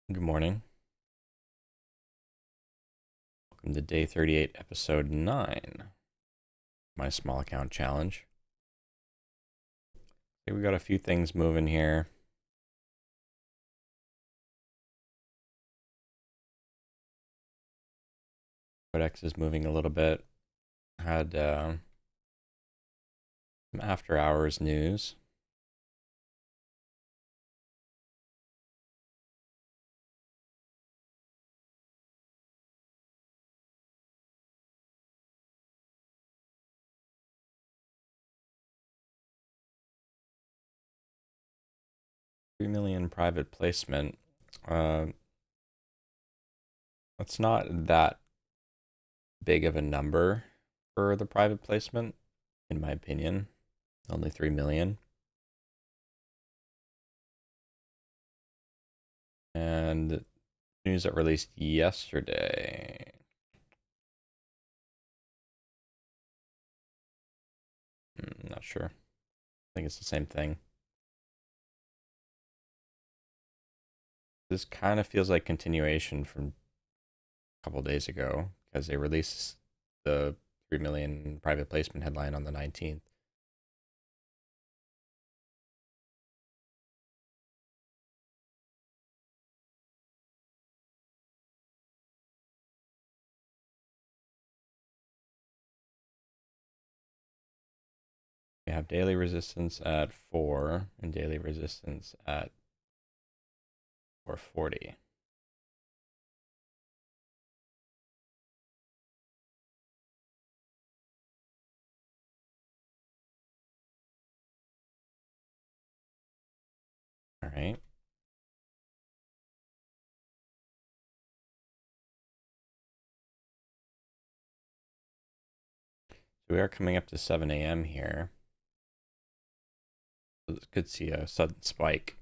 Good morning. Welcome to day 38, episode 9. My small account challenge. Okay, we got a few things moving here. Codex is moving a little bit. Had some after hours news. $3 million private placement. That's not that big of a number for the private placement, in my opinion. Only 3 million. And news that released yesterday. Not sure. I think it's the same thing. This kind of feels like continuation from a couple days ago because they released the 3 million private placement headline on the 19th. We have daily resistance at 4 and daily resistance at 440. All right. So we are coming up to 7 a.m. here. So could see a sudden spike.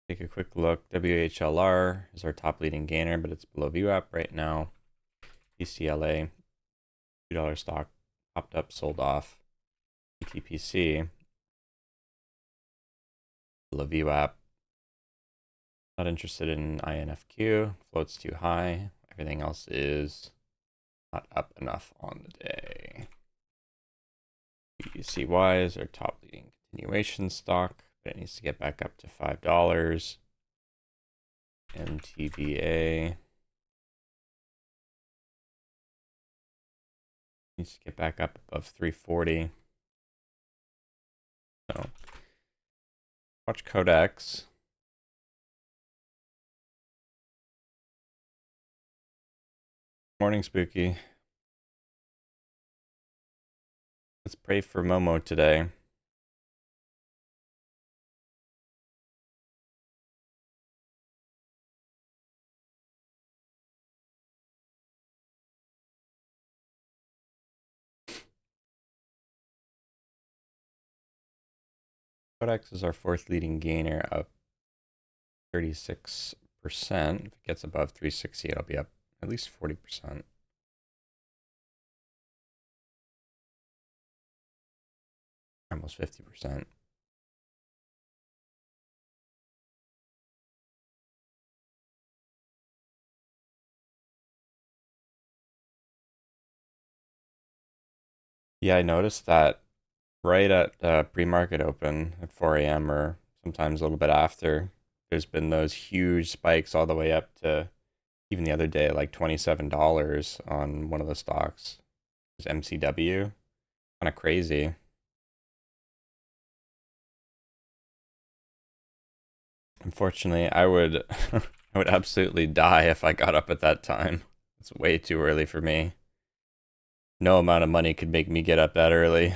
Take a quick look. WHLR is our top leading gainer, but it's below VWAP right now. ECLA, $2 stock, popped up, sold off. ETPC, below VWAP. Not interested in INFQ. Float's too high. Everything else is not up enough on the day. UCY is our top leading continuation stock, but it needs to get back up to $5. MTBA needs to get back up above 340. So watch Codex. Morning, Spooky. Let's pray for Momo today. Codex is our fourth leading gainer, up 36%. If it gets above 360, it'll be up at least 40%. Almost 50%. Yeah, I noticed that right at pre-market open at 4 a.m. or sometimes a little bit after, there's been those huge spikes all the way up to even the other day, like $27 on one of the stocks. It was MCW. Kind of crazy. Unfortunately, I would I would absolutely die if I got up at that time. It's way too early for me. No amount of money could make me get up that early.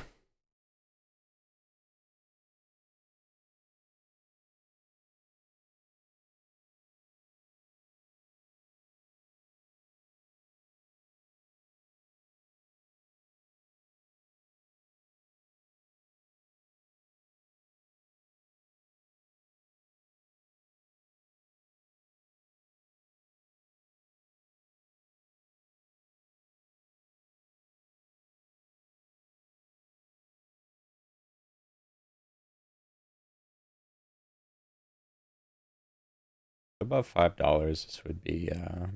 above $5, this would be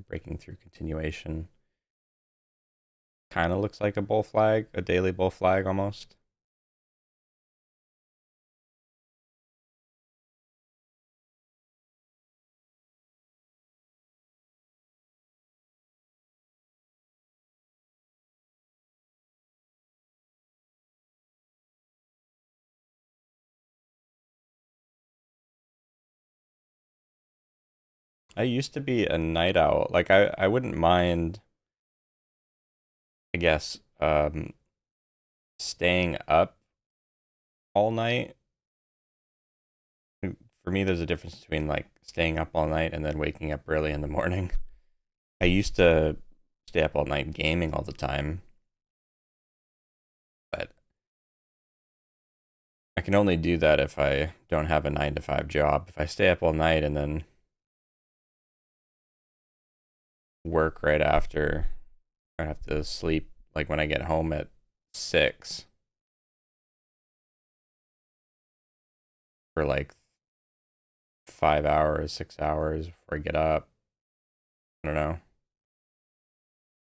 breaking through continuation. Kind of looks like a bull flag, a daily bull flag almost. I used to be a night owl. Like I wouldn't mind, I guess, staying up all night. For me, there's a difference between like staying up all night and then waking up early in the morning. I used to stay up all night gaming all the time, but I can only do that if I don't have a 9 to 5 job. If I stay up all night and then work right after, I have to sleep like when I get home at 6 for like 5 hours, 6 hours before I get up. I don't know.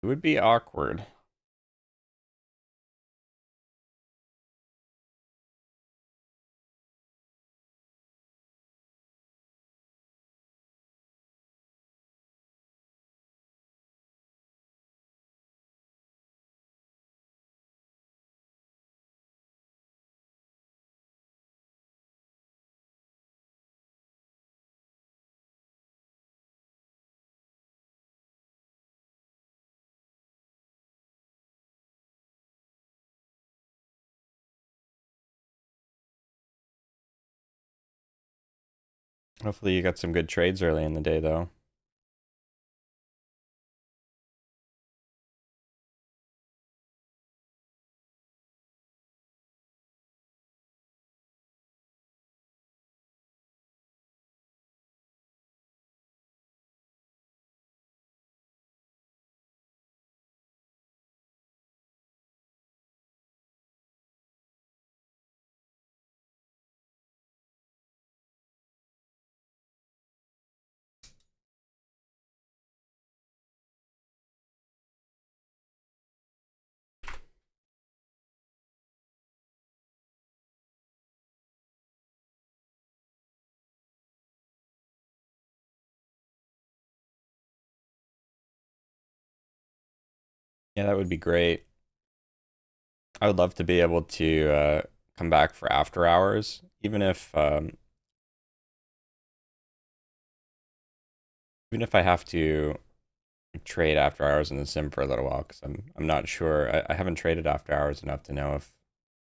It would be awkward. Hopefully you got some good trades early in the day though. Yeah, that would be great. I would love to be able to come back for after hours, even if I have to trade after hours in the sim for a little while, because I'm not sure. I haven't traded after hours enough to know if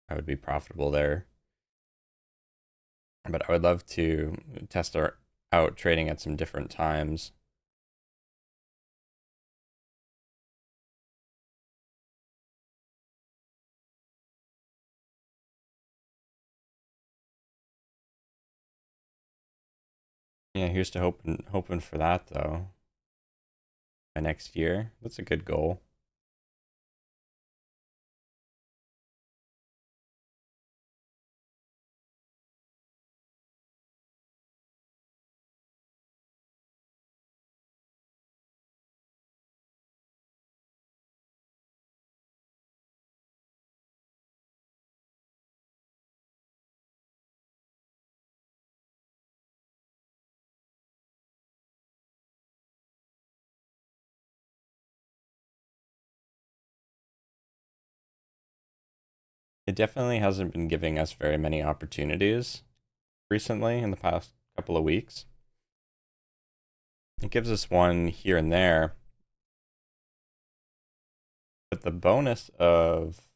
I would be profitable there. But I would love to out trading at some different times. Yeah, here's to hoping for that though. By next year, that's a good goal. It definitely hasn't been giving us very many opportunities recently in the past couple of weeks. It gives us one here and there, but the bonus of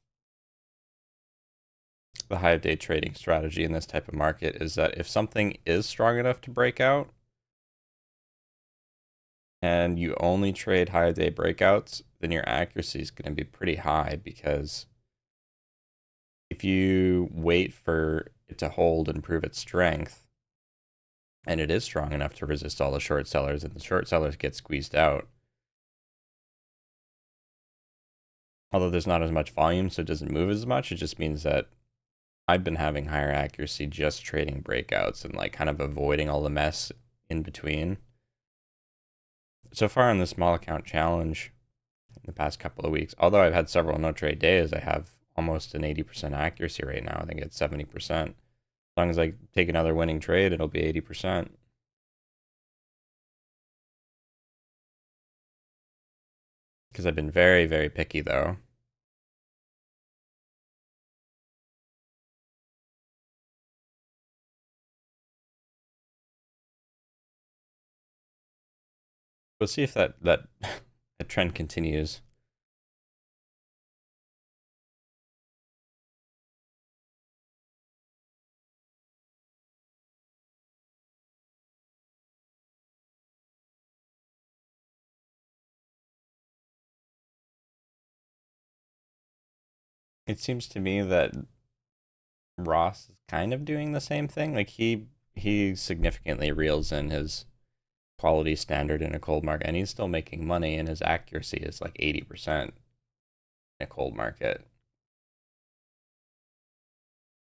the high day trading strategy in this type of market is that if something is strong enough to break out and you only trade high day breakouts, then your accuracy is going to be pretty high, because if you wait for it to hold and prove its strength, and it is strong enough to resist all the short sellers, and the short sellers get squeezed out, although there's not as much volume, so it doesn't move as much, it just means that I've been having higher accuracy just trading breakouts and like kind of avoiding all the mess in between. So far in the small account challenge in the past couple of weeks, although I've had several no trade days, I have almost an 80% accuracy rate now. I think it's 70%. As long as I take another winning trade, it'll be 80%. Because I've been very, very picky though. We'll see if that trend continues. It seems to me that Ross is kind of doing the same thing. Like he significantly reels in his quality standard in a cold market, and he's still making money, and his accuracy is like 80% in a cold market.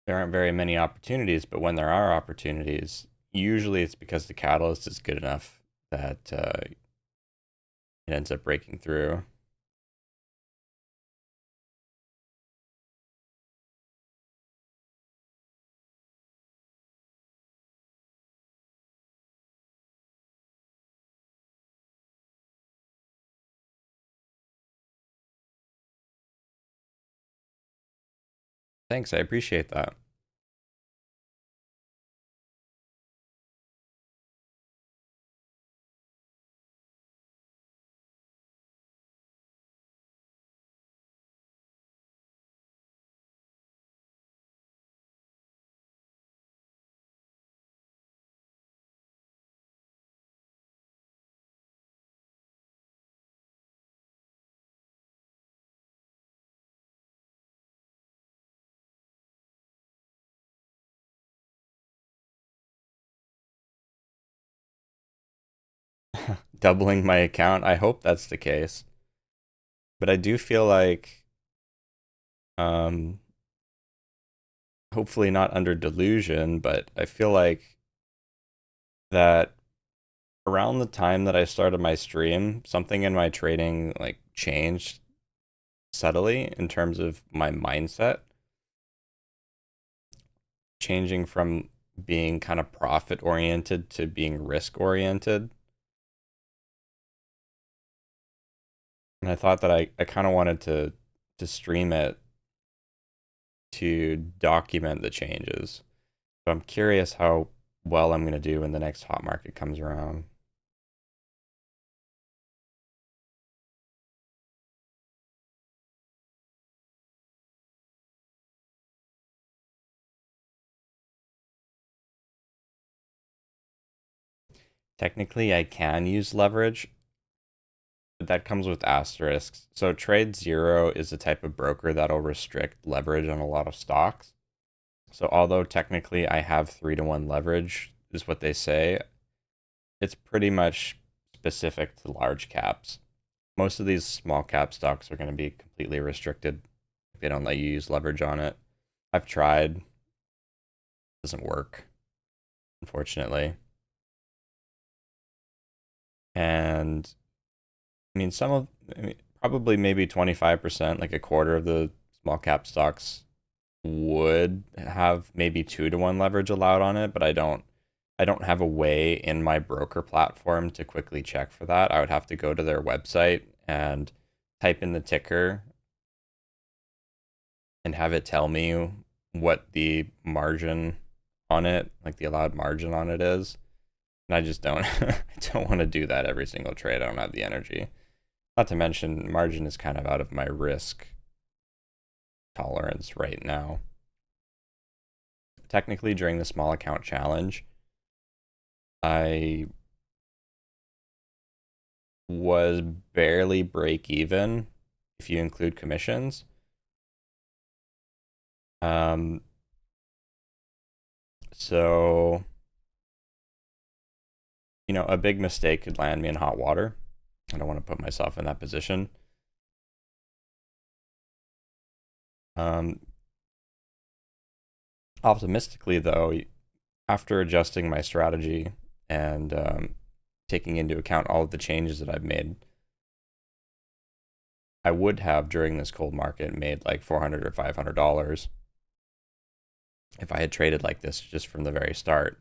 There aren't very many opportunities, but when there are opportunities, usually it's because the catalyst is good enough that it ends up breaking through. Thanks, I appreciate that. Doubling my account, I hope that's the case. But I do feel like, um, hopefully not under delusion, but I feel like that around the time that I started my stream, something in my trading like changed subtly in terms of my mindset, changing from being kind of profit oriented to being risk oriented. And I thought that I kind of wanted to stream it to document the changes. So I'm curious how well I'm going to do when the next hot market comes around. Technically, I can use leverage, but that comes with asterisks. So Trade Zero is a type of broker that'll restrict leverage on a lot of stocks. So although technically I have 3-to-1 leverage, is what they say, it's pretty much specific to large caps. Most of these small cap stocks are going to be completely restricted. They don't let you use leverage on it. I've tried, it doesn't work, unfortunately. And I mean, I mean, probably maybe 25%, like a quarter of the small cap stocks would have maybe 2-to-1 leverage allowed on it, but I don't have a way in my broker platform to quickly check for that. I would have to go to their website and type in the ticker and have it tell me what the margin on it, like the allowed margin on it is. And I just don't I don't want to do that every single trade. I don't have the energy. Not to mention margin is kind of out of my risk tolerance right now. Technically during the small account challenge, I was barely break even if you include commissions. Um, so, a big mistake could land me in hot water. I don't want to put myself in that position. Um, Optimistically, though, after adjusting my strategy and taking into account all of the changes that I've made, I would have during this cold market made like $400 or $500 if I had traded like this just from the very start,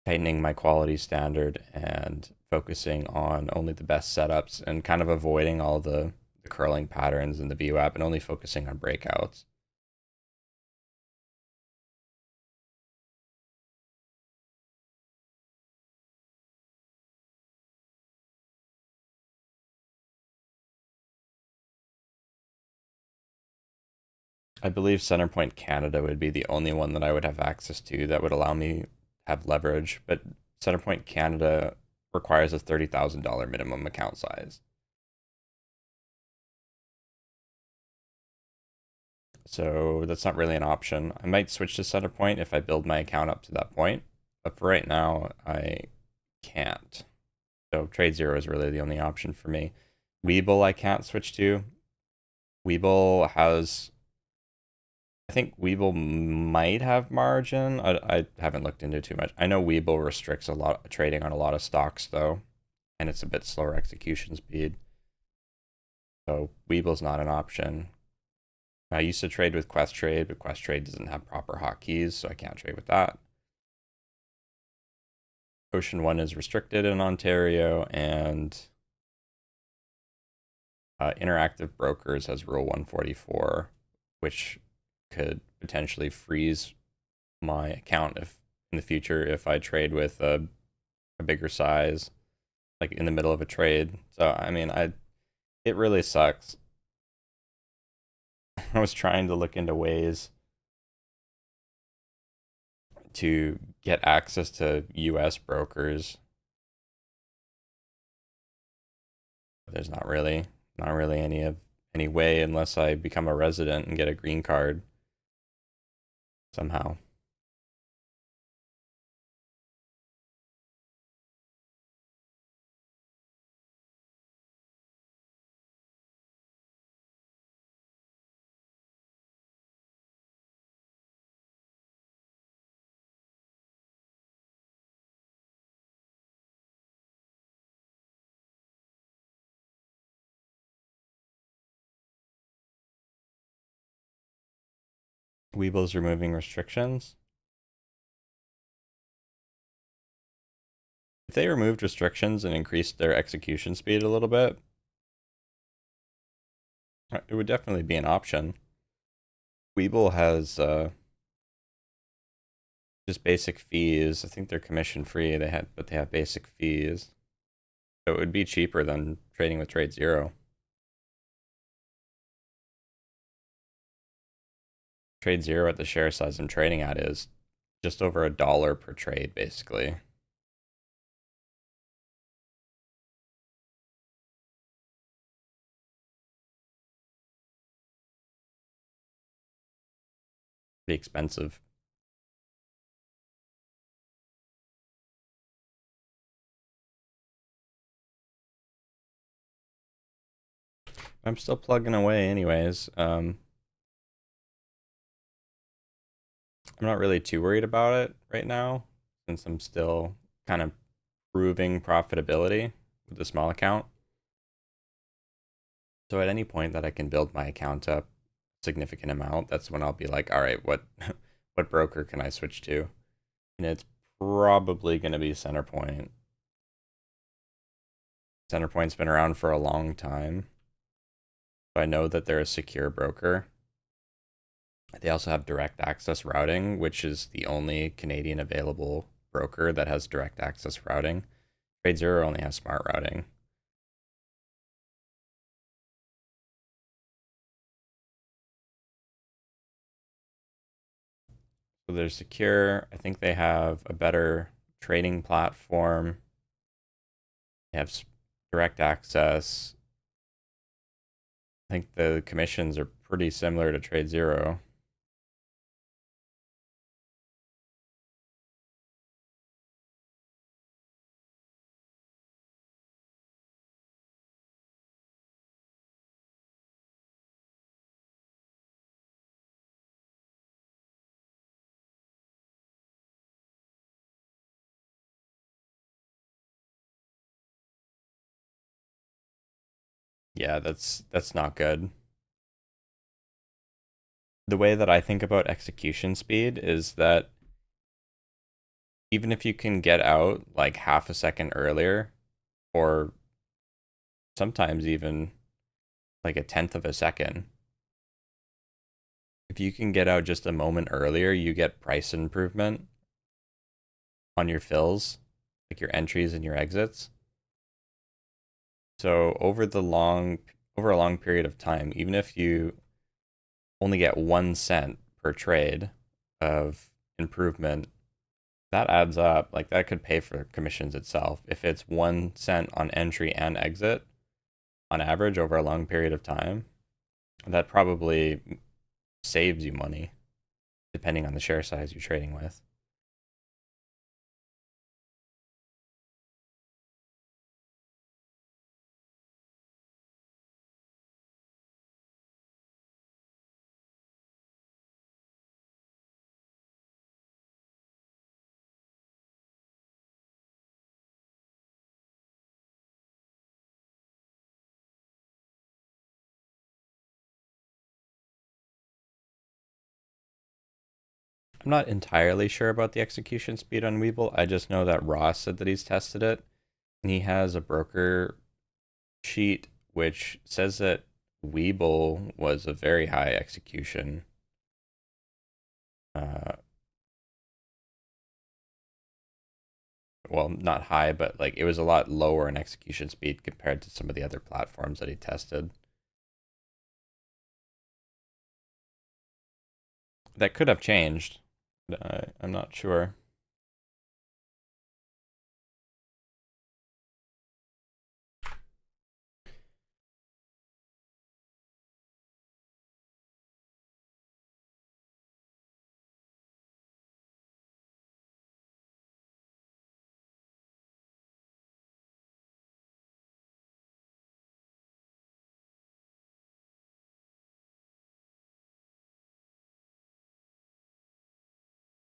tightening my quality standard and focusing on only the best setups and kind of avoiding all the curling patterns in the VWAP and only focusing on breakouts. I believe Centerpoint Canada would be the only one that I would have access to that would allow me to have leverage, but Centerpoint Canada requires a $30,000 minimum account size. So that's not really an option. I might switch to Centerpoint if I build my account up to that point, but for right now, I can't. So Trade Zero is really the only option for me. Webull I can't switch to. Webull has, I think Webull might have margin. I haven't looked into it too much. I know Webull restricts a lot of trading on a lot of stocks though, and it's a bit slower execution speed. So Webull's not an option. I used to trade with Questrade, but Questrade doesn't have proper hotkeys, so I can't trade with that. Ocean One is restricted in Ontario, and Interactive Brokers has Rule 144, which could potentially freeze my account if in the future if I trade with a bigger size, like in the middle of a trade. So I mean, it really sucks. I was trying to look into ways to get access to US brokers. There's not really any way unless I become a resident and get a green card somehow. Weeble's removing restrictions. If they removed restrictions and increased their execution speed a little bit, it would definitely be an option. Webull has just basic fees. I think they're commission free. But they have basic fees. So it would be cheaper than trading with Trade Zero. Trade Zero at the share size I'm trading at is just over $1 per trade, basically. Pretty expensive. I'm still plugging away anyways. I'm not really too worried about it right now since I'm still kind of proving profitability with the small account. So at any point that I can build my account up a significant amount, that's when I'll be like, all right, what what broker can I switch to? And it's probably going to be Centerpoint. Centerpoint's been around for a long time. So I know that they're a secure broker. They also have direct access routing, which is the only Canadian available broker that has direct access routing. Trade Zero only has smart routing. So they're secure. I think they have a better trading platform. They have direct access. I think the commissions are pretty similar to Trade Zero. Yeah, that's not good. The way that I think about execution speed is that even if you can get out like half a second earlier, or sometimes even like a tenth of a second, if you can get out just a moment earlier, you get price improvement on your fills, like your entries and your exits. So over a long period of time, even if you only get 1 cent per trade of improvement, that adds up. Like that could pay for commissions itself. If it's 1 cent on entry and exit on average over a long period of time, that probably saves you money depending on the share size you're trading with. I'm not entirely sure about the execution speed on Webull. I just know that Ross said that he's tested it, and he has a broker sheet which says that Webull was a very high execution. Uh, well, not high, but like it was a lot lower in execution speed compared to some of the other platforms that he tested. That could have changed. I'm not sure.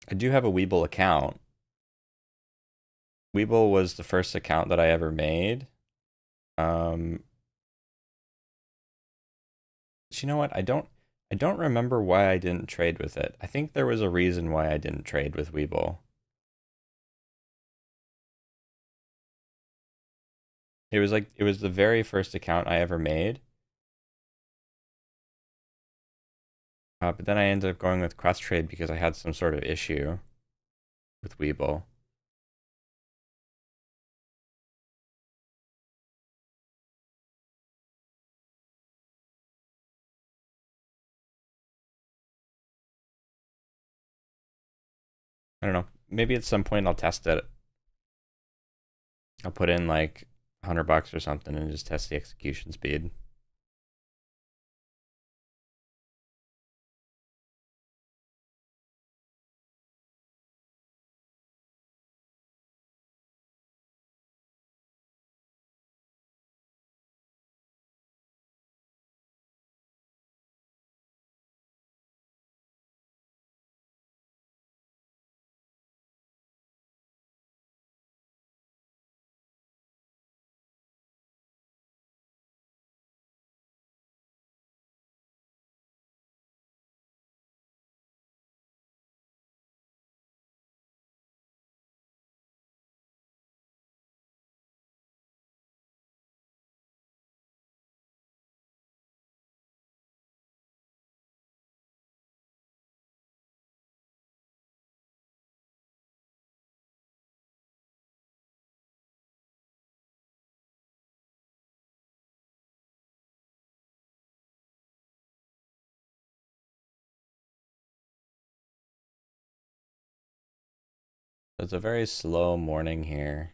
I do have a Webull account. Webull was the first account that I ever made. Um, you know what? I don't remember why I didn't trade with it. I think there was a reason why I didn't trade with Webull. It was the very first account I ever made. But then I ended up going with Questrade because I had some sort of issue with Webull. I don't know. Maybe at some point I'll test it. I'll put in like $100 or something and just test the execution speed. It's a very slow morning here.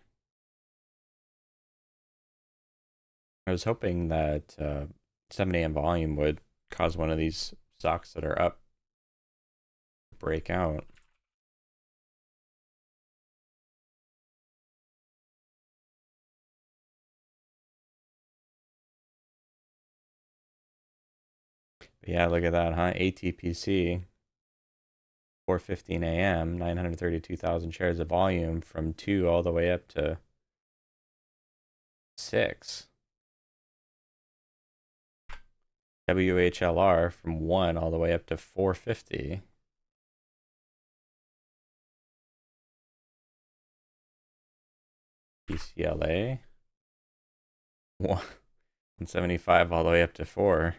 I was hoping that 7 a.m. volume would cause one of these stocks that are up to break out. But yeah, look at that, huh? ATPC, 4:15 a.m., 932,000 shares of volume from 2 all the way up to 6. WHLR from 1 all the way up to 450. PCLA 175 all the way up to 4.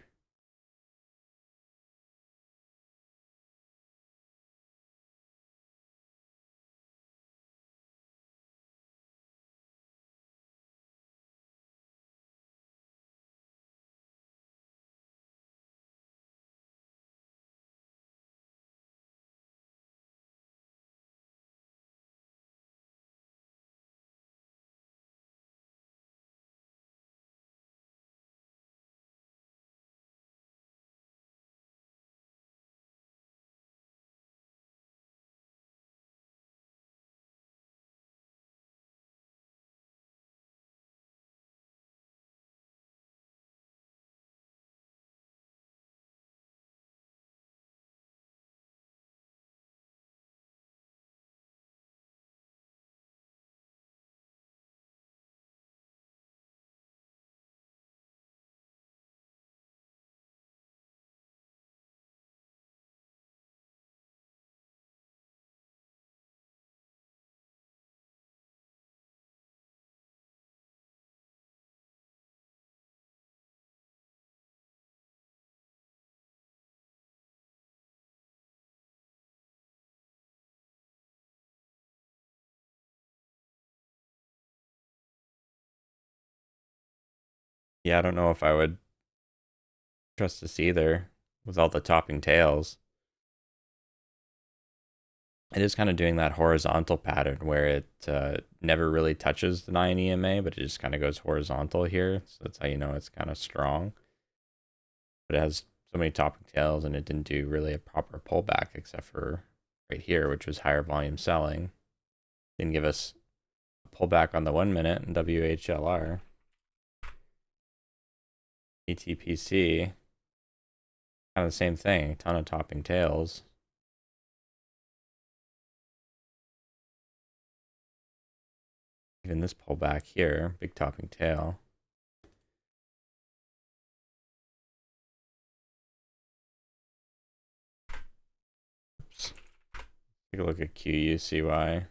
Yeah, I don't know if I would trust this either with all the topping tails. It is kind of doing that horizontal pattern where it never really touches the 9 EMA, but it just kind of goes horizontal here. So that's how you know it's kind of strong. But it has so many topping tails and it didn't do really a proper pullback except for right here, which was higher volume selling. Didn't give us a pullback on the 1 minute in WHLR. ETPC, kind of the same thing, a ton of topping tails. Even this pullback here, big topping tail. Oops. Take a look at QUCY.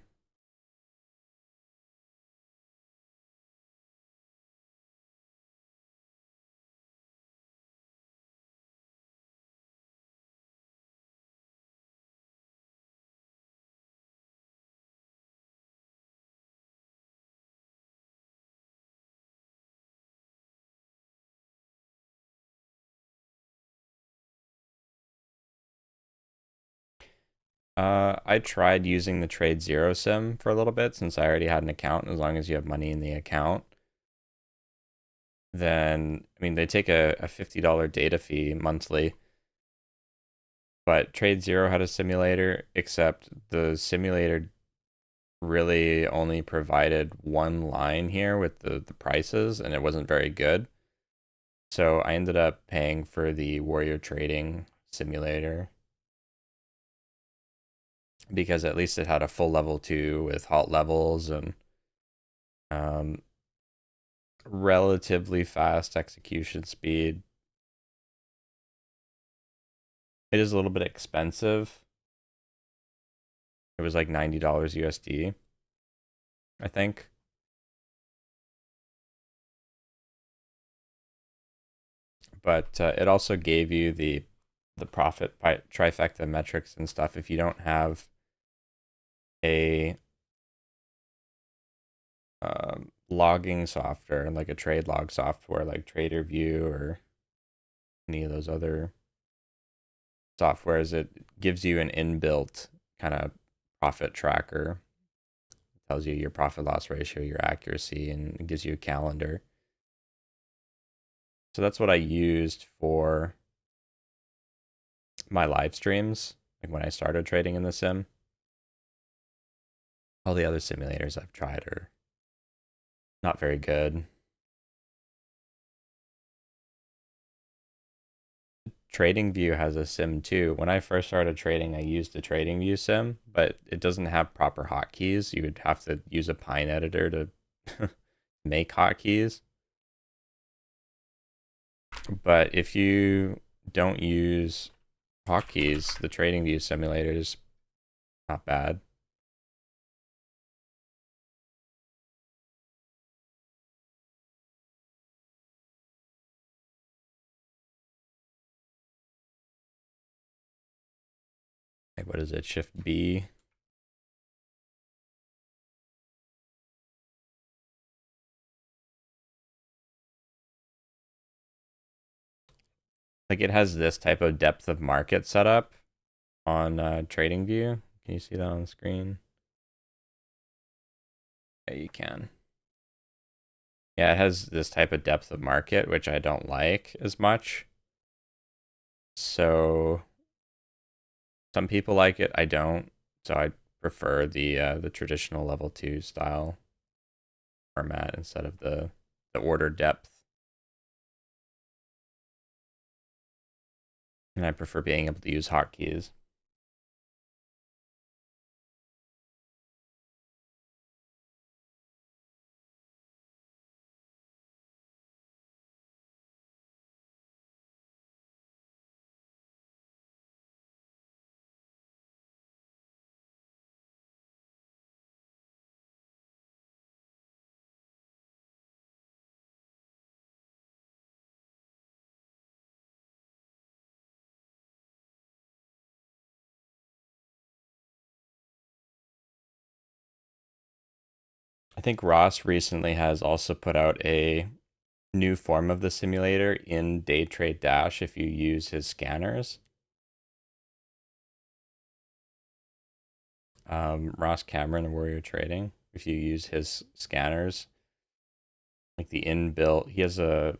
I tried using the Trade Zero sim for a little bit since I already had an account. As long as you have money in the account, then I mean they take a $50 data fee monthly. But Trade Zero had a simulator, except the simulator really only provided one line here with the prices, and it wasn't very good. So I ended up paying for the Warrior Trading simulator because at least it had a full level 2 with halt levels and um, relatively fast execution speed. It is a little bit expensive. It was like $90 USD, I think. But it also gave you the profit trifecta metrics and stuff if you don't have a logging software like a trade log software like TraderView or any of those other softwares. It gives you an inbuilt kind of profit tracker. It tells you your profit loss ratio, your accuracy, and it gives you a calendar. So that's what I used for my live streams, like when I started trading in the sim. All the other simulators I've tried are not very good. TradingView has a sim too. When I first started trading, I used the TradingView sim, but it doesn't have proper hotkeys. You would have to use a Pine editor to make hotkeys. But if you don't use hotkeys, the trading view simulator is not bad. Like, what is it? Shift B. Like, it has this type of depth of market setup on trading view. Can you see that on the screen? Yeah, you can. Yeah, it has this type of depth of market, which I don't like as much. So some people like it, I don't. So I prefer the traditional level 2 style format instead of the order depth. And I prefer being able to use hotkeys. I think Ross recently has also put out a new form of the simulator in Day Trade Dash if you use his scanners. Ross Cameron and Warrior Trading, if you use his scanners, like the inbuilt, he has a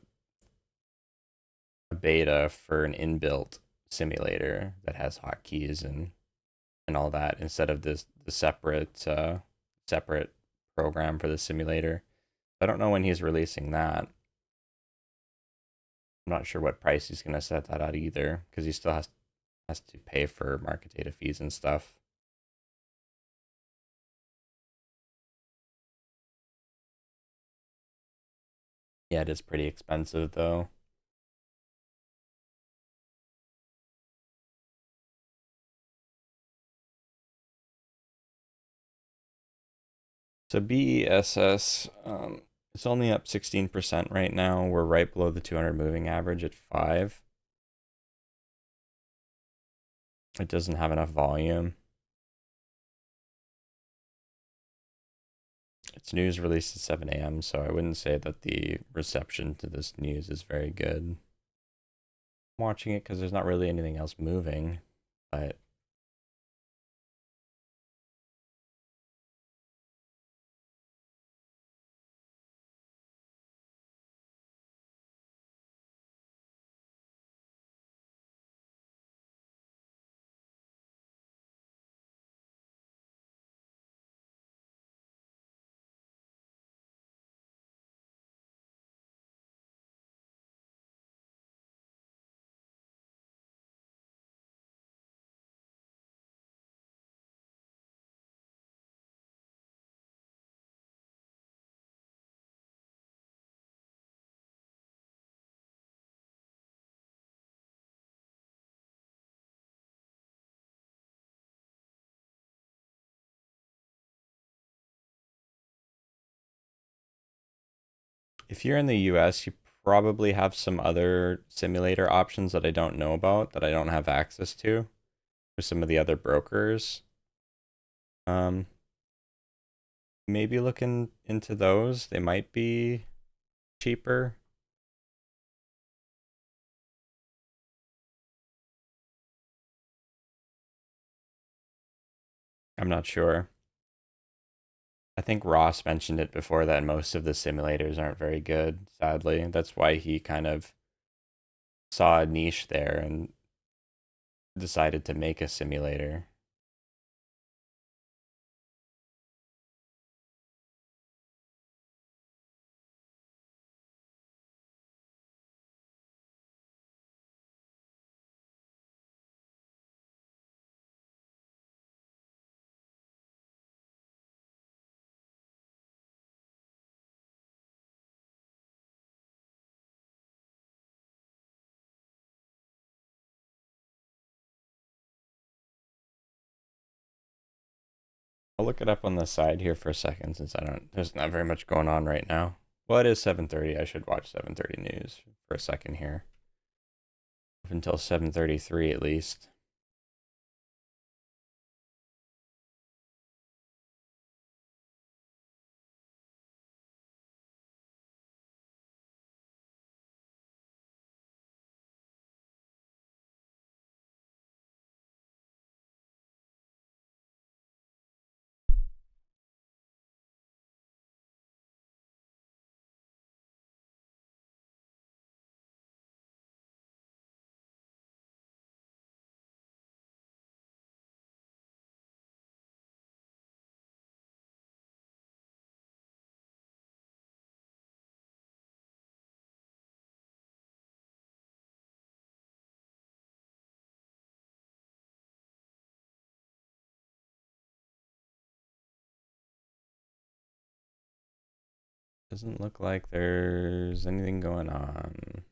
beta for an inbuilt simulator that has hotkeys and all that instead of the separate program for the simulator. I don't know when he's releasing that. I'm not sure what price he's gonna set that at either, because he still has to pay for market data fees and stuff. Yeah, it is pretty expensive though. So BESS, it's only up 16% right now. We're right below the 200 moving average at 5. It doesn't have enough volume. Its news released at 7 a.m., so I wouldn't say that the reception to this news is very good. I'm watching it because there's not really anything else moving, but if you're in the US, you probably have some other simulator options that I don't know about, that I don't have access to, for some of the other brokers. Um, Maybe looking into those. They might be cheaper. I'm not sure. I think Ross mentioned it before that most of the simulators aren't very good, sadly. That's why he kind of saw a niche there and decided to make a simulator. look it up on the side here for a second since there's not very much going on right now. Well, it is 7:30. I should watch 7:30 news for a second here. Up until 7:33 at least. Doesn't look like there's anything going on.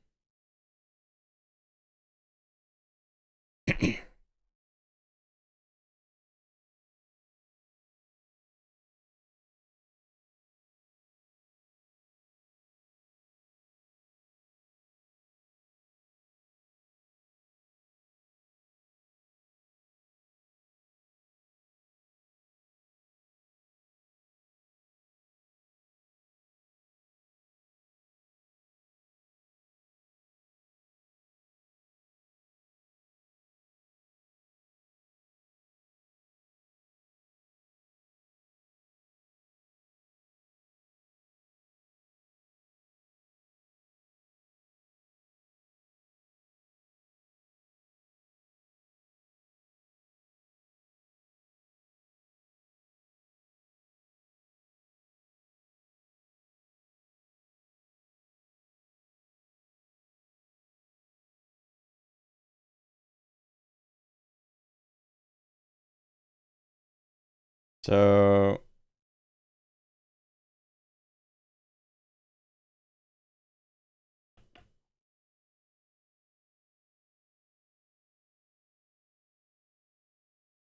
So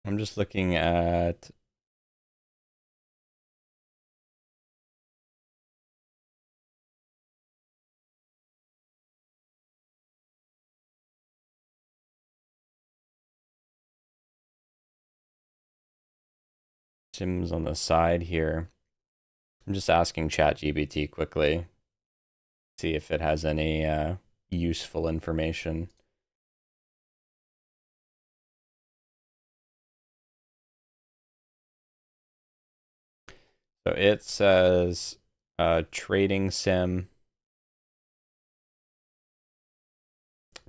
I'm just looking at Sims on the side here. I'm just asking ChatGPT quickly, see if it has any useful information. So it says trading sim,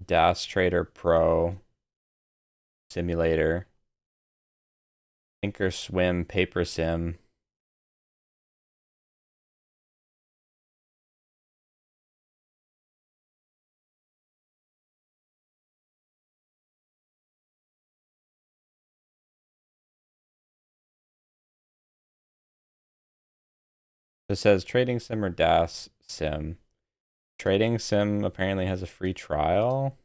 DAS Trader Pro, simulator, Thinkorswim paper sim. It says trading sim or DAS sim. Trading sim apparently has a free trial.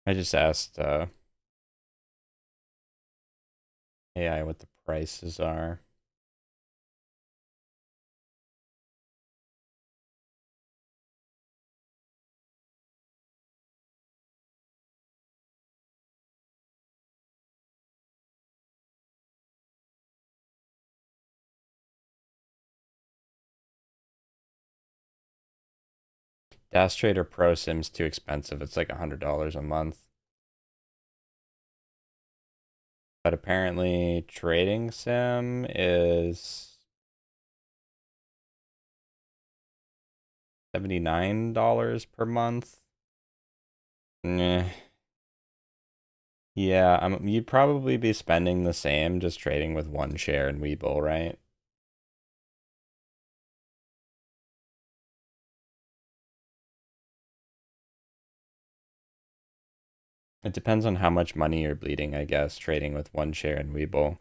I just asked AI what the prices are. Dash Trader Pro Sim's too expensive. It's like $100 a month. But apparently Trading Sim is $79 per month. Nah. Yeah, you'd probably be spending the same just trading with one share in Webull, right? It depends on how much money you're bleeding, I guess, trading with one share in Webull.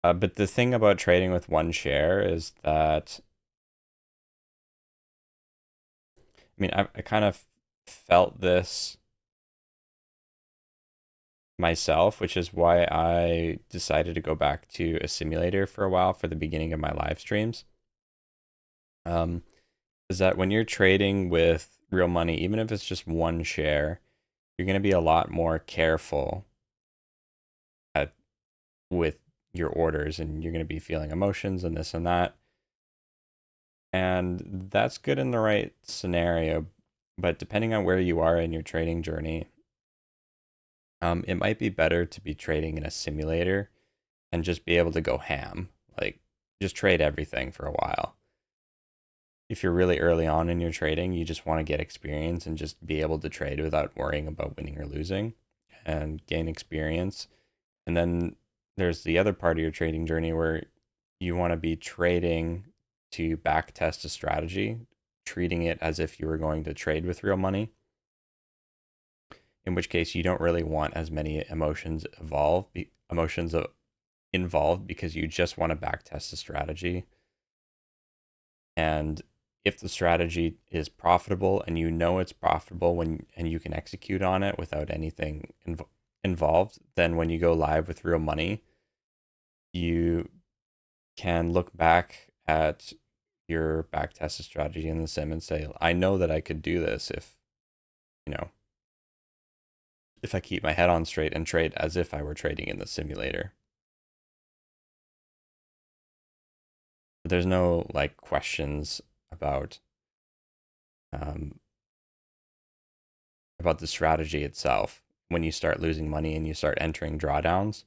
But the thing about trading with one share is that, I mean, I kind of felt this myself, which is why I decided to go back to a simulator for a while for the beginning of my live streams. Um, is that when you're trading with real money, even if it's just one share, you're going to be a lot more careful at, with your orders, and you're going to be feeling emotions and this and that. And that's good in the right scenario, but depending on where you are in your trading journey, it might be better to be trading in a simulator and just be able to go ham, like just trade everything for a while. If you're really early on in your trading, you just want to get experience and just be able to trade without worrying about winning or losing and gain experience. And then there's the other part of your trading journey where you want to be trading to back test a strategy, treating it as if you were going to trade with real money, in which case you don't really want as many emotions involved because you just want to back test the strategy. And if the strategy is profitable and you know it's profitable and you can execute on it without anything involved, then when you go live with real money, you can look back at your back tested strategy in the sim and say, I know that I could do this if, you know, if I keep my head on straight and trade as if I were trading in the simulator. There's no like questions um, about the strategy itself when you start losing money and you start entering drawdowns.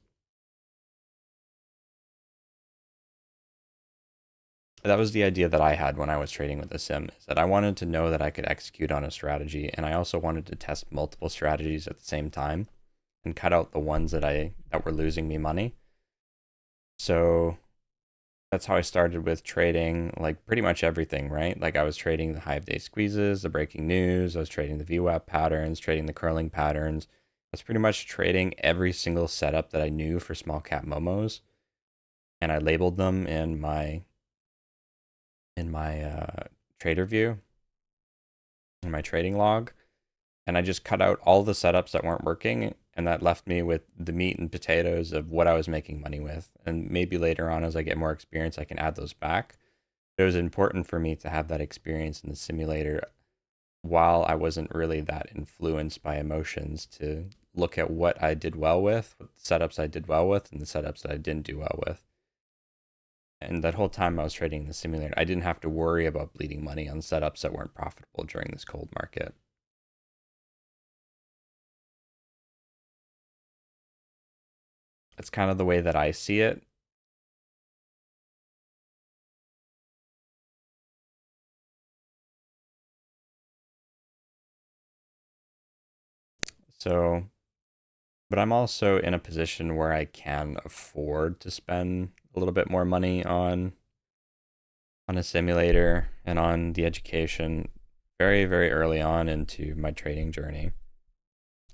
That was the idea that I had when I was trading with the sim, is that I wanted to know that I could execute on a strategy, and I also wanted to test multiple strategies at the same time and cut out the ones that were losing me money. So that's how I started with trading like pretty much everything, right? Like I was trading the Hive Day squeezes, the breaking news, I was trading the VWAP patterns, trading the curling patterns. I was pretty much trading every single setup that I knew for small cap momos, and I labeled them in my trader view, in my trading log, and I just cut out all the setups that weren't working, and that left me with the meat and potatoes of what I was making money with. And maybe later on, as I get more experience, I can add those back. It was important for me to have that experience in the simulator while I wasn't really that influenced by emotions, to look at what I did well with, what setups I did well with, and the setups that I didn't do well with. And that whole time I was trading in the simulator, I didn't have to worry about bleeding money on setups that weren't profitable during this cold market. That's kind of the way that I see it. So, but I'm also in a position where I can afford to spend a little bit more money on a simulator and on the education very, very early on into my trading journey.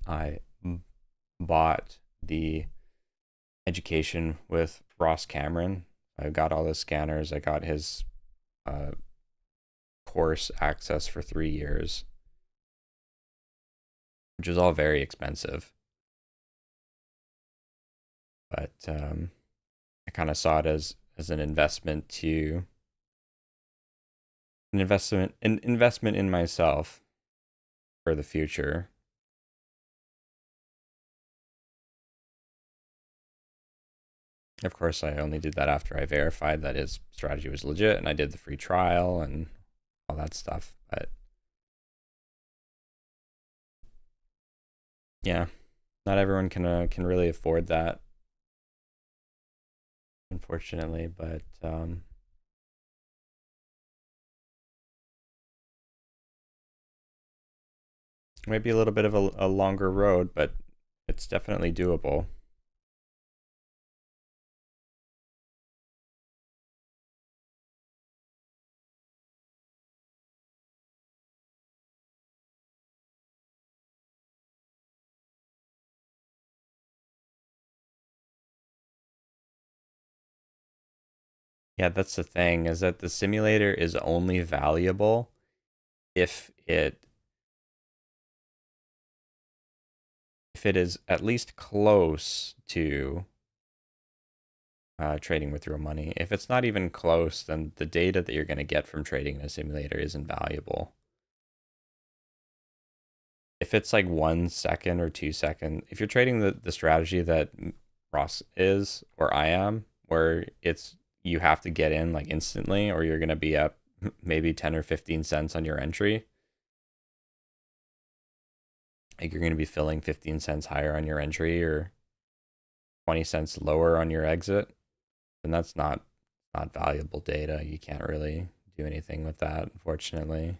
I bought the education with Ross Cameron. I got all the scanners. I got his uh, course access for 3 years, which was all very expensive. But I kind of saw it as an investment to an investment in myself for the future. Of course, I only did that after I verified that his strategy was legit, and I did the free trial and all that stuff. But yeah, not everyone can really afford that, unfortunately. But maybe a little bit of a longer road, but it's definitely doable. Yeah, that's the thing, is that the simulator is only valuable if it is at least close to trading with real money. If it's not even close, then the data that you're going to get from trading in a simulator isn't valuable. If it's like 1 second or 2 second, if you're trading the strategy that Ross is or I am, where it's you have to get in like instantly or you're going to be up maybe 10 or 15 cents on your entry, like you're going to be filling 15 cents higher on your entry or 20 cents lower on your exit, then that's not valuable data. You can't really do anything with that, unfortunately.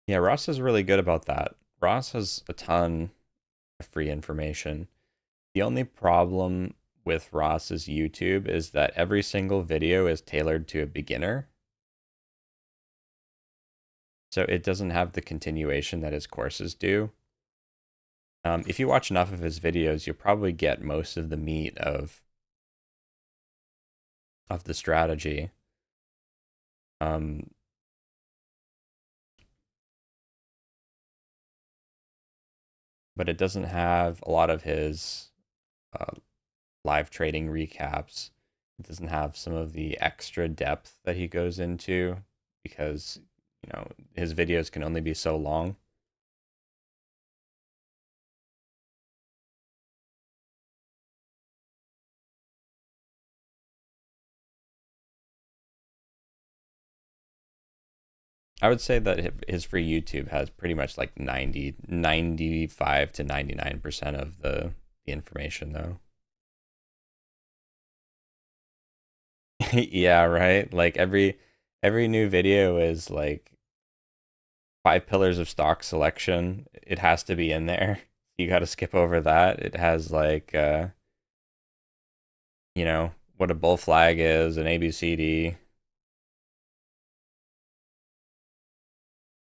Yeah, Ross is really good about that. Ross has a ton of free information. The only problem with Ross's YouTube is that every single video is tailored to a beginner. So it doesn't have the continuation that his courses do. If you watch enough of his videos, you'll probably get most of the meat of the strategy. Um, but it doesn't have a lot of his uh, live trading recaps. It doesn't have some of the extra depth that he goes into because, his videos can only be so long. I would say that his free YouTube has pretty much like 95 to 99% of the information though. Yeah, right? Like every new video is like 5 pillars of stock selection. It has to be in there. You got to skip over that. It has like what a bull flag is, an ABCD.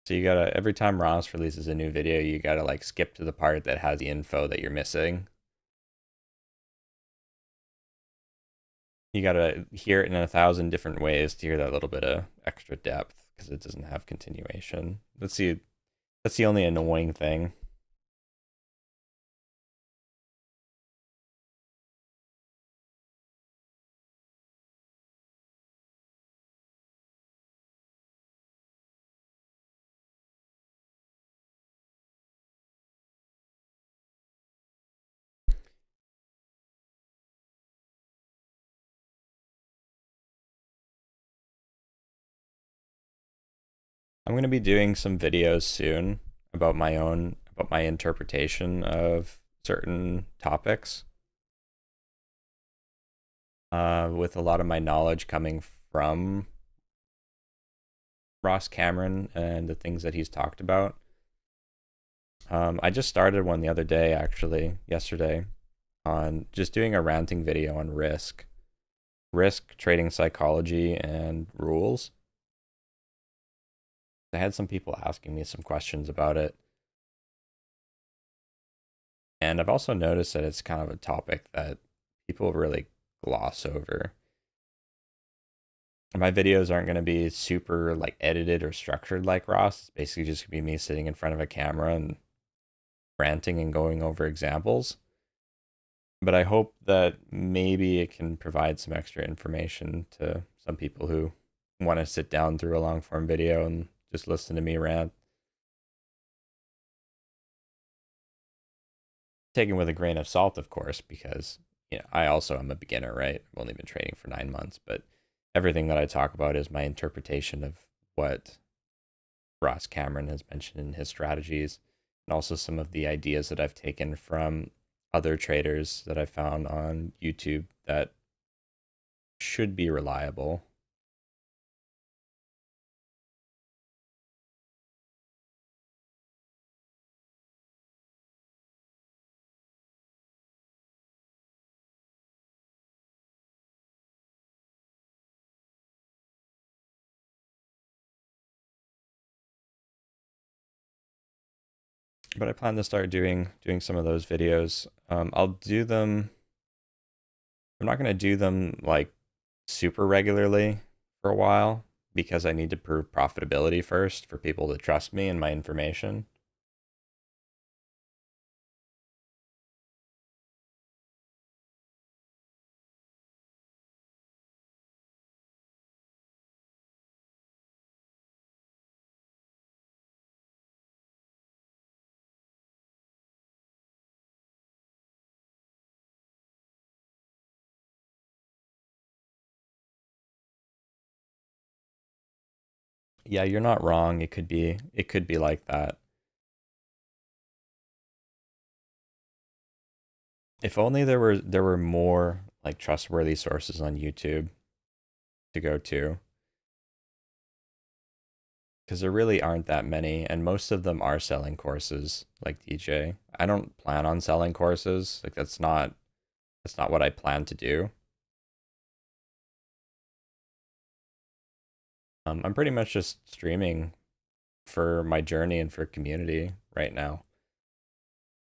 So you gotta every time Ross releases a new video, you gotta like skip to the part that has the info that you're missing. You gotta hear it in 1,000 different ways to hear that little bit of extra depth because it doesn't have continuation. That's the only annoying thing. I'm gonna be doing some videos soon about my interpretation of certain topics. With a lot of my knowledge coming from Ross Cameron and the things that he's talked about. I just started one the other day, actually, yesterday, on just doing a ranting video on risk, trading psychology, and rules. I had some people asking me some questions about it. And I've also noticed that it's kind of a topic that people really gloss over. My videos aren't going to be super like edited or structured like Ross. It's basically just going to be me sitting in front of a camera and ranting and going over examples. But I hope that maybe it can provide some extra information to some people who want to sit down through a long form video and just listen to me rant. Taken with a grain of salt, of course, because I also am a beginner, right? I've only been training for 9 months, but everything that I talk about is my interpretation of what Ross Cameron has mentioned in his strategies, and also some of the ideas that I've taken from other traders that I found on YouTube that should be reliable. But I plan to start doing some of those videos. I'll do them. I'm not going to do them like super regularly for a while because I need to prove profitability first for people to trust me and my information. Yeah, you're not wrong. It could be like that. If only there were more like trustworthy sources on YouTube to go to, because there really aren't that many, and most of them are selling courses like DJ. I don't plan on selling courses. Like that's not what I plan to do. I'm pretty much just streaming for my journey and for community right now.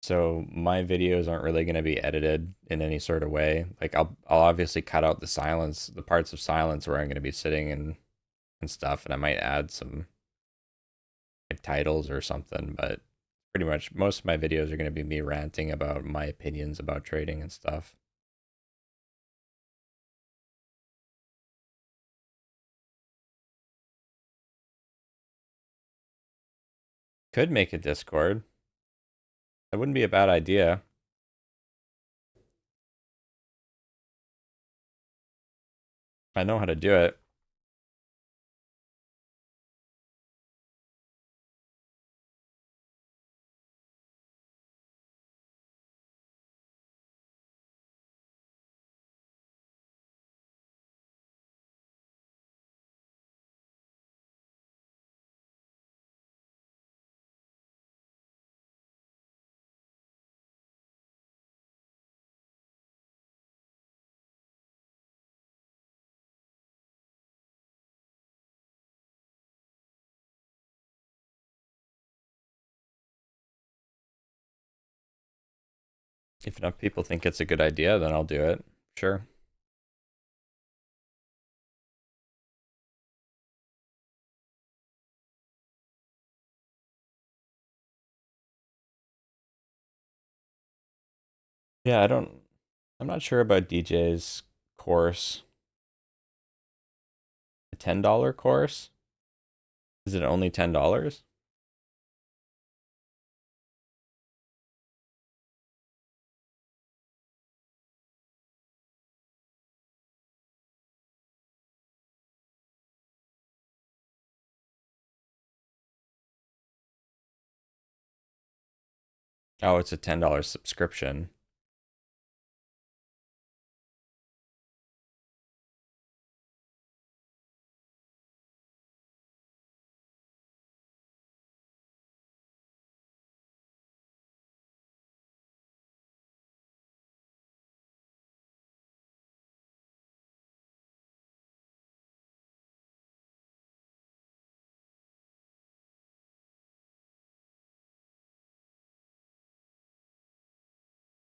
So my videos aren't really going to be edited in any sort of way. Like I'll obviously cut out the silence, the parts of silence where I'm going to be sitting and stuff, and I might add some like titles or something, but pretty much most of my videos are going to be me ranting about my opinions about trading and stuff. Could make a Discord. That wouldn't be a bad idea. I know how to do it. If enough people think it's a good idea, then I'll do it. Sure. Yeah, I'm not sure about DJ's course. A $10 course? Is it only $10? Oh, it's a $10 subscription.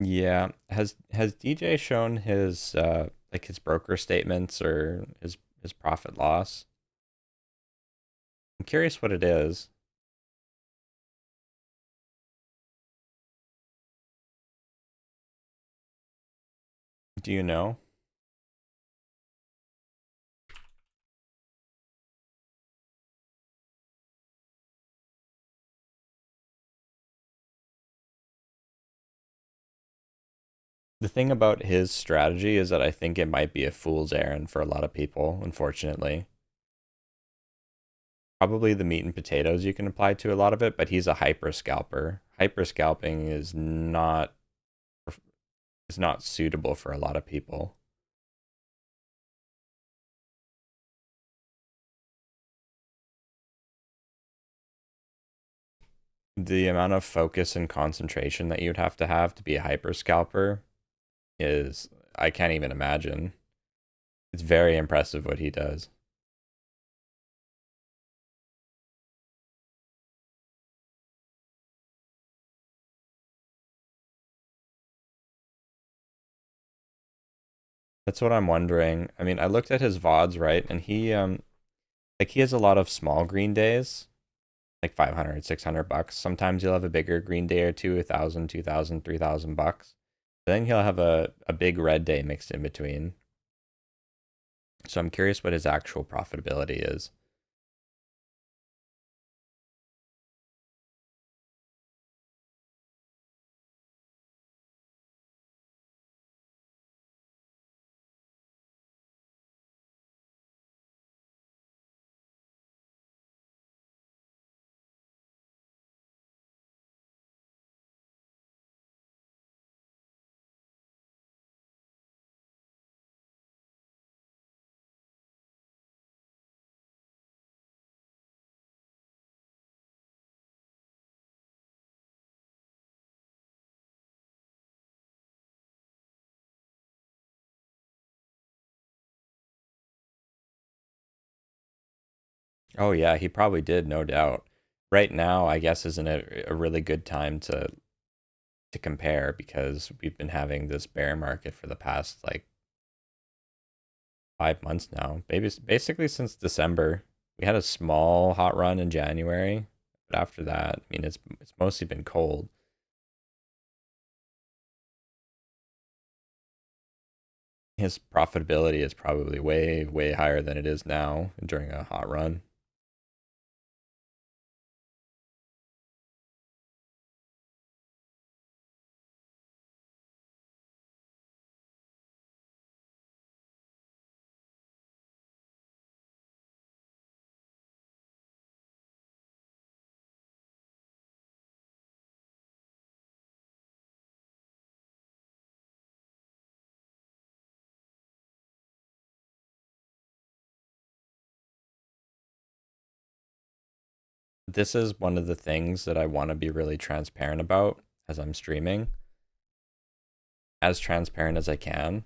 Yeah. Has DJ shown his like his broker statements or his profit loss? I'm curious what it is. Do you know? The thing about his strategy is that I think it might be a fool's errand for a lot of people, unfortunately. Probably the meat and potatoes you can apply to a lot of it, but he's a hyper scalper. Hyper scalping is not suitable for a lot of people. The amount of focus and concentration that you'd have to be a hyper scalper is I can't even imagine. It's very impressive what he does. That's what I'm wondering. I mean, I looked at his VODs, right? And he has a lot of small green days, like 500, 600 bucks. Sometimes he'll have a bigger green day or two, 1,000, 2,000, 3,000 bucks. Then he'll have a big red day mixed in between. So I'm curious what his actual profitability is. Oh yeah, he probably did, no doubt. Right now, I guess isn't a really good time to compare because we've been having this bear market for the past like 5 months now. Maybe basically since December. We had a small hot run in January, but after that, I mean, it's mostly been cold. His profitability is probably way higher than it is now during a hot run. This is one of the things that I want to be really transparent about as I'm streaming, as transparent as I can,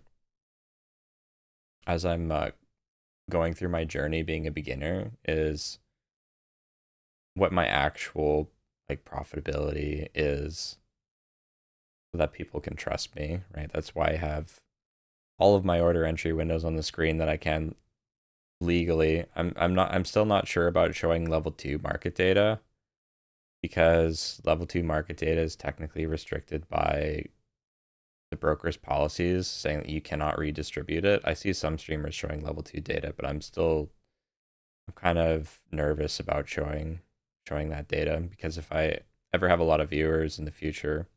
as I'm going through my journey being a beginner, is what my actual like profitability is so that people can trust me, right? That's why I have all of my order entry windows on the screen that I can legally. I'm still not sure about showing level 2 market data because level 2 market data is technically restricted by the broker's policies saying that you cannot redistribute it. I see some streamers showing level 2 data, but I'm kind of nervous about showing that data because if I ever have a lot of viewers in the future,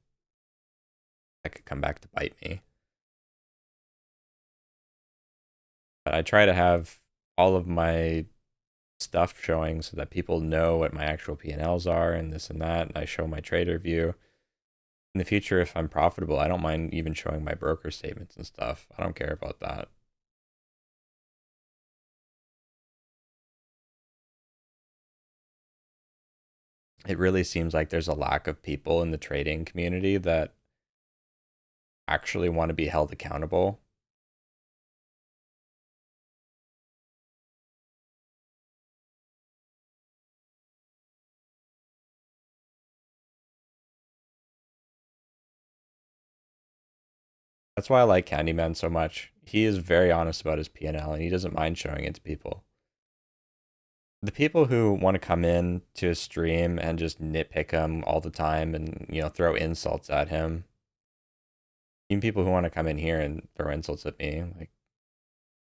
that could come back to bite me. But I try to have all of my stuff showing so that people know what my actual P&Ls are and this and that. And I show my trader view. In the future, if I'm profitable, I don't mind even showing my broker statements and stuff. I don't care about that. It really seems like there's a lack of people in the trading community that actually want to be held accountable. That's why I like Candyman so much. He is very honest about his P&L and he doesn't mind showing it to people. The people who want to come in to a stream and just nitpick him all the time and throw insults at him, Even people who want to come in here and throw insults at me, like,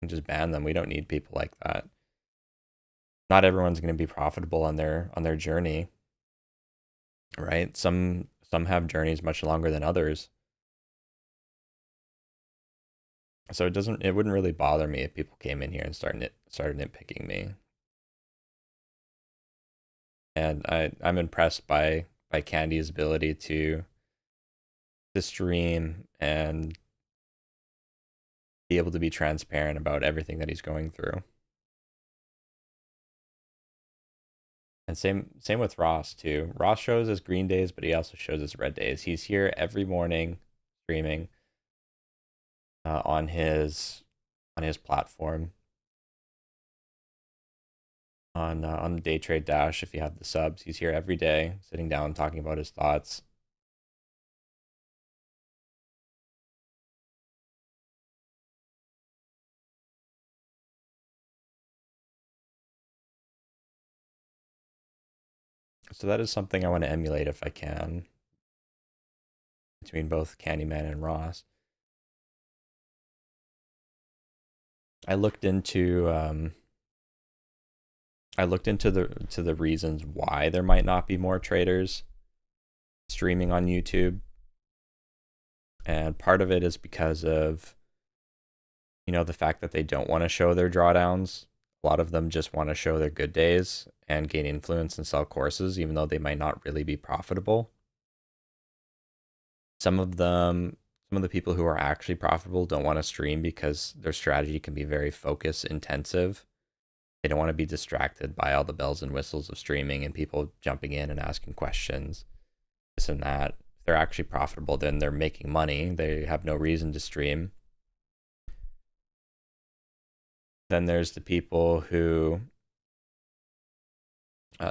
just ban them. We don't need people like that. Not everyone's going to be profitable on their journey, right? Some have journeys much longer than others. So it wouldn't really bother me if people came in here and started nitpicking me. And I'm impressed by Candy's ability to stream and be able to be transparent about everything that he's going through. And same with Ross too. Ross shows his green days, but he also shows his red days. He's here every morning streaming on his platform on the Day Trade Dash. If you have the subs, he's here every day, sitting down talking about his thoughts. So that is something I want to emulate if I can, between both Candyman and Ross. I looked into the reasons why there might not be more traders streaming on YouTube. And part of it is because of, the fact that they don't want to show their drawdowns. A lot of them just want to show their good days and gain influence and sell courses, even though they might not really be profitable. Some of the people who are actually profitable don't want to stream because their strategy can be very focus intensive. They don't want to be distracted by all the bells and whistles of streaming and people jumping in and asking questions, this and that. If they're actually profitable, then they're making money. They have no reason to stream. Then there's the people who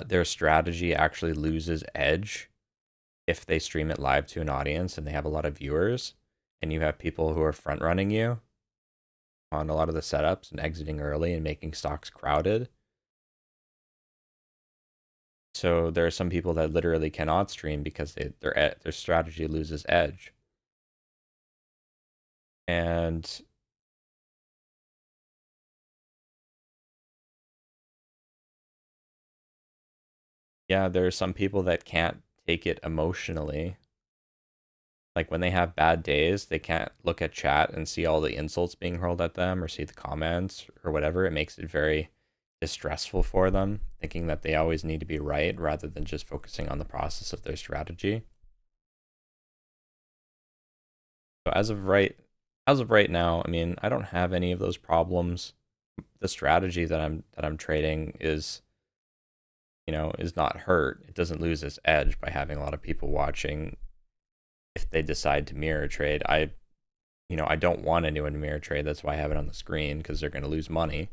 their strategy actually loses edge if they stream it live to an audience and they have a lot of viewers, and you have people who are front running you on a lot of the setups and exiting early and making stocks crowded. So there are some people that literally cannot stream because their strategy loses edge. And yeah, there are some people that can't take it emotionally. Like when they have bad days, they can't look at chat and see all the insults being hurled at them or see the comments or whatever. It makes it very distressful for them, thinking that they always need to be right rather than just focusing on the process of their strategy. So as of right now, I mean, I don't have any of those problems. The strategy that I'm trading is not hurt. It doesn't lose its edge by having a lot of people watching if they decide to mirror trade. I don't want anyone to mirror trade. That's why I have it on the screen, because they're going to lose money.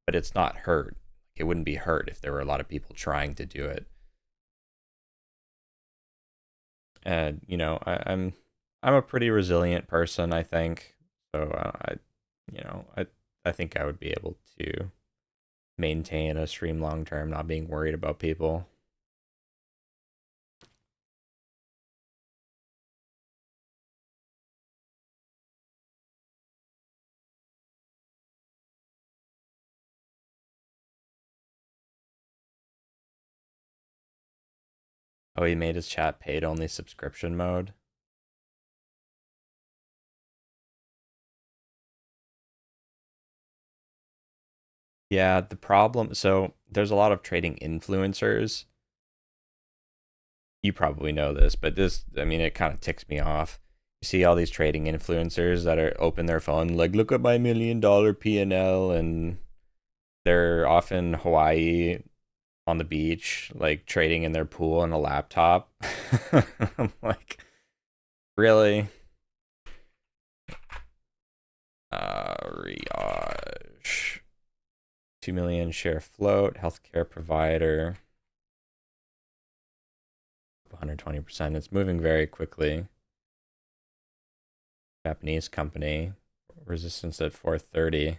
But it's not hurt. It wouldn't be hurt if there were a lot of people trying to do it. And I'm a pretty resilient person, I think. So I think I would be able to maintain a stream long term, not being worried about people. Oh, he made his chat paid only subscription mode. Yeah, the problem, so there's a lot of trading influencers. You probably know this, but I mean, it kind of ticks me off. You see all these trading influencers that are open their phone, like, look at my $1 million P&L, and they're off in Hawaii on the beach, like trading in their pool on a laptop. I'm like, really? Riage. 2 million share float, healthcare provider. 120%. It's moving very quickly. Japanese company. Resistance at 430.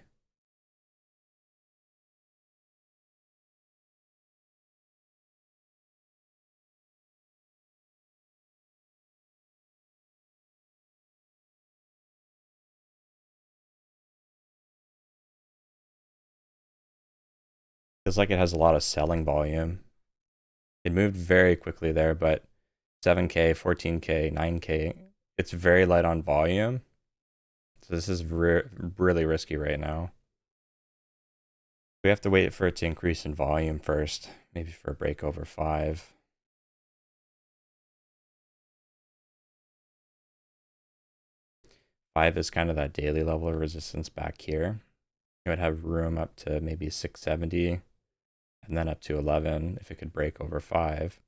Feels like it has a lot of selling volume. It moved very quickly there, but 7K, 14K, 9K, it's very light on volume. So this is really risky right now. We have to wait for it to increase in volume first, maybe for a break over 5. Five is kind of that daily level of resistance back here. You would have room up to maybe 670 and then up to 11 if it could break over 5.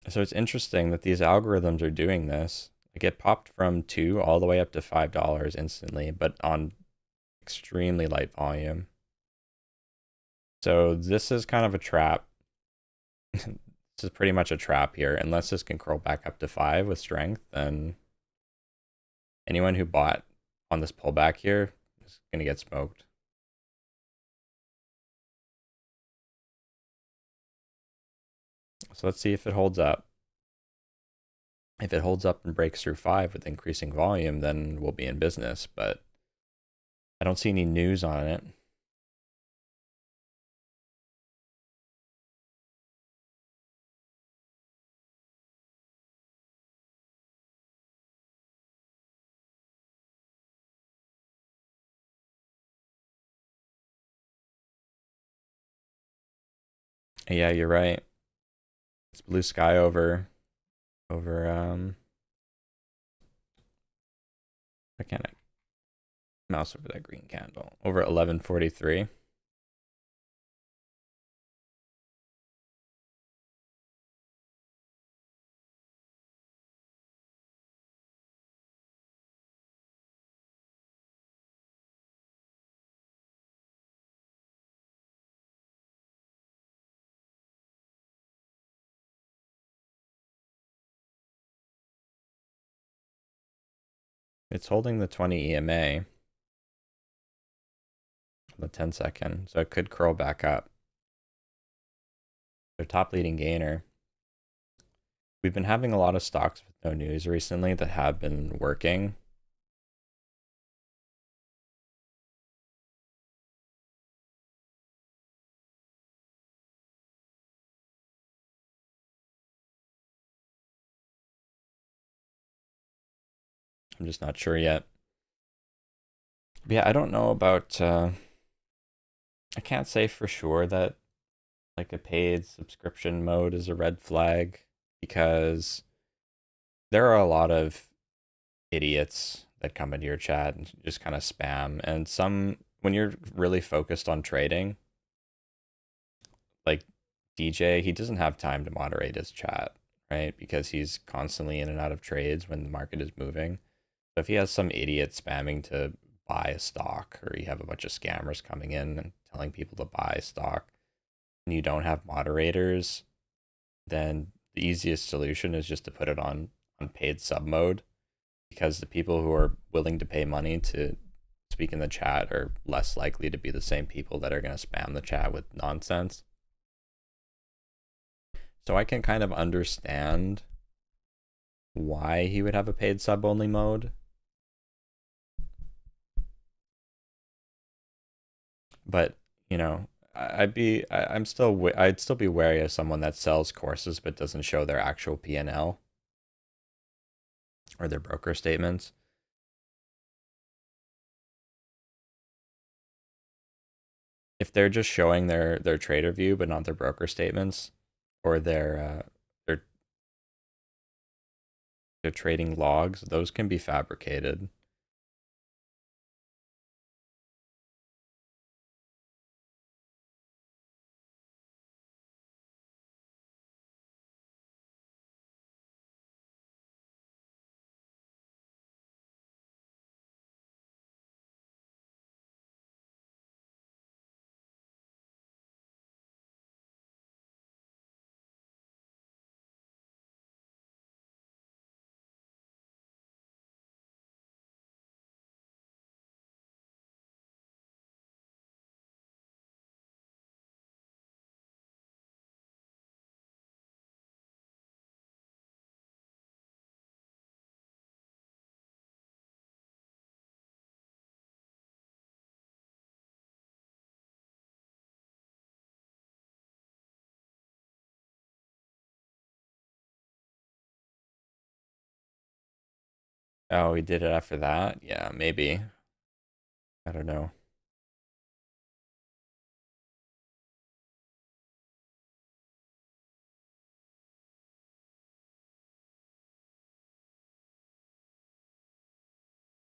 So it's interesting that these algorithms are doing this. Like it popped from 2 all the way up to $5 instantly, but on extremely light volume. So this is kind of a trap. This is pretty much a trap here. Unless this can curl back up to 5 with strength, then anyone who bought on this pullback here is going to get smoked. So let's see if it holds up. If it holds up and breaks through 5 with increasing volume, then we'll be in business. But I don't see any news on it. Yeah, you're right. It's blue sky over I can't mouse over that green candle. Over 1143. It's holding the 20 EMA, the 10-second, so it could curl back up. Their top leading gainer. We've been having a lot of stocks with no news recently that have been working. I'm just not sure yet. But yeah, I don't know about I can't say for sure that like a paid subscription mode is a red flag because there are a lot of idiots that come into your chat and just kind of spam. And some, when you're really focused on trading, like DJ, he doesn't have time to moderate his chat, right? Because he's constantly in and out of trades when the market is moving. So if he has some idiot spamming to buy a stock, or you have a bunch of scammers coming in and telling people to buy stock, and you don't have moderators, then the easiest solution is just to put it on paid sub mode, because the people who are willing to pay money to speak in the chat are less likely to be the same people that are going to spam the chat with nonsense. So I can kind of understand why he would have a paid sub only mode. But, you know, I'd still be wary of someone that sells courses but doesn't show their actual P&L or their broker statements. If they're just showing their trader view but not their broker statements or their trading logs, those can be fabricated. Oh, he did it after that? Yeah, maybe. I don't know.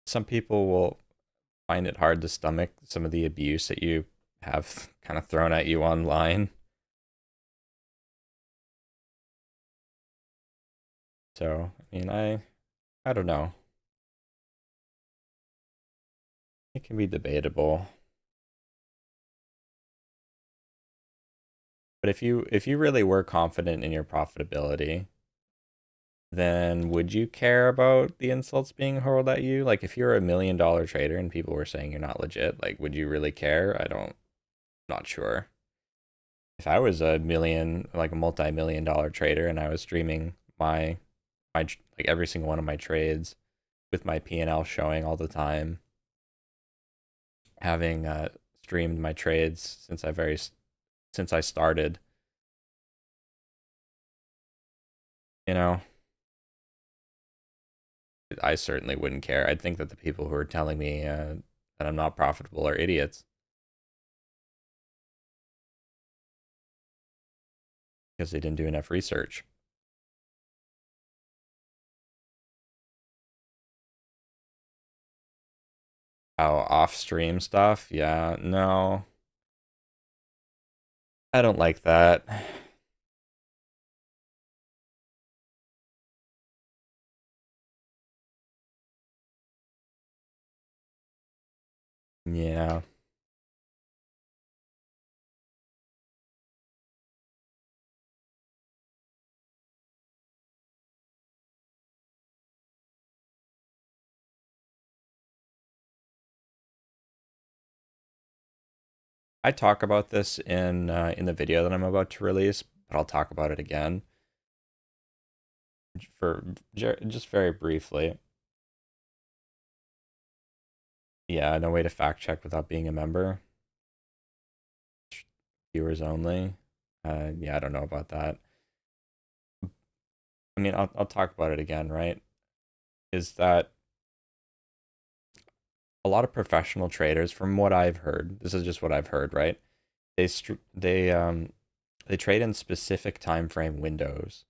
Some people will find it hard to stomach some of the abuse that you have kind of thrown at you online. So, I mean, I don't know. It can be debatable. But if you really were confident in your profitability, then would you care about the insults being hurled at you? Like if you're $1 million trader and people were saying you're not legit, like would you really care? I don't not sure. If I was a million, like a multi-million dollar trader and I was streaming like every single one of my trades with my P&L showing all the time, having streamed my trades since I started, you know, I certainly wouldn't care. I'd think that the people who are telling me that I'm not profitable are idiots because they didn't do enough research. How off stream stuff? Yeah, no, I don't like that. Yeah, I talk about this in the video that I'm about to release, but I'll talk about it again for just very briefly. Yeah, no way to fact check without being a member. Viewers only. Yeah, I don't know about that. I mean, I'll talk about it again, right? Is that a lot of professional traders, from what I've heard, this is just what I've heard, right? They trade in specific time frame windows.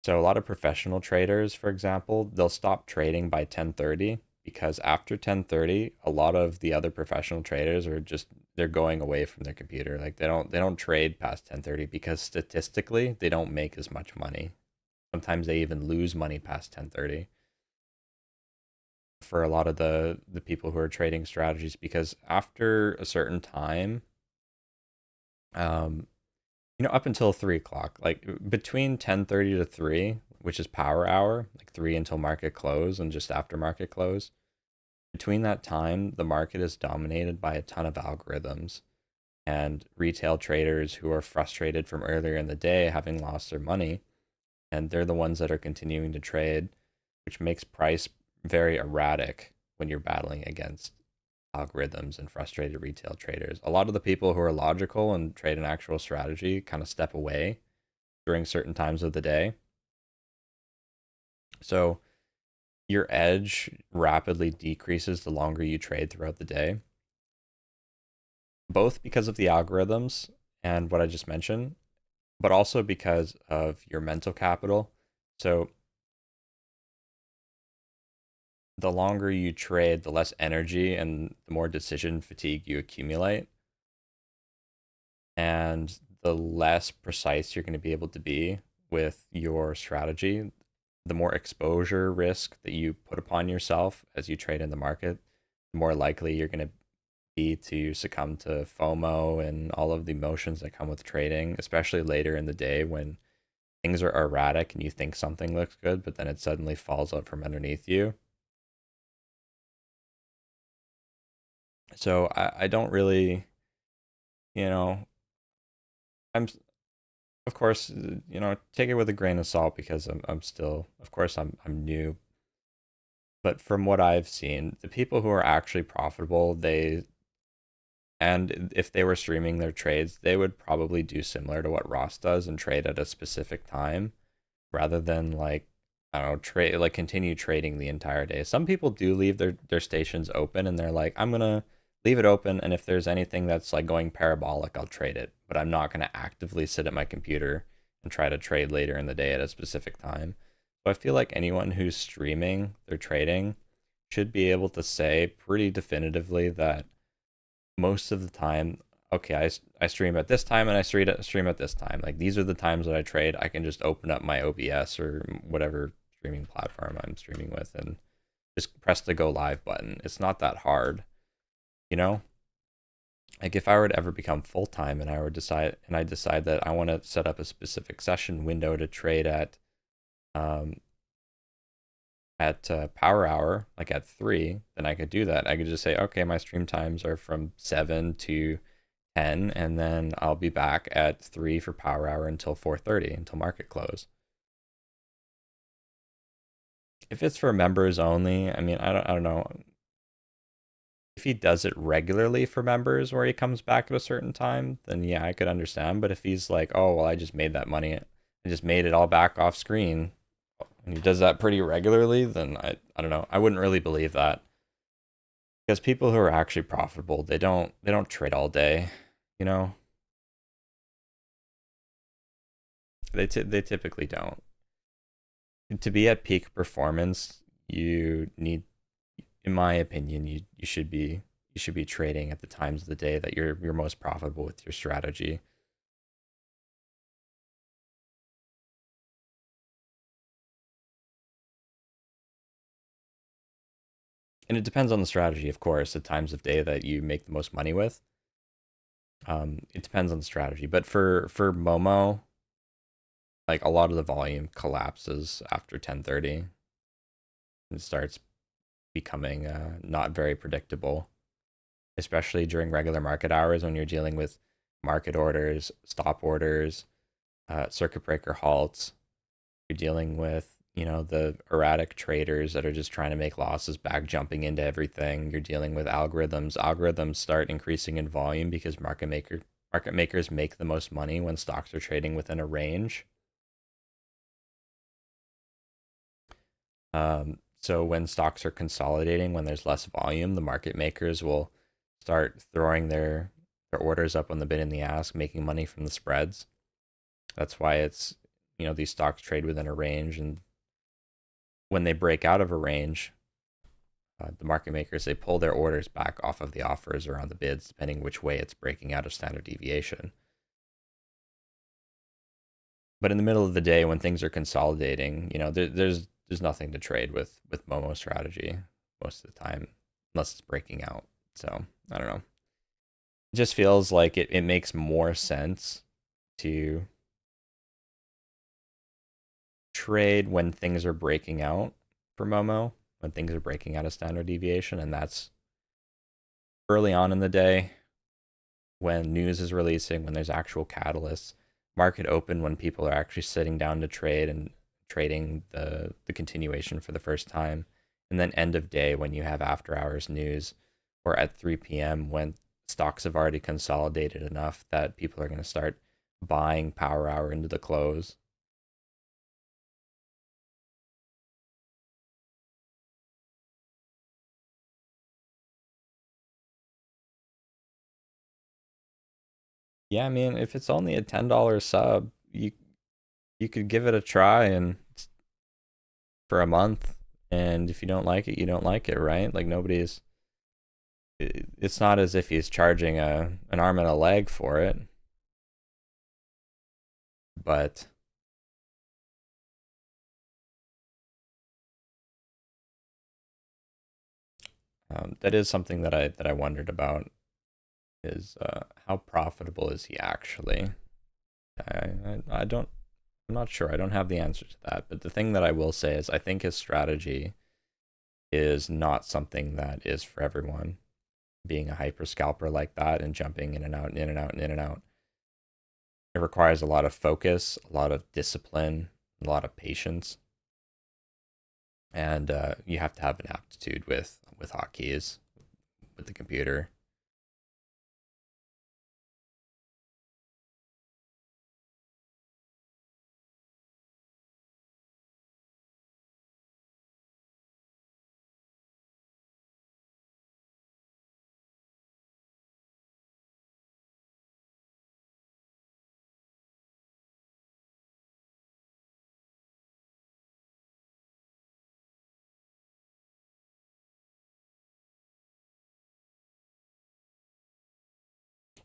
So a lot of professional traders, for example, they'll stop trading by 10:30 because after 10:30, a lot of the other professional traders are just they're going away from their computer. Like they don't trade past 10:30 because statistically, they don't make as much money. Sometimes they even lose money past 10:30 for a lot of the people who are trading strategies because after a certain time, um up until 3 o'clock, like between 10:30 to 3, which is power hour, like 3 until market close and just after market close. Between that time, the market is dominated by a ton of algorithms and retail traders who are frustrated from earlier in the day having lost their money. And they're the ones that are continuing to trade, which makes price very erratic when you're battling against algorithms and frustrated retail traders. A lot of the people who are logical and trade an actual strategy kind of step away during certain times of the day. So your edge rapidly decreases the longer you trade throughout the day, both because of the algorithms and what I just mentioned, but also because of your mental capital. So the longer you trade, the less energy and the more decision fatigue you accumulate, and the less precise you're going to be able to be with your strategy, the more exposure risk that you put upon yourself as you trade in the market, the more likely you're going to be to succumb to FOMO and all of the emotions that come with trading, especially later in the day when things are erratic and you think something looks good, but then it suddenly falls out from underneath you. So I don't really, you know, I'm of course, take it with a grain of salt because I'm still, of course, I'm new. But from what I've seen, the people who are actually profitable, and if they were streaming their trades, they would probably do similar to what Ross does and trade at a specific time rather than like I don't know, trade like continue trading the entire day. Some people do leave their stations open and they're like, I'm gonna leave it open, and if there's anything that's like going parabolic, I'll trade it. But I'm not gonna actively sit at my computer and try to trade later in the day at a specific time. So I feel like anyone who's streaming their trading should be able to say pretty definitively that most of the time, okay, I stream at this time and I stream at this time. Like these are the times that I trade. I can just open up my OBS or whatever streaming platform I'm streaming with and just press the go live button. It's not that hard, you know? Like if I were to ever become full time and I decide that I want to set up a specific session window to trade um power hour, like at 3, then I could do that. I could just say, okay, my stream times are from 7 to 10, and then I'll be back at 3 for power hour until 4:30, until market close. If it's for members only, I mean, I don't know. If he does it regularly for members where he comes back at a certain time, then yeah, I could understand. But if he's like, oh, well, I just made that money, I just made it all back off screen, and he does that pretty regularly, then I don't know. I wouldn't really believe that. Because people who are actually profitable, they don't trade all day, you know? They typically don't. To be at peak performance, you need, in my opinion, you should be trading at the times of the day that you're most profitable with your strategy. And it depends on the strategy, of course, the times of day that you make the most money with. It depends on the strategy. But for Momo, like a lot of the volume collapses after 10:30 and starts becoming not very predictable, especially during regular market hours when you're dealing with market orders, stop orders, circuit breaker halts. You're dealing with, you know, the erratic traders that are just trying to make losses, back jumping into everything. You're dealing with algorithms. Algorithms start increasing in volume because market makers make the most money when stocks are trading within a range. So when stocks are consolidating, when there's less volume, the market makers will start throwing their orders up on the bid and the ask, making money from the spreads. That's why it's, you know, these stocks trade within a range, and when they break out of a range, the market makers, they pull their orders back off of the offers or on the bids, depending which way it's breaking out of standard deviation. But in the middle of the day, when things are consolidating, you know, there's nothing to trade with Momo strategy most of the time, unless it's breaking out. So I don't know. It just feels like it makes more sense to trade when things are breaking out for Momo, when things are breaking out of standard deviation, and that's early on in the day when news is releasing, when there's actual catalysts, market open when people are actually sitting down to trade and trading the continuation for the first time, and then end of day when you have after hours news, or at 3 p.m. when stocks have already consolidated enough that people are going to start buying power hour into the close. Yeah, I mean, if it's only a $10 sub, you could give it a try and for a month, and if you don't like it, you don't like it, right? Like nobody's it's not as if he's charging an arm and a leg for it, but that is something that I wondered about is how profitable is he actually? I don't, I'm not sure. I don't have the answer to that. But the thing that I will say is I think his strategy is not something that is for everyone. Being a hyper scalper like that and jumping in and out and in and out and in and out. It requires a lot of focus, a lot of discipline, a lot of patience, and you have to have an aptitude with hotkeys with the computer.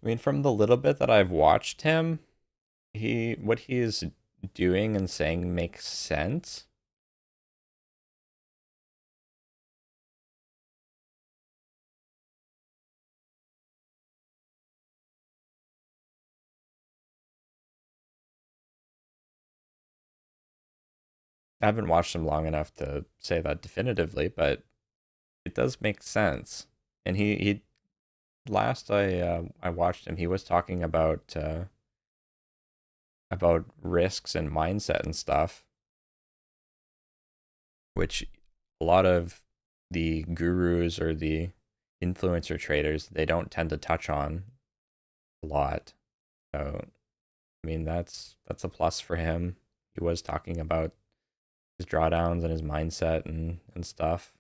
I mean, from the little bit that I've watched him, he what he is doing and saying makes sense. I haven't watched him long enough to say that definitively, but it does make sense. And he last I watched him, he was talking about risks and mindset and stuff, which a lot of the gurus or the influencer traders they don't tend to touch on a lot. So I mean that's a plus for him. He was talking about his drawdowns and his mindset and stuff.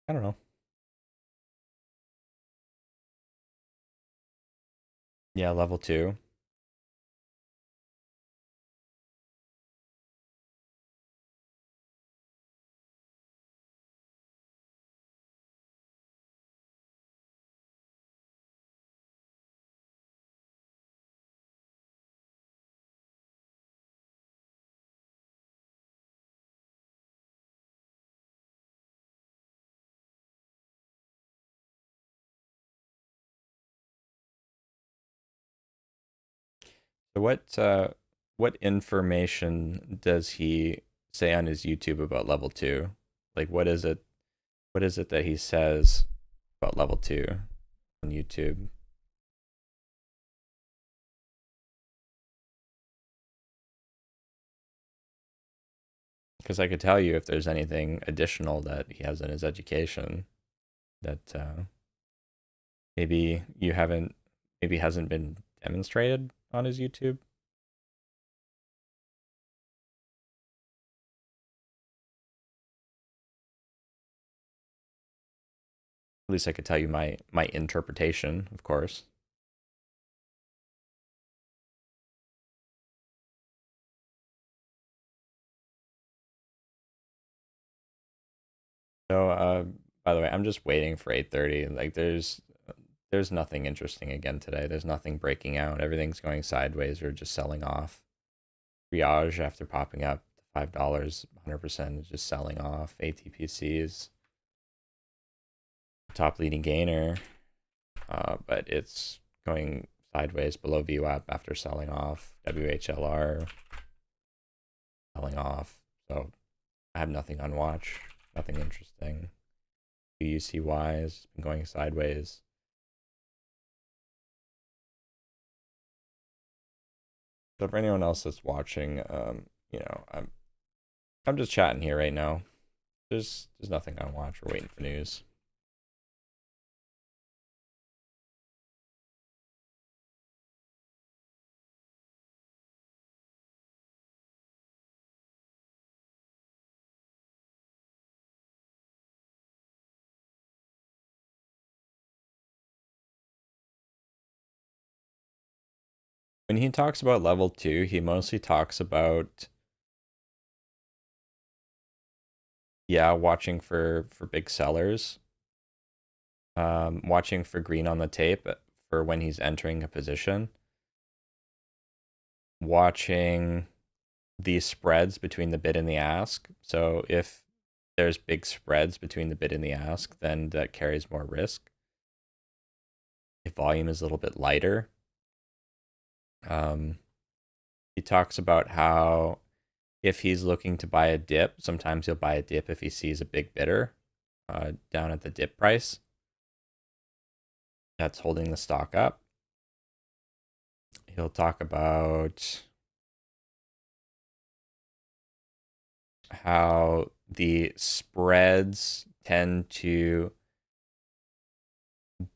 I don't know. Yeah, level two. So what information does he say on his YouTube about level two? Like what is it that he says about level two on YouTube? Because I could tell you if there's anything additional that he has in his education that maybe you haven't maybe hasn't been demonstrated on his YouTube. At least I could tell you my interpretation, of course. So by the way, I'm just waiting for 8:30. Like there's nothing interesting again today. There's nothing breaking out. Everything's going sideways or just selling off. Triage after popping up to $5, 100% is just selling off. ATPC is top leading gainer, but it's going sideways below VWAP after selling off. WHLR selling off. So I have nothing on watch, nothing interesting. UCY has been going sideways. So for anyone else that's watching, I'm just chatting here right now. There's nothing on watch. We're waiting for news. When he talks about level two, he mostly talks about yeah, watching for big sellers, watching for green on the tape for when he's entering a position, watching the spreads between the bid and the ask. So if there's big spreads between the bid and the ask, then that carries more risk. If volume is a little bit lighter, um, he talks about how if he's looking to buy a dip, sometimes he'll buy a dip if he sees a big bidder down at the dip price that's holding the stock up. He'll talk about how the spreads tend to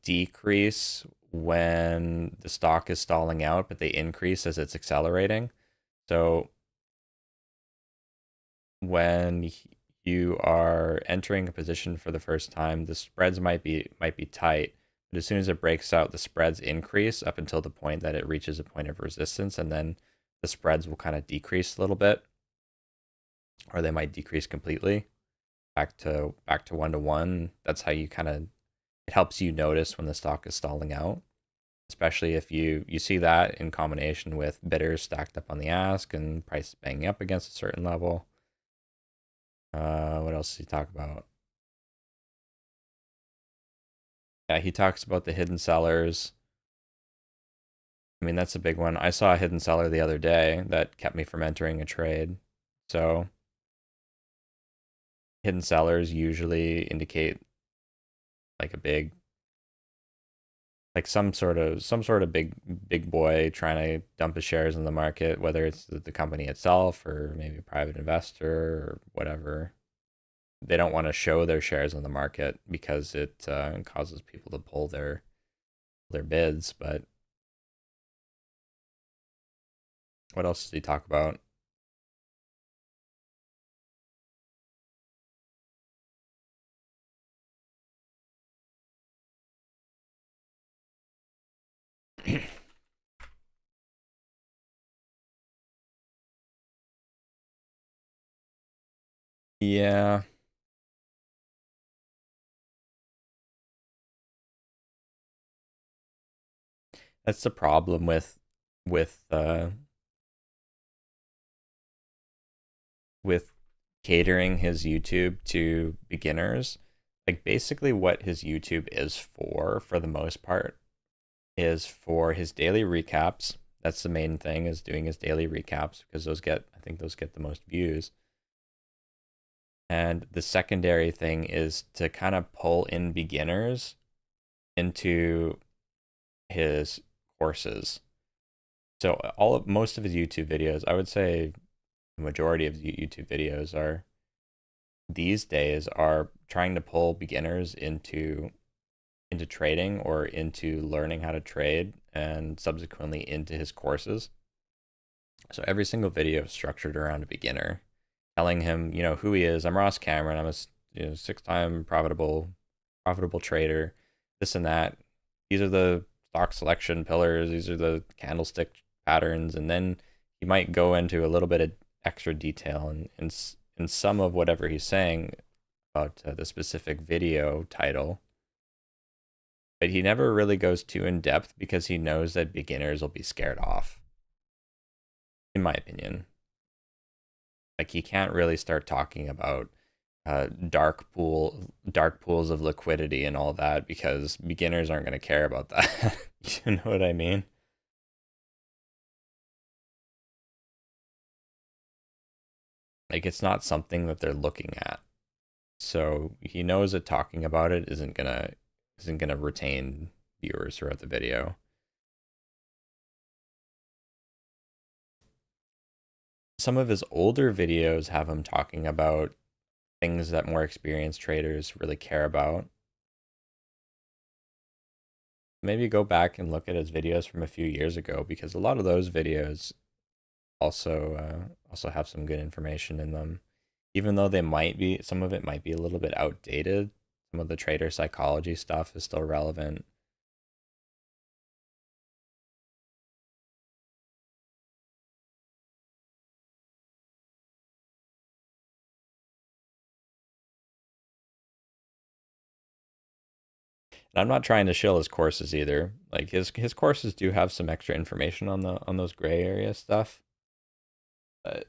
decrease when the stock is stalling out, but they increase as it's accelerating. So when you are entering a position for the first time, the spreads might be tight, but as soon as it breaks out, the spreads increase up until the point that it reaches a point of resistance, and then the spreads will kind of decrease a little bit, or they might decrease completely back to 1 to 1. That's how you kind of it helps you notice when the stock is stalling out, especially if you see that in combination with bidders stacked up on the ask and prices banging up against a certain level. What else does he talk about? Yeah, he talks about the hidden sellers. I mean, that's a big one. I saw a hidden seller the other day that kept me from entering a trade. So hidden sellers usually indicate like a big, like some sort of big boy trying to dump his shares in the market, whether it's the company itself or maybe a private investor or whatever. They don't want to show their shares in the market because it causes people to pull their bids. But what else does he talk about? Yeah, that's the problem with with catering his YouTube to beginners. Like basically what his YouTube is for the most part, is for his daily recaps. That's the main thing, is doing his daily recaps because I think those get the most views. And the secondary thing is to kind of pull in beginners into his courses. So most of his YouTube videos, I would say the majority of the YouTube videos are these days are trying to pull beginners into trading or into learning how to trade and subsequently into his courses. So every single video is structured around a beginner, telling him, who he is. I'm Ross Cameron. I'm a six-time profitable trader. This and that. These are the stock selection pillars. These are the candlestick patterns, and then he might go into a little bit of extra detail in some of whatever he's saying about the specific video title. But he never really goes too in depth because he knows that beginners will be scared off, in my opinion. Like he can't really start talking about dark pools of liquidity and all that because beginners aren't going to care about that. You know what I mean? Like it's not something that they're looking at. So he knows that talking about it isn't gonna retain viewers throughout the video. Some of his older videos have him talking about things that more experienced traders really care about. Maybe go back and look at his videos from a few years ago because a lot of those videos also have some good information in them. Even though some of it might be a little bit outdated, some of the trader psychology stuff is still relevant. And I'm not trying to shill his courses either. Like his courses do have some extra information on those gray area stuff. But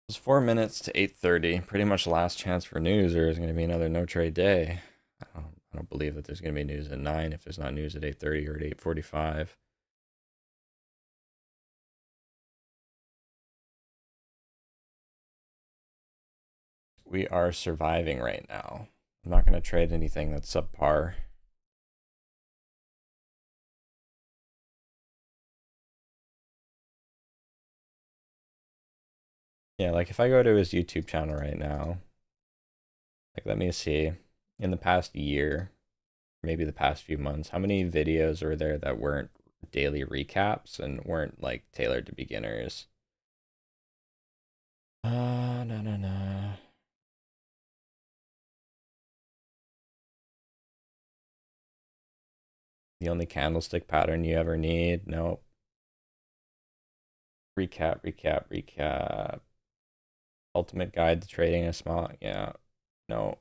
it's 4 minutes to 8:30. Pretty much the last chance for news, or is going to be another no trade day. I don't believe that there's going to be news at 9 if there's not news at 8:30 or at 8:45. We are surviving right now. I'm not going to trade anything that's subpar. Yeah, like if I go to his YouTube channel right now, like let me see, in the past year, maybe the past few months, how many videos were there that weren't daily recaps and weren't like tailored to beginners? No, no, no. The only candlestick pattern you ever need? Nope. Recap, recap, recap. Ultimate guide to trading a small. Yeah. No.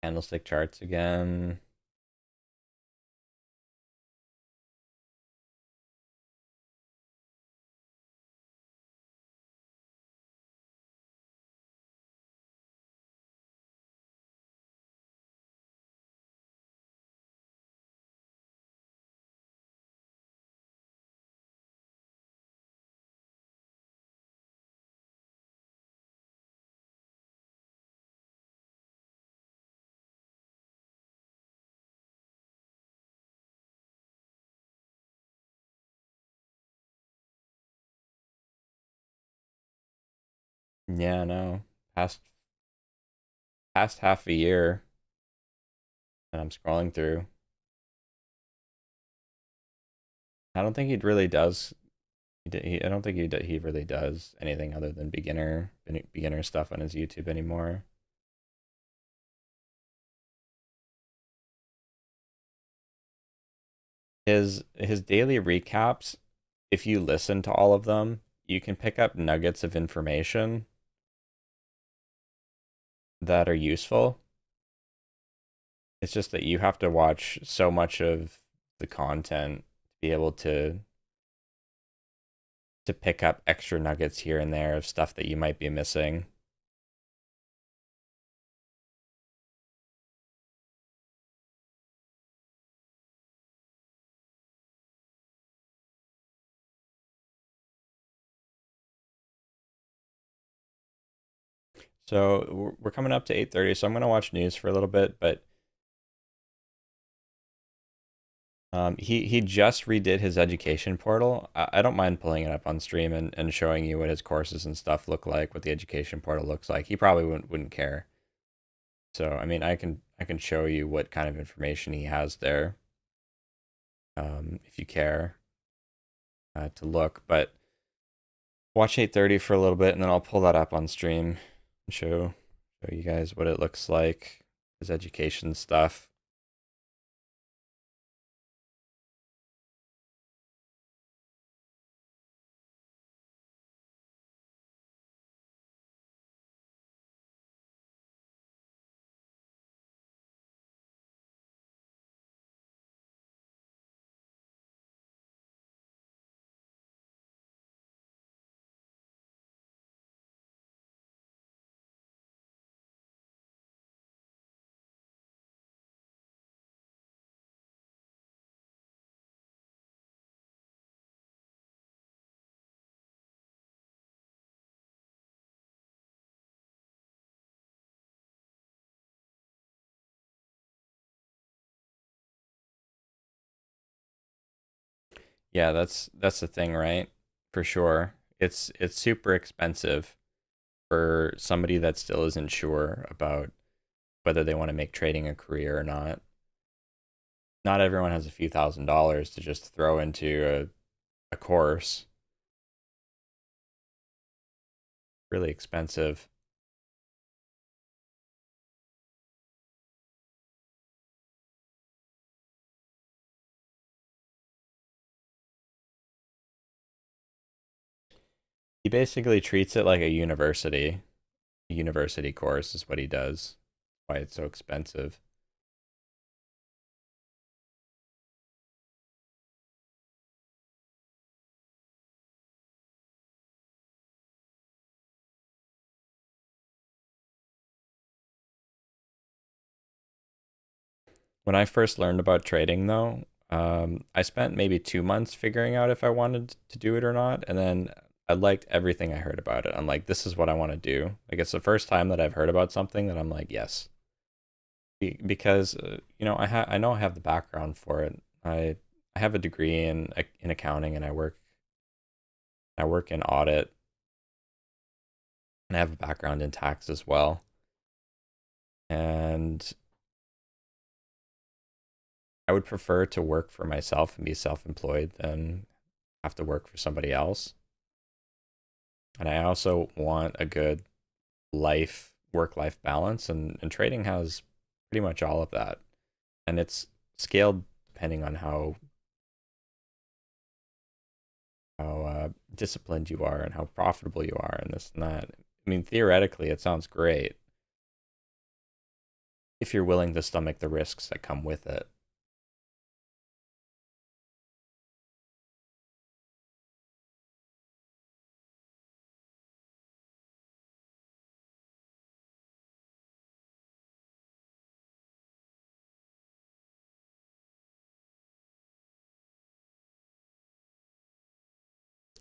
Candlestick charts again. Yeah, no. Past past half a year, and I'm scrolling through. I don't think he really does. I don't think he really does anything other than beginner stuff on his YouTube anymore. His daily recaps, if you listen to all of them, you can pick up nuggets of information that are useful. It's just that you have to watch so much of the content to be able to pick up extra nuggets here and there of stuff that you might be missing. So we're coming up to 8:30, so I'm gonna watch news for a little bit. But he just redid his education portal. I don't mind pulling it up on stream and showing you what his courses and stuff look like, what the education portal looks like. He probably wouldn't care. So I mean, I can show you what kind of information he has there, if you care to look. But watch 8:30 for a little bit, and then I'll pull that up on stream and show you guys what it looks like, his education stuff. Yeah, that's the thing, right? For sure. It's super expensive for somebody that still isn't sure about whether they want to make trading a career or not. Not everyone has a few $1,000s to just throw into a course. Really expensive. He basically treats it like a university. A university course is what he does. Why it's so expensive. When I first learned about trading, though, I spent maybe 2 months figuring out if I wanted to do it or not, and then I liked everything I heard about it. I'm like, this is what I want to do. Like, it's the first time that I've heard about something that I'm like, yes, because I know I have the background for it. I have a degree in accounting, and I work in audit, and I have a background in tax as well. And I would prefer to work for myself and be self-employed than have to work for somebody else. And I also want a good work-life balance, and trading has pretty much all of that. And it's scaled depending on how disciplined you are and how profitable you are and this and that. I mean, theoretically, it sounds great if you're willing to stomach the risks that come with it.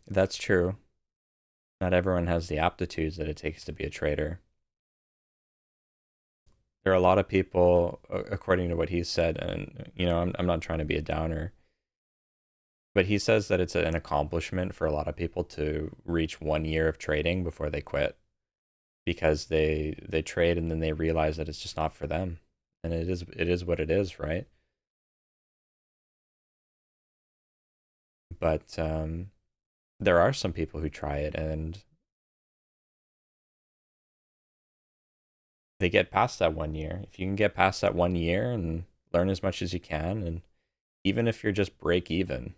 That's true. Not everyone has the aptitudes that it takes to be a trader. There are a lot of people, according to what he said, and I'm not trying to be a downer, but he says that it's an accomplishment for a lot of people to reach 1 year of trading before they quit because they trade and then they realize that it's just not for them, and it is what it is, right? But there are some people who try it and they get past that 1 year. If you can get past that 1 year and learn as much as you can, and even if you're just break even,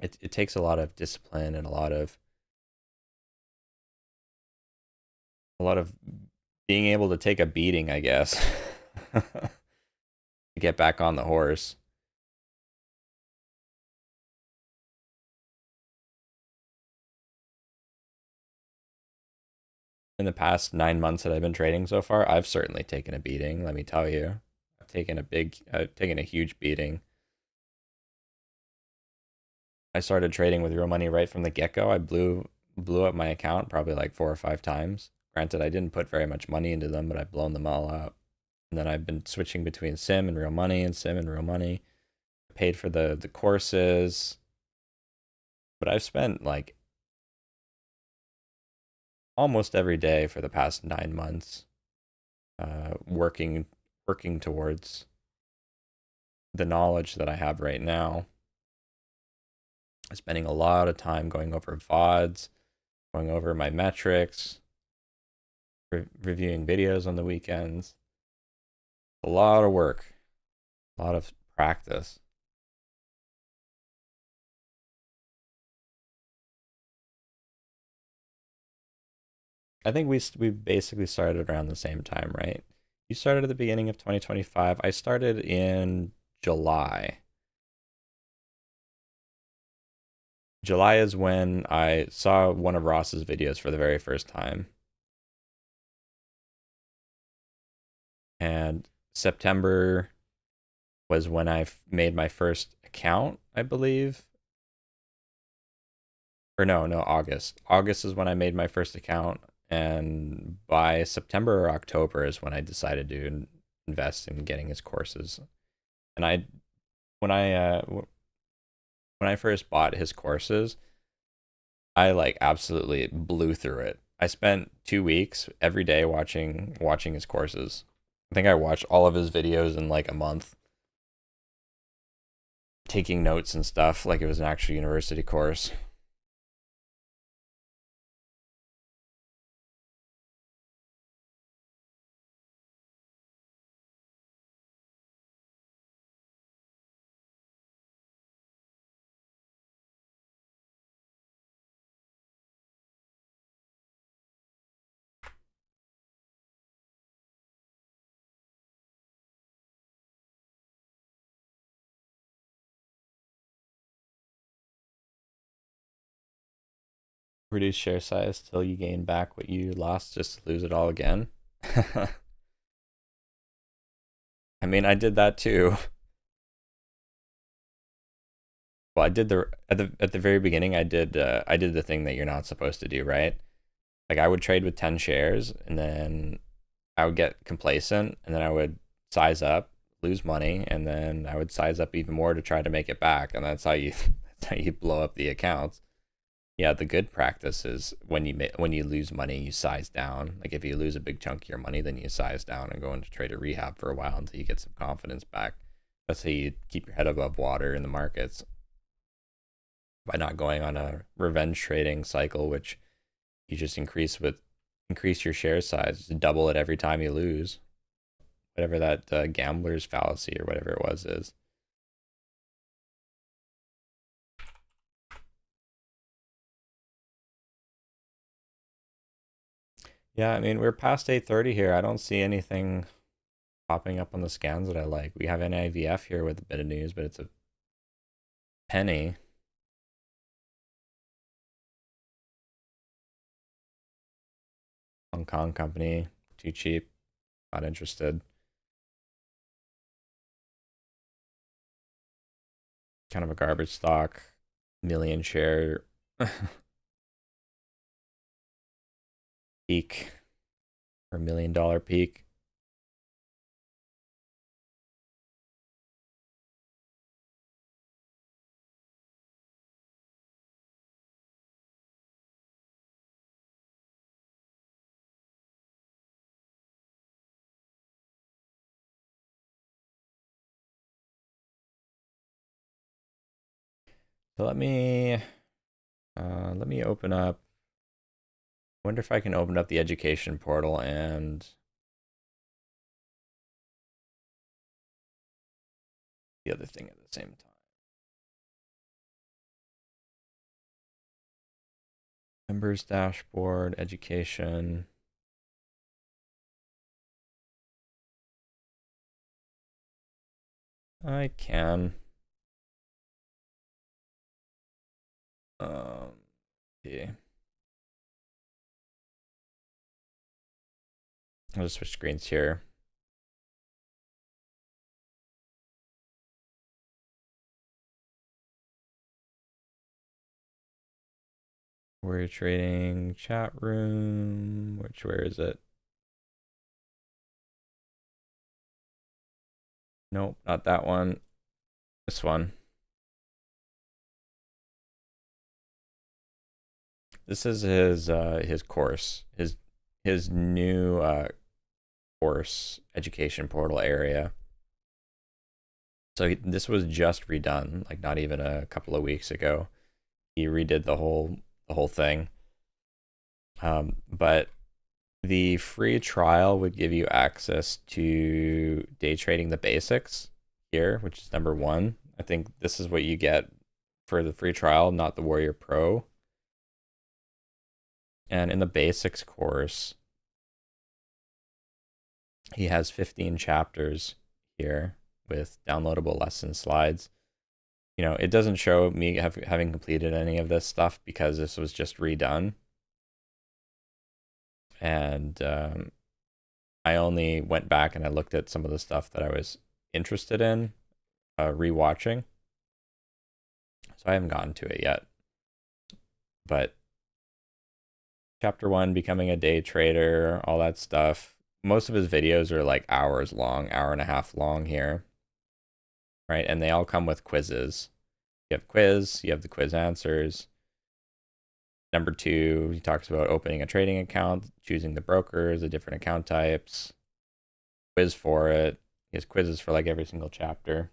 it takes a lot of discipline and a lot of being able to take a beating, I guess, to get back on the horse. In the past 9 months that I've been trading so far, I've certainly taken a beating, let me tell you. I've taken a huge beating. I started trading with real money right from the get-go. I blew up my account probably like 4 or 5 times. Granted, I didn't put very much money into them, but I've blown them all up. And then I've been switching between sim and real money and sim and real money. Paid for the courses, but I've spent like almost every day for the past 9 months working towards the knowledge that I have right now. Spending a lot of time going over VODs, going over my metrics, reviewing videos on the weekends. A lot of work, a lot of practice. I think we basically started around the same time, right? You started at the beginning of 2025. I started in July. July is when I saw one of Ross's videos for the very first time. And September was when I made my first account, I believe. Or no, August. August is when I made my first account, and by September or October is when I decided to invest in getting his courses. And when I uh, when I first bought his courses, I like absolutely blew through it. I spent 2 weeks every day watching his courses. I think I watched all of his videos in like a month, taking notes and stuff like it was an actual university course. Reduce share size till you gain back what you lost just to lose it all again. I mean, I did that too. Well, I did the at the very beginning. I did the thing that you're not supposed to do, right? Like I would trade with 10 shares, and then I would get complacent, and then I would size up, lose money, and then I would size up even more to try to make it back, and that's how you that's how you blow up the accounts. Yeah, the good practice is when you lose money, you size down. Like if you lose a big chunk of your money, then you size down and go into trader rehab for a while until you get some confidence back. That's how you keep your head above water in the markets by not going on a revenge trading cycle, which you just increase your share size, double it every time you lose. Whatever that gambler's fallacy or whatever it was is. Yeah, I mean we're past 8:30 here. I don't see anything popping up on the scans that I like. We have NIVF here with a bit of news, but it's a penny. Hong Kong company, too cheap, not interested. Kind of a garbage stock, million share peak or $1 million peak. So let me open up. Wonder if I can open up the education portal and the other thing at the same time. Members dashboard, education. I can. Yeah. I'll just switch screens here. Warrior trading chat room. Where is it? Nope, not that one. This one. This is his course. His new course education portal area. So this was just redone, like not even a couple of weeks ago. He redid the whole thing. But the free trial would give you access to day trading the basics here, which is number one. I think this is what you get for the free trial, not the Warrior Pro. And in the basics course, he has 15 chapters here with downloadable lesson slides. You know, it doesn't show me having completed any of this stuff because this was just redone. And I only went back and I looked at some of the stuff that I was interested in rewatching. So I haven't gotten to it yet. But chapter one, becoming a day trader, all that stuff. Most of his videos are like hours long, hour and a half long here. Right? And they all come with quizzes. You have quiz, you have the quiz answers. Number two, he talks about opening a trading account, choosing the brokers, the different account types, quiz for it. He has quizzes for like every single chapter.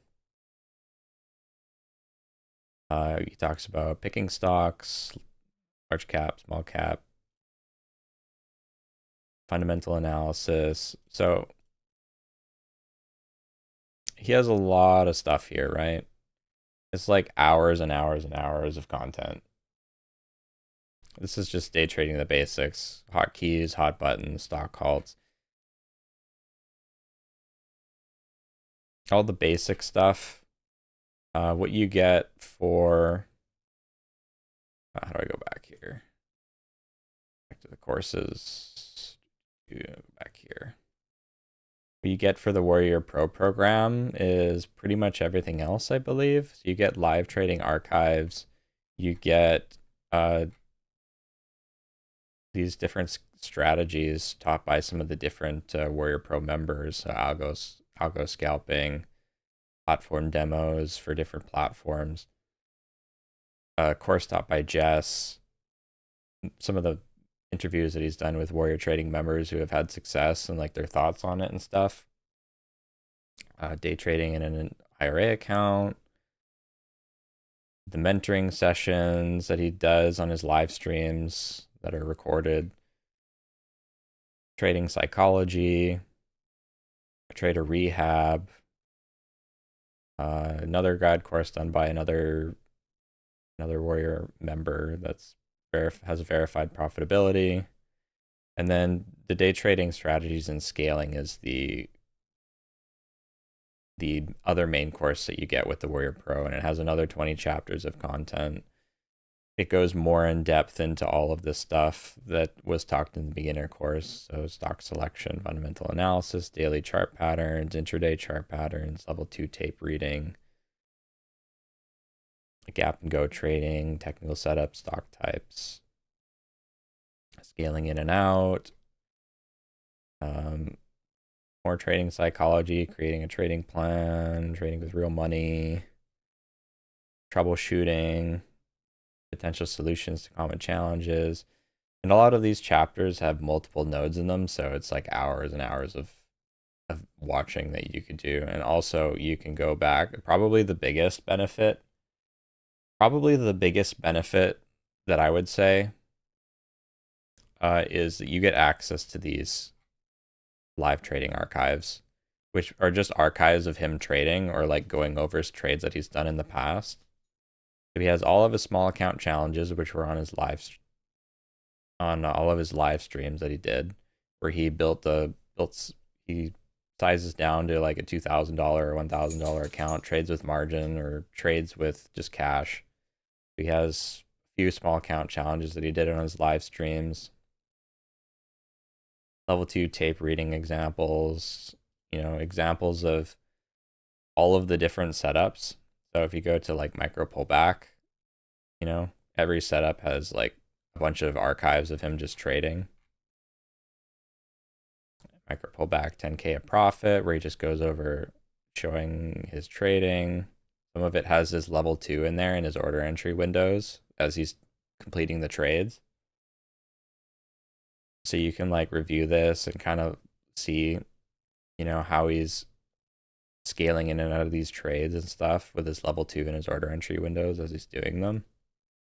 He talks about picking stocks, large cap, small cap, fundamental analysis. So he has a lot of stuff here, right? It's like hours and hours and hours of content. This is just day trading the basics, hotkeys, hot buttons, stock halts. All the basic stuff. What you get for, how do I go back here? Back to the courses, back here. What you get for the Warrior Pro program is pretty much everything else, I believe. So you get live trading archives, you get these different strategies taught by some of the different Warrior Pro members, algo scalping, platform demos for different platforms, a course taught by Jess, some of the interviews that he's done with Warrior Trading members who have had success and like their thoughts on it and stuff. Day trading in an IRA account, the mentoring sessions that he does on his live streams that are recorded, trading psychology, trader rehab, another guide course done by another Warrior member that's has verified profitability, and then the day trading strategies and scaling is the other main course that you get with the Warrior Pro, and it has another 20 chapters of content. It goes more in depth into all of the stuff that was talked in the beginner course. So stock selection, fundamental analysis, daily chart patterns, intraday chart patterns, level 2 tape reading, gap and go trading, technical setup, stock types, scaling in and out, more trading psychology, creating a trading plan, trading with real money, troubleshooting, potential solutions to common challenges. And a lot of these chapters have multiple nodes in them, so it's like hours and hours of watching that you could do. And also you can go back. Probably the biggest benefit that I would say is that you get access to these live trading archives, which are just archives of him trading or like going over his trades that he's done in the past. So he has all of his small account challenges, which were on his all of his live streams that he did, where he he sizes down to like a $2,000 or $1,000 account, trades with margin or trades with just cash. He has a few small account challenges that he did on his live streams. Level 2 tape reading examples, examples of all of the different setups. So if you go to like micro pullback, every setup has like a bunch of archives of him just trading. Micro pullback 10K a profit, where he just goes over showing his trading. Some of it has his level 2 in there in his order entry windows as he's completing the trades. So you can like review this and kind of see, how he's scaling in and out of these trades and stuff with his level 2 in his order entry windows as he's doing them.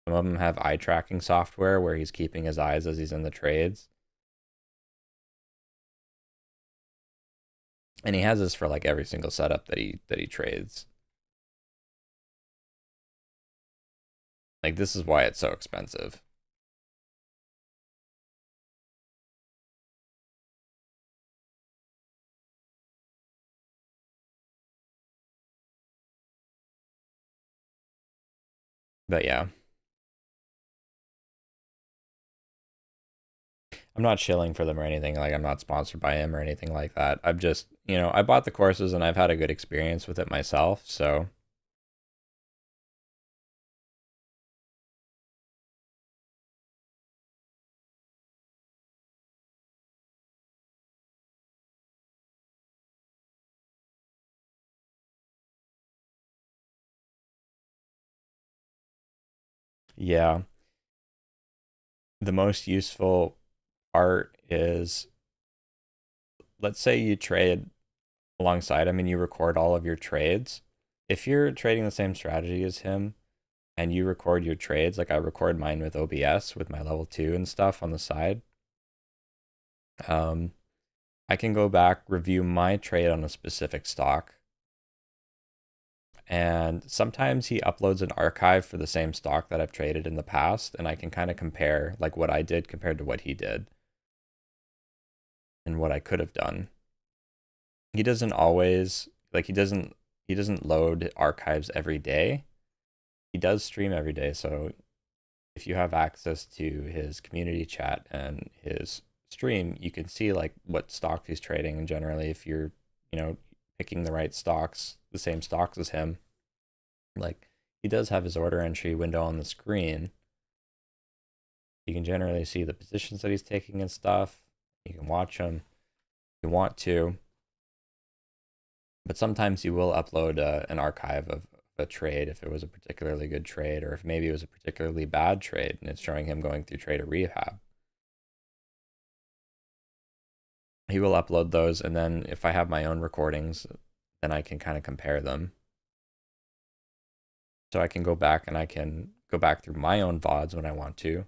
Some of them have eye tracking software where he's keeping his eyes as he's in the trades. And he has this for like every single setup that he trades. Like, this is why it's so expensive. But yeah. I'm not shilling for them or anything. Like, I'm not sponsored by him or anything like that. I'm just, I bought the courses and I've had a good experience with it myself. So yeah, the most useful part is, let's say you trade alongside him and you record all of your trades. If you're trading the same strategy as him and you record your trades, like I record mine with OBS with my level 2 and stuff on the side, I can go back, review my trade on a specific stock. And sometimes he uploads an archive for the same stock that I've traded in the past, and I can kind of compare like what I did compared to what he did and what I could have done. He doesn't always he doesn't load archives every day. He does stream every day, so if you have access to his community chat and his stream, you can see like what stock he's trading. And generally, if you're picking the right stocks, the same stocks as him. Like, he does have his order entry window on the screen. You can generally see the positions that he's taking and stuff. You can watch them if you want to. But sometimes you will upload an archive of a trade if it was a particularly good trade, or if maybe it was a particularly bad trade and it's showing him going through trader rehab. He will upload those, and then if I have my own recordings, then I can kind of compare them. So I can go back and I can go back through my own VODs when I want to,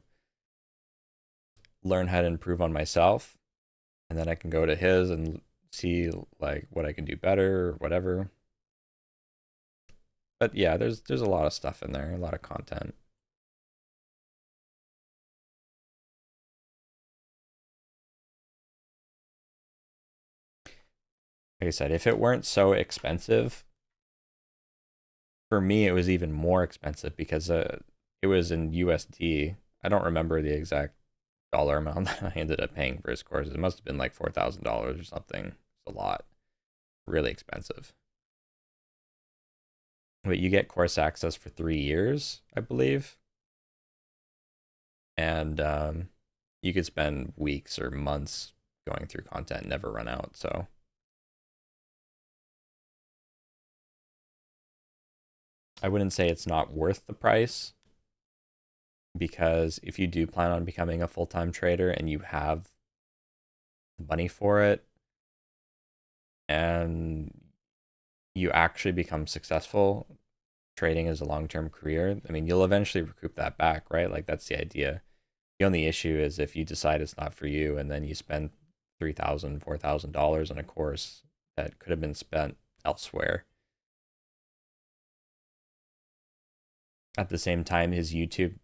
learn how to improve on myself, and then I can go to his and see like what I can do better or whatever. But yeah, there's a lot of stuff in there, a lot of content. Like I said, if it weren't so expensive, for me it was even more expensive because it was in USD. I don't remember the exact dollar amount that I ended up paying for his courses. It must have been like $4,000 or something. It's a lot, really expensive. But you get course access for 3 years, I believe, and you could spend weeks or months going through content and never run out. So I wouldn't say it's not worth the price, because if you do plan on becoming a full-time trader and you have the money for it and you actually become successful, trading is a long-term career. I mean, you'll eventually recoup that back, right? Like, that's the idea. The only issue is if you decide it's not for you and then you spend $3,000, $4,000 on a course that could have been spent elsewhere. At the same time, his YouTube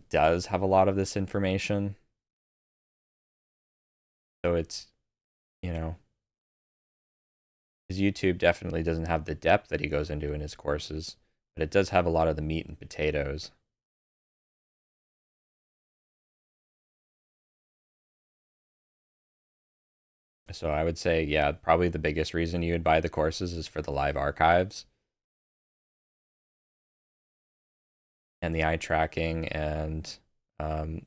does have a lot of this information. So it's, you know, his YouTube definitely doesn't have the depth that he goes into in his courses, but it does have a lot of the meat and potatoes. So I would say, yeah, probably the biggest reason you would buy the courses is for the live archives and the eye tracking, and um,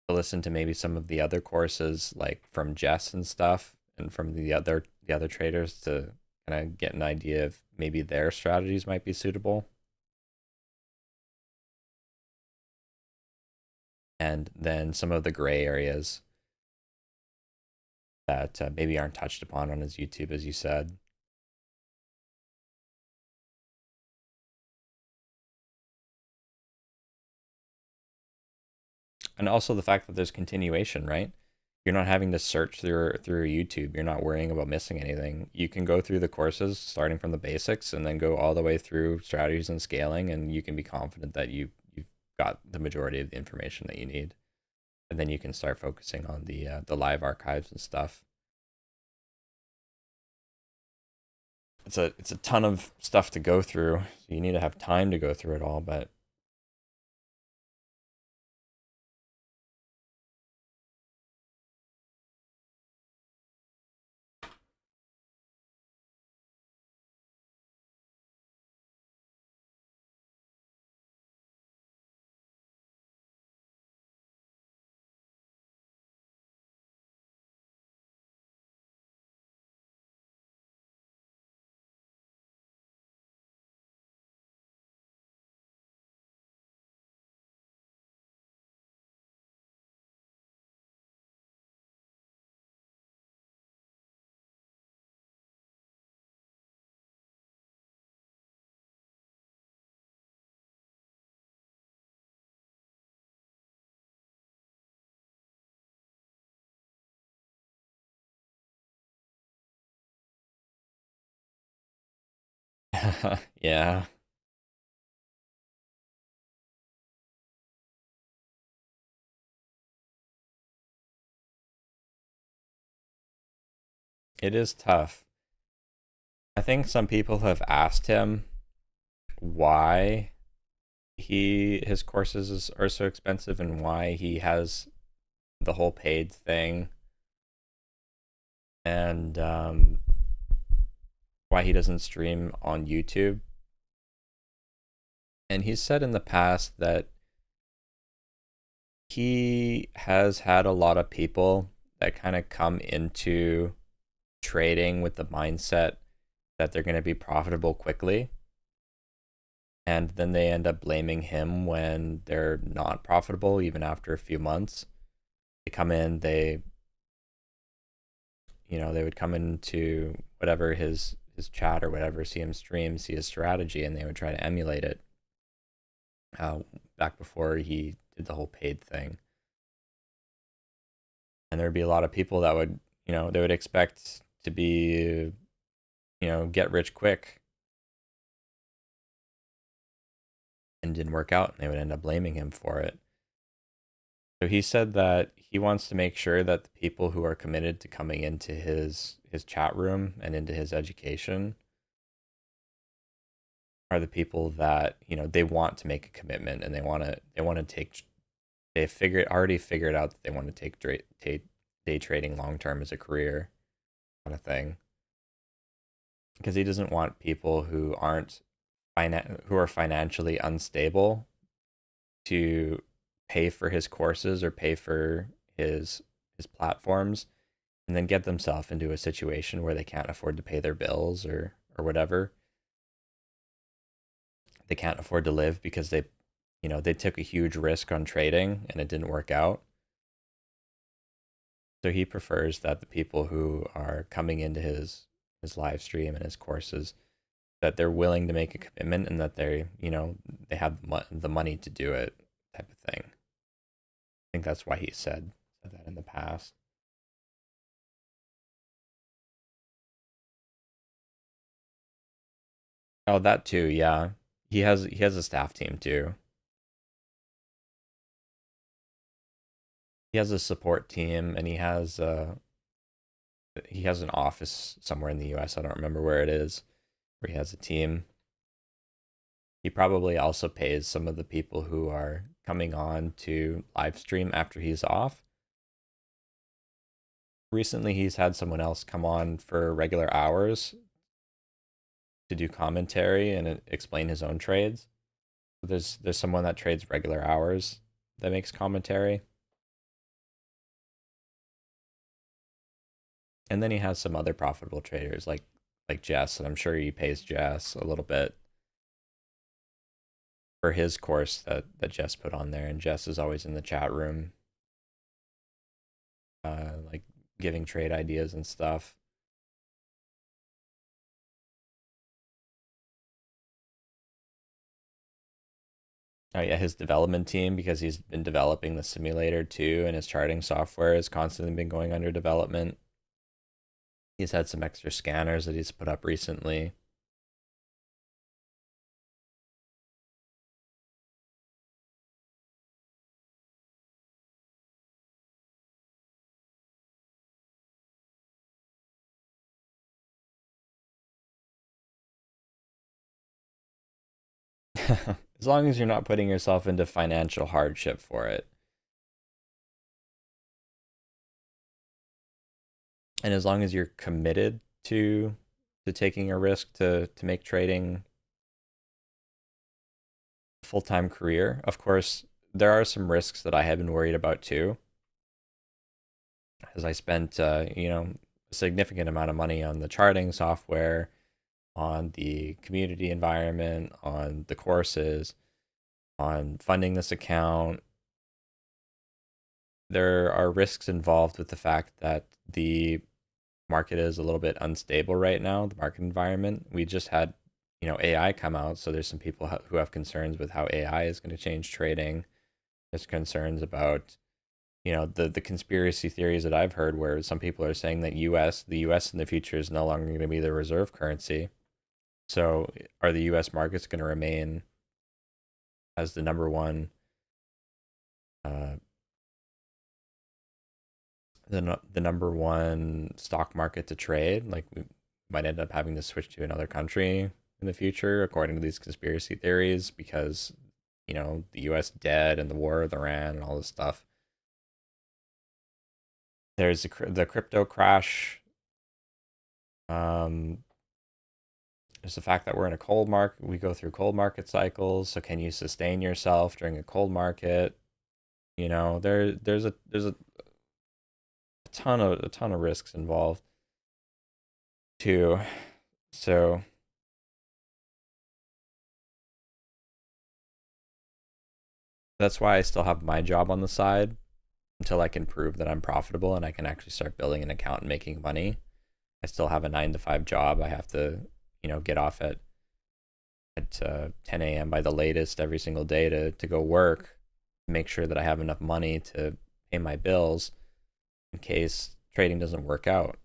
to listen to maybe some of the other courses like from Jess and stuff, and from the other traders, to kind of get an idea of maybe their strategies might be suitable. And then some of the gray areas that maybe aren't touched upon on his YouTube, as you said. And also the fact that there's continuation, right? You're not having to search through YouTube. You're not worrying about missing anything. You can go through the courses starting from the basics and then go all the way through strategies and scaling, and you can be confident that you've got the majority of the information that you need. And then you can start focusing on the live archives and stuff. It's a ton of stuff to go through, so you need to have time to go through it all. But yeah, it is tough. I think some people have asked him why his courses are so expensive and why he has the whole paid thing. And why he doesn't stream on YouTube. And he's said in the past that he has had a lot of people that kind of come into trading with the mindset that they're going to be profitable quickly. And then they end up blaming him when they're not profitable, even after a few months. They come in, they would come into whatever his chat or whatever, see him stream, see his strategy, and they would try to emulate it. Back before he did the whole paid thing. And there would be a lot of people that would, they would expect to be, get rich quick, and didn't work out, and they would end up blaming him for it. So he said that he wants to make sure that the people who are committed to coming into his chat room and into his education are the people that, they want to make a commitment, and they want to take, already figured out that they want to take day trading long term as a career kind of thing. Because he doesn't want people who are financially unstable to pay for his courses or pay for his platforms, and then get themselves into a situation where they can't afford to pay their bills or whatever. They can't afford to live because they took a huge risk on trading and it didn't work out. So he prefers that the people who are coming into his live stream and his courses, that they're willing to make a commitment, and that they have the money to do it, type of thing. I think that's why he said that in the past. Oh, that too, yeah. He has a staff team too. He has a support team, and he has an office somewhere in the US. I don't remember where it is, where he has a team. He probably also pays some of the people who are coming on to live stream after he's off. Recently, he's had someone else come on for regular hours to do commentary and explain his own trades. So there's someone that trades regular hours that makes commentary. And then he has some other profitable traders like Jess, and I'm sure he pays Jess a little bit for his course that Jess put on there. And Jess is always in the chat room, like giving trade ideas and stuff. Oh yeah, his development team, because he's been developing the simulator too, and his charting software has constantly been going under development. He's had some extra scanners that he's put up recently. As long as you're not putting yourself into financial hardship for it. And as long as you're committed to taking a risk to make trading a full-time career. Of course, there are some risks that I have been worried about too, as I spent a significant amount of money on the charting software, on the community environment, on the courses, on funding this account. There are risks involved with the fact that the market is a little bit unstable right now, the market environment. We just had, AI come out, so there's some people who have concerns with how AI is going to change trading. There's concerns about, the conspiracy theories that I've heard, where some people are saying that the US in the future is no longer going to be the reserve currency. So are the US markets going to remain as the number one uh, the number one stock market to trade? Like, we might end up having to switch to another country in the future, according to these conspiracy theories, because the US debt and the war with Iran and all this stuff. There's the crypto crash. Um, There's the fact that we're in a cold market. We go through cold market cycles. So can you sustain yourself during a cold market? There's a ton of risks involved too. So that's why I still have my job on the side until I can prove that I'm profitable and I can actually start building an account and making money. I still have a 9 to 5 job. I have to, get off at 10 a.m. by the latest every single day to go work, make sure that I have enough money to pay my bills in case trading doesn't work out.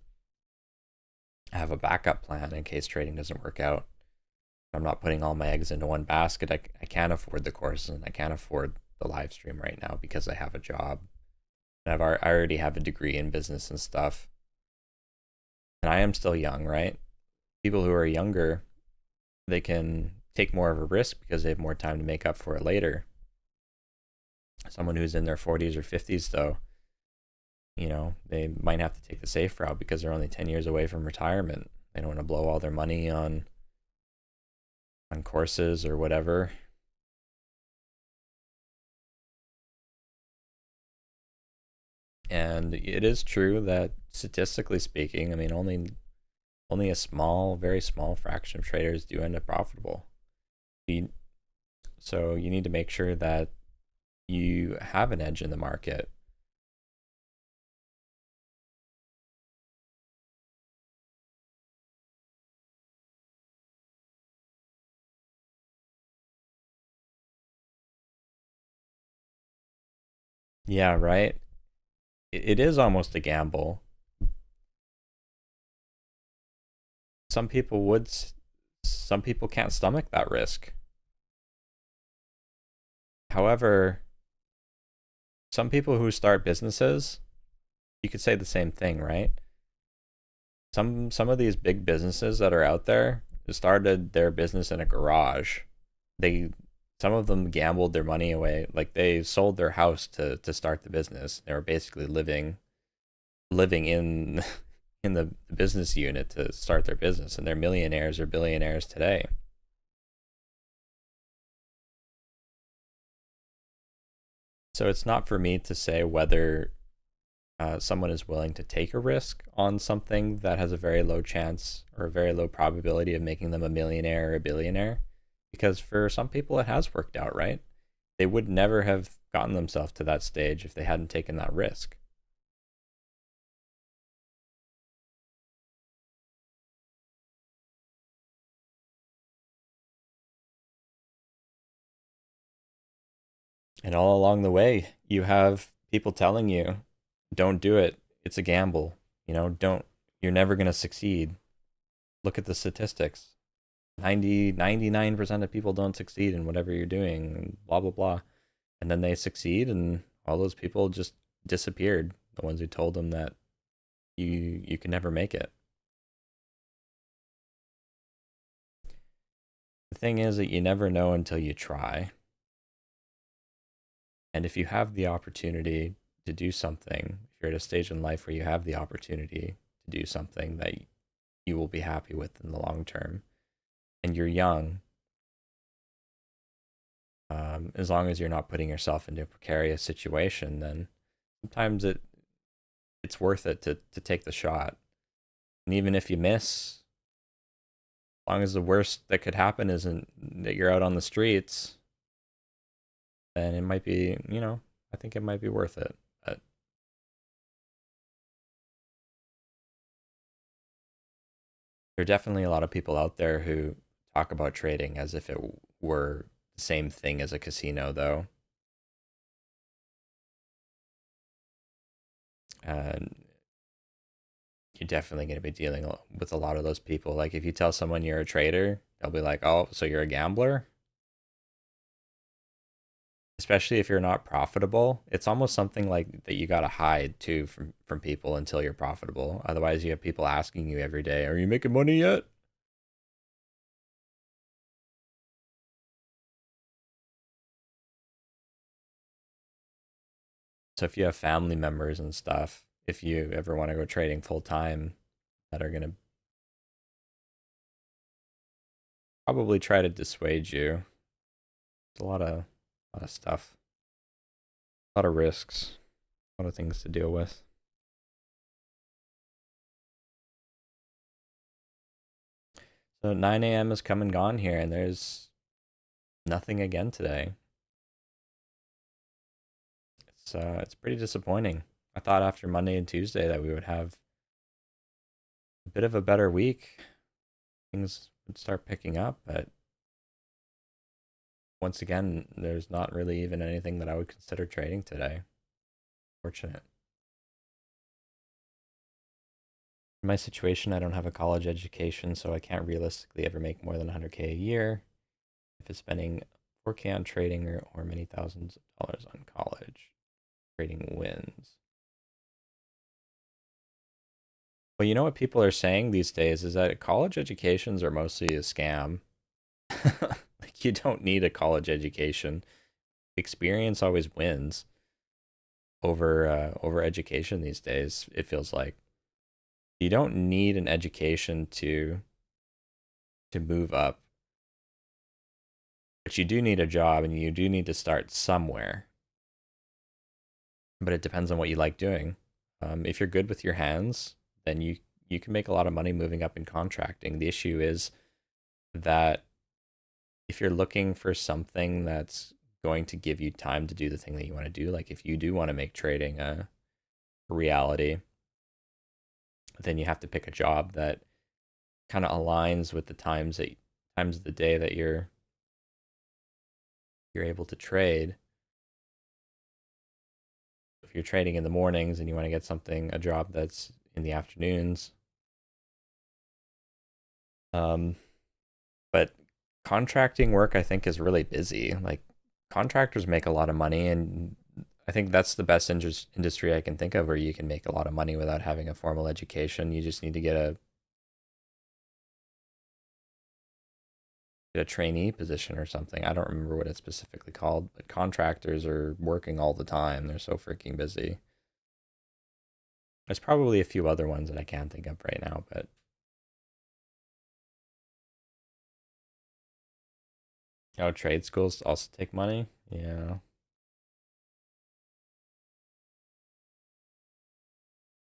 I have a backup plan in case trading doesn't work out. I'm not putting all my eggs into one basket. I can't afford the courses and I can't afford the live stream right now because I have a job. And I already have a degree in business and stuff. And I am still young, right? People who are younger, they can take more of a risk because they have more time to make up for it later. Someone who's in their 40s or 50s, though, they might have to take the safe route because they're only 10 years away from retirement. They don't want to blow all their money on courses or whatever. And it is true that statistically speaking, I mean, only a small, very small fraction of traders do end up profitable. So you need to make sure that you have an edge in the market. Yeah, right. It is almost a gamble. Some people would, some people can't stomach that risk. However, some people who start businesses, you could say the same thing, right? Some of these big businesses that are out there started their business in a garage. They Some of them gambled their money away, like they sold their house to start the business. They were basically living in in the business unit to start their business, and they're millionaires or billionaires today. So it's not for me to say whether someone is willing to take a risk on something that has a very low chance or a very low probability of making them a millionaire or a billionaire, because for some people it has worked out, right? They would never have gotten themselves to that stage if they hadn't taken that risk. And all along the way, you have people telling you, don't do it. It's a gamble. Don't, you're never going to succeed. Look at the statistics. 99% of people don't succeed in whatever you're doing, blah, blah, blah. And then they succeed, and all those people just disappeared. The ones who told them that you can never make it. The thing is that you never know until you try. And if you have the opportunity to do something, if you're at a stage in life where you have the opportunity to do something that you will be happy with in the long term, and you're young, as long as you're not putting yourself into a precarious situation, then sometimes it's worth it to take the shot. And even if you miss, as long as the worst that could happen isn't that you're out on the streets, then it might be, I think it might be worth it. But there are definitely a lot of people out there who talk about trading as if it were the same thing as a casino, though. And you're definitely going to be dealing with a lot of those people. Like if you tell someone you're a trader, they'll be like, "Oh, so you're a gambler?" Especially if you're not profitable. It's almost something like that you got to hide too from people until you're profitable. Otherwise, you have people asking you every day, "Are you making money yet?" So if you have family members and stuff, if you ever want to go trading full time that are going to probably try to dissuade you. It's a lot of stuff, a lot of risks, a lot of things to deal with. So 9 a.m. has come and gone here, and there's nothing again today. It's pretty disappointing. I thought after Monday and Tuesday that we would have a bit of a better week. Things would start picking up, but once again, there's not really even anything that I would consider trading today. Fortunate. In my situation, I don't have a college education, so I can't realistically ever make more than 100K a year. If it's spending 4K on trading or many thousands of dollars on college, trading wins. Well, you know what people are saying these days is that college educations are mostly a scam. Like you don't need a college education. Experience always wins over education these days. It feels like you don't need an education to move up, but you do need a job and you do need to start somewhere. But it depends on what you like doing. If you're good with your hands, then you can make a lot of money moving up in contracting. The issue is that if you're looking for something that's going to give you time to do the thing that you want to do, like if you do want to make trading a reality, then you have to pick a job that kind of aligns with the times of the day that you're able to trade. If you're trading in the mornings and you want to get a job that's in the afternoons, um, but contracting work I think is really busy. Like contractors make a lot of money, and I think that's the best industry I can think of where you can make a lot of money without having a formal education. You just need to get a trainee position or something. I don't remember what it's specifically called, but contractors are working all the time. They're so freaking busy. There's probably a few other ones that I can't think of right now, but oh, trade schools also take money. Yeah.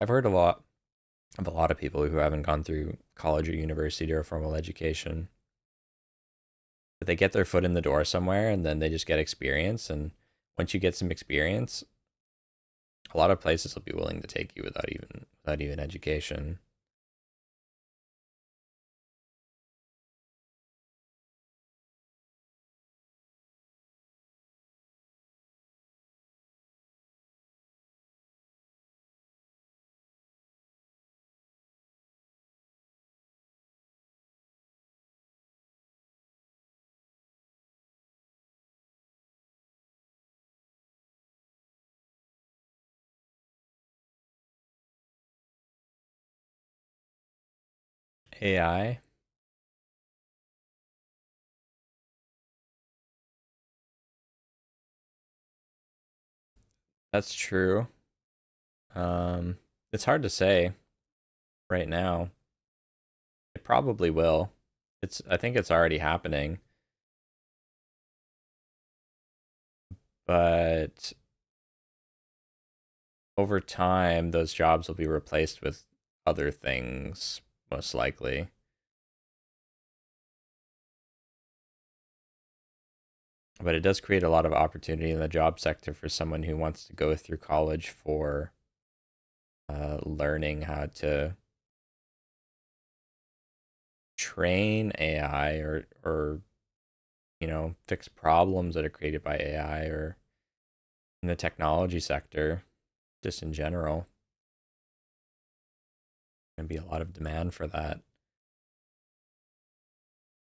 I've heard a lot of people who haven't gone through college or university or formal education, but they get their foot in the door somewhere and then they just get experience. And once you get some experience, a lot of places will be willing to take you without even education. AI, that's true. Um, it's hard to say right now. It probably will. I think it's already happening, but over time, those jobs will be replaced with other things, most likely. But it does create a lot of opportunity in the job sector for someone who wants to go through college for learning how to train AI or fix problems that are created by AI or in the technology sector, just in general. Going to be a lot of demand for that.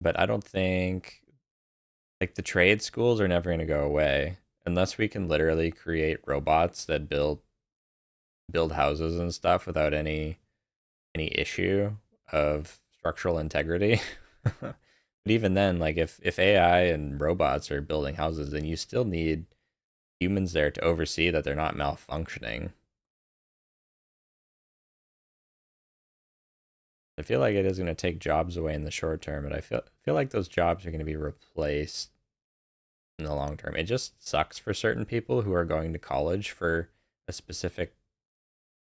But I don't think like the trade schools are never going to go away unless we can literally create robots that build houses and stuff without any issue of structural integrity. But even then, like if AI and robots are building houses, then you still need humans there to oversee that they're not malfunctioning. I feel like it is going to take jobs away in the short term, but I feel like those jobs are going to be replaced in the long term. It just sucks for certain people who are going to college for a specific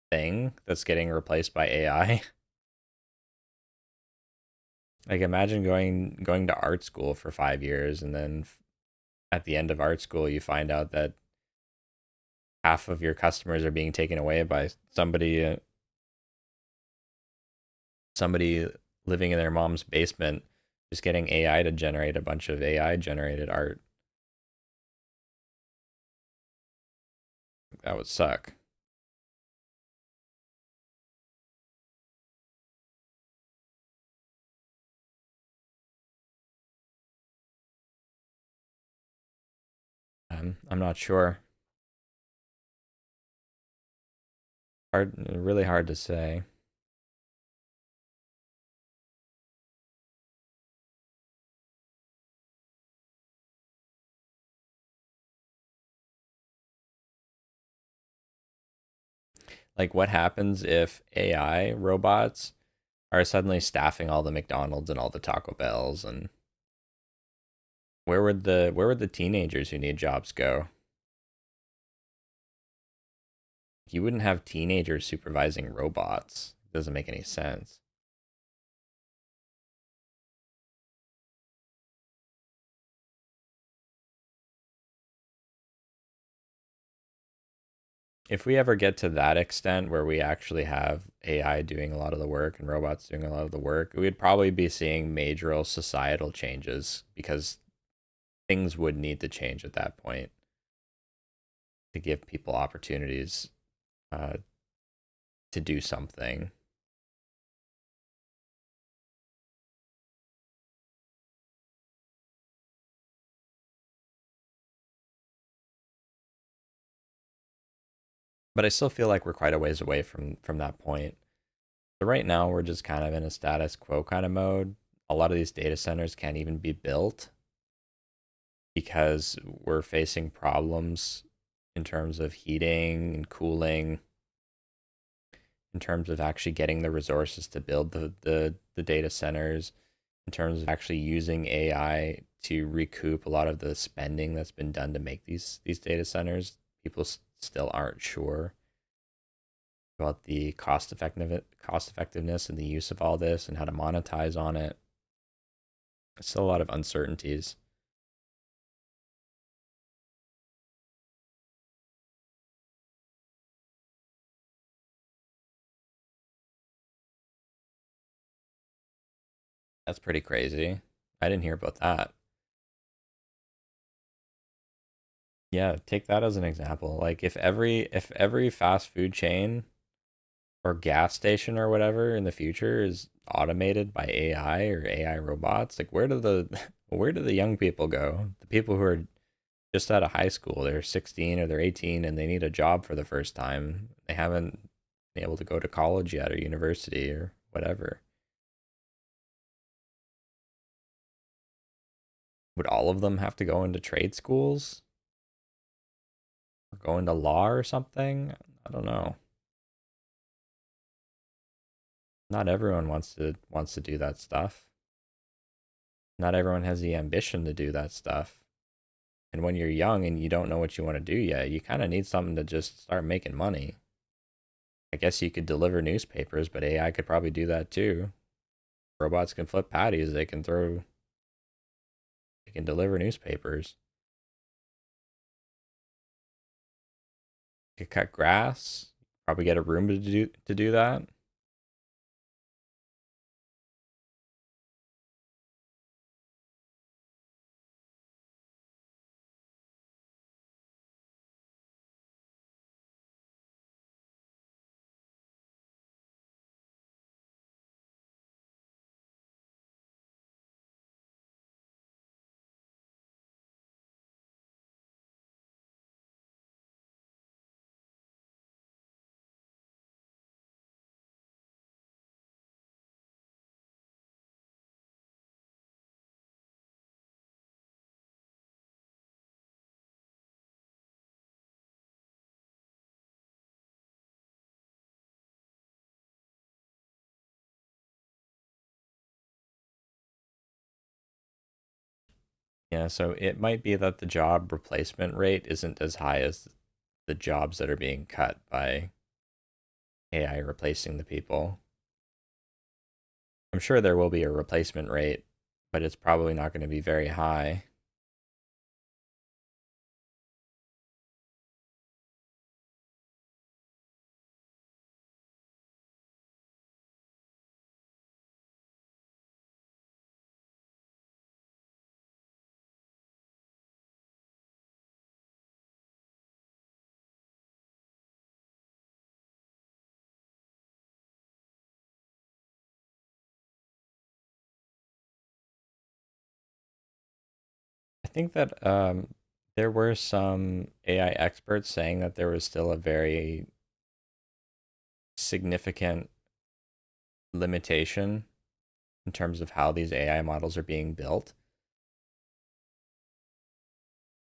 thing that's getting replaced by AI. Like imagine going to art school for 5 years and then at the end of art school you find out that half of your customers are being taken away by somebody living in their mom's basement just getting AI to generate a bunch of AI generated art. That would suck. I'm not sure. Really hard to say. Like what happens if AI robots are suddenly staffing all the McDonald's and all the Taco Bells, and where would the teenagers who need jobs go? You wouldn't have teenagers supervising robots. It doesn't make any sense. If we ever get to that extent where we actually have AI doing a lot of the work and robots doing a lot of the work, we'd probably be seeing major societal changes because things would need to change at that point to give people opportunities uh, to do something. But I still feel like we're quite a ways away from that point. So right now we're just kind of in a status quo kind of mode. A lot of these data centers can't even be built because we're facing problems in terms of heating and cooling, in terms of actually getting the resources to build the data centers, in terms of actually using AI to recoup a lot of the spending that's been done to make these data centers. People still aren't sure about the cost effectiveness and the use of all this and how to monetize on it. There's still a lot of uncertainties. That's pretty crazy. I didn't hear about that. Yeah, take that as an example. Like if every fast food chain or gas station or whatever in the future is automated by AI or AI robots, like where do the where do the young people go? The people who are just out of high school, they're 16 or they're 18 and they need a job for the first time. They haven't been able to go to college yet or university or whatever. Would all of them have to go into trade schools or go into law or something? I don't know. Not everyone wants to do that stuff. Not everyone has the ambition to do that stuff. And when you're young and you don't know what you want to do yet, you kind of need something to just start making money. I guess you could deliver newspapers, but AI could probably do that too. Robots can flip patties, they can deliver newspapers. You could cut grass, probably get a room to do that. Yeah, so it might be that the job replacement rate isn't as high as the jobs that are being cut by AI replacing the people. I'm sure there will be a replacement rate, but it's probably not going to be very high. I think that there were some AI experts saying that there was still a very significant limitation in terms of how these AI models are being built.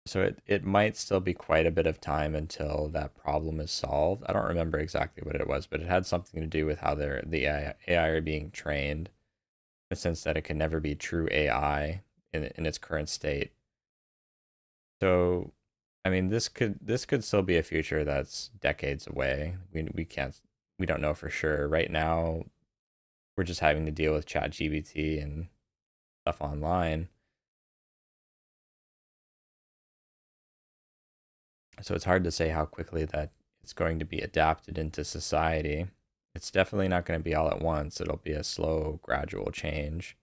So it might still be quite a bit of time until that problem is solved. I don't remember exactly what it was, but it had something to do with how the AI are being trained, in the sense that it can never be true AI in its current state. So, I mean, this could still be a future that's decades away. We don't know for sure. Right now, we're just having to deal with ChatGPT and stuff online. So it's hard to say how quickly that it's going to be adapted into society. It's definitely not going to be all at once. It'll be a slow, gradual change.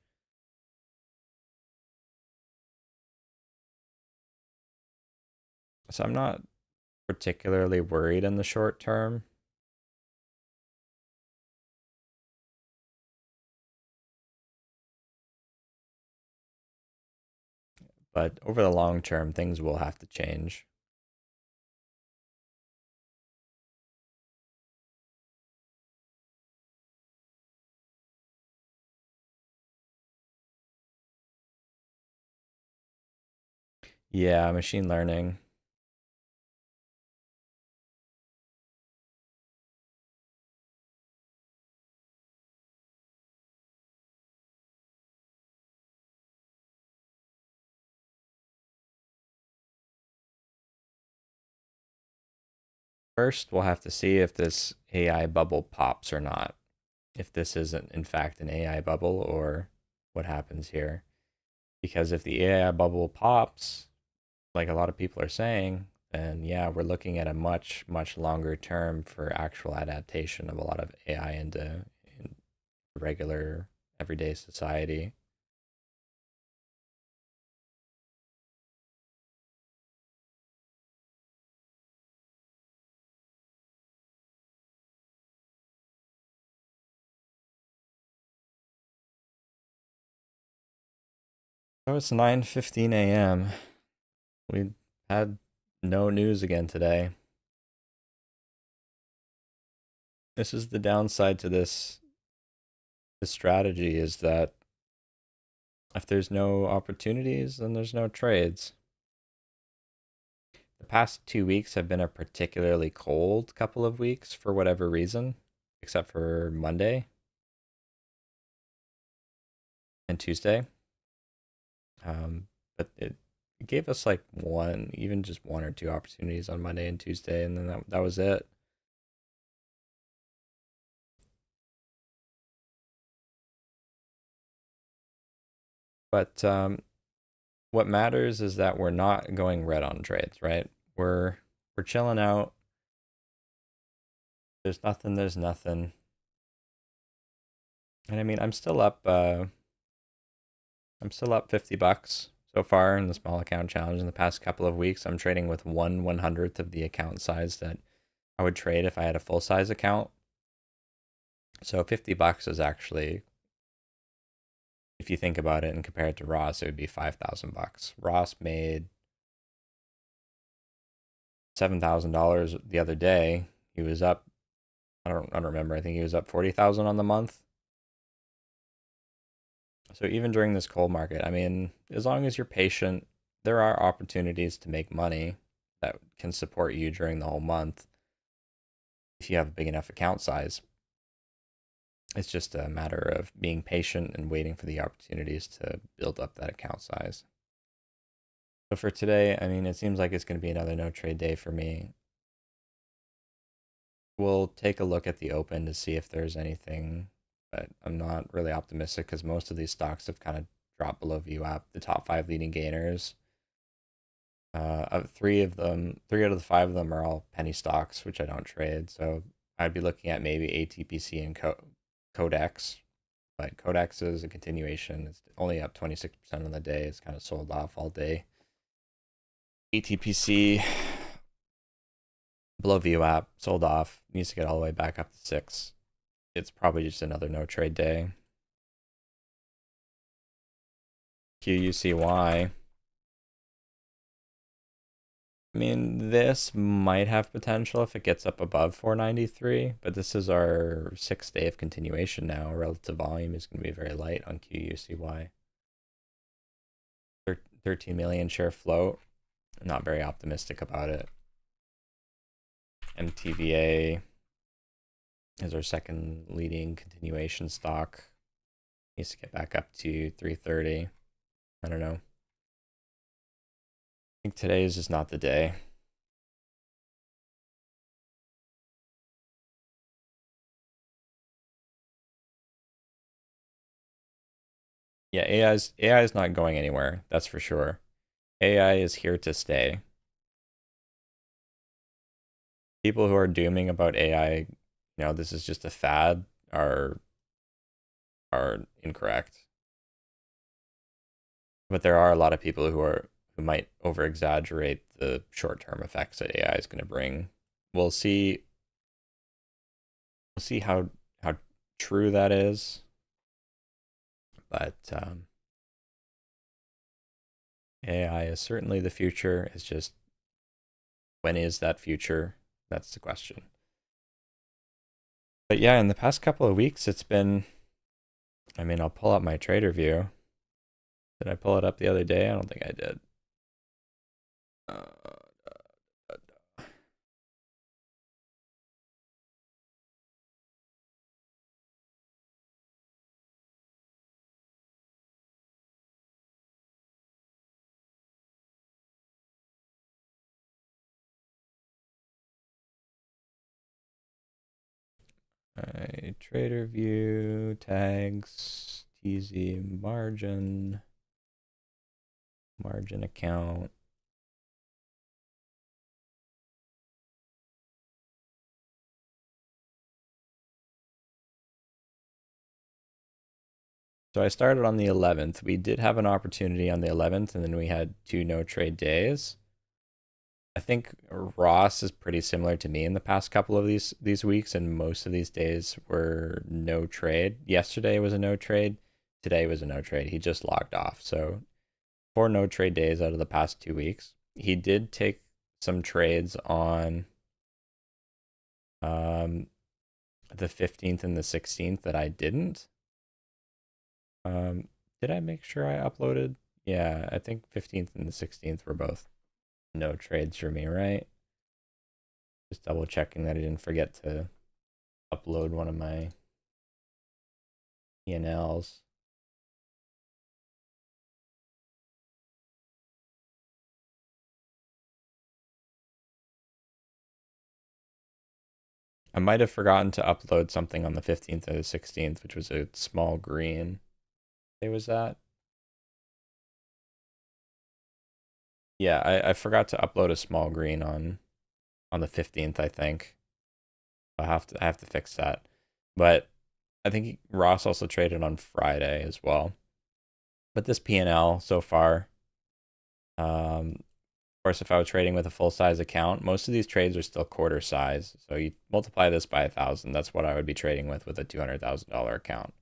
So I'm not particularly worried in the short term, but over the long term, things will have to change. Yeah, machine learning. First, we'll have to see if this AI bubble pops or not. If this isn't, in fact, an AI bubble or what happens here. Because if the AI bubble pops, like a lot of people are saying, then yeah, we're looking at a much, much longer term for actual adaptation of a lot of AI in regular everyday society. So it's 9:15 a.m. We had no news again today. This is the downside to this strategy, is that if there's no opportunities, then there's no trades. The past 2 weeks have been a particularly cold couple of weeks for whatever reason, except for Monday and Tuesday. But it gave us like one, even just one or two opportunities on Monday and Tuesday, and then that was it. But what matters is that we're not going red on trades, right? We're we're chilling out. There's nothing. There's nothing. And I mean, I'm still up $50 so far in the small account challenge in the past couple of weeks. I'm trading with 1/100th of the account size that I would trade if I had a full size account. So $50 is actually, if you think about it and compare it to Ross, it would be $5,000. Ross made $7,000 the other day. He was up, I don't remember. I think he was up 40,000 on the month. So even during this cold market, I mean, as long as you're patient, there are opportunities to make money that can support you during the whole month if you have a big enough account size. It's just a matter of being patient and waiting for the opportunities to build up that account size. So for today, I mean, it seems like it's going to be another no trade day for me. We'll take a look at the open to see if there's anything, but I'm not really optimistic because most of these stocks have kind of dropped below VWAP. The top five leading gainers, three out of the five of them are all penny stocks, which I don't trade. So I'd be looking at maybe ATPC and Codex, but Codex is a continuation. It's only up 26% on the day. It's kind of sold off all day. ATPC below VWAP, sold off, needs to get all the way back up to 6. It's probably just another no trade day. QUCY. I mean, this might have potential if it gets up above 493, but this is our 6th day of continuation now. Relative volume is going to be very light on QUCY. 13 million share float. Not very optimistic about it. MTVA is our second leading continuation stock. Needs to get back up to 330. I don't know. I think today is just not the day. Yeah, AI is not going anywhere. That's for sure. AI is here to stay. People who are dooming about AI, this is just a fad, are incorrect. But there are a lot of people who might over exaggerate the short term effects that AI is going to bring. We'll see. We'll see how true that is. But AI is certainly the future. It's just, when is that future? That's the question. But yeah, in the past couple of weeks, it's been. I mean, I'll pull up my trader view. Did I pull it up the other day? I don't think I did. Trader view, tags, TZ margin account. So I started on the 11th. We did have an opportunity on the 11th, and then we had 2 no trade days. I think Ross is pretty similar to me in the past couple of these weeks, and most of these days were no trade. Yesterday was a no trade. Today was a no trade. He just logged off. So 4 no trade days out of the past 2 weeks. He did take some trades on the 15th and the 16th that I didn't. Did I make sure I uploaded? Yeah, I think 15th and the 16th were both no trades for me, right? Just double checking that I didn't forget to upload one of my P&Ls. I might have forgotten to upload something on the 15th or the 16th, which was a small green. It was that. Yeah, I forgot to upload a small green on the 15th, I think. I have to fix that. But I think Ross also traded on Friday as well. But this P&L so far, of course, if I was trading with a full size account, most of these trades are still quarter size. So you multiply this by 1,000. That's what I would be trading with a $200,000 account.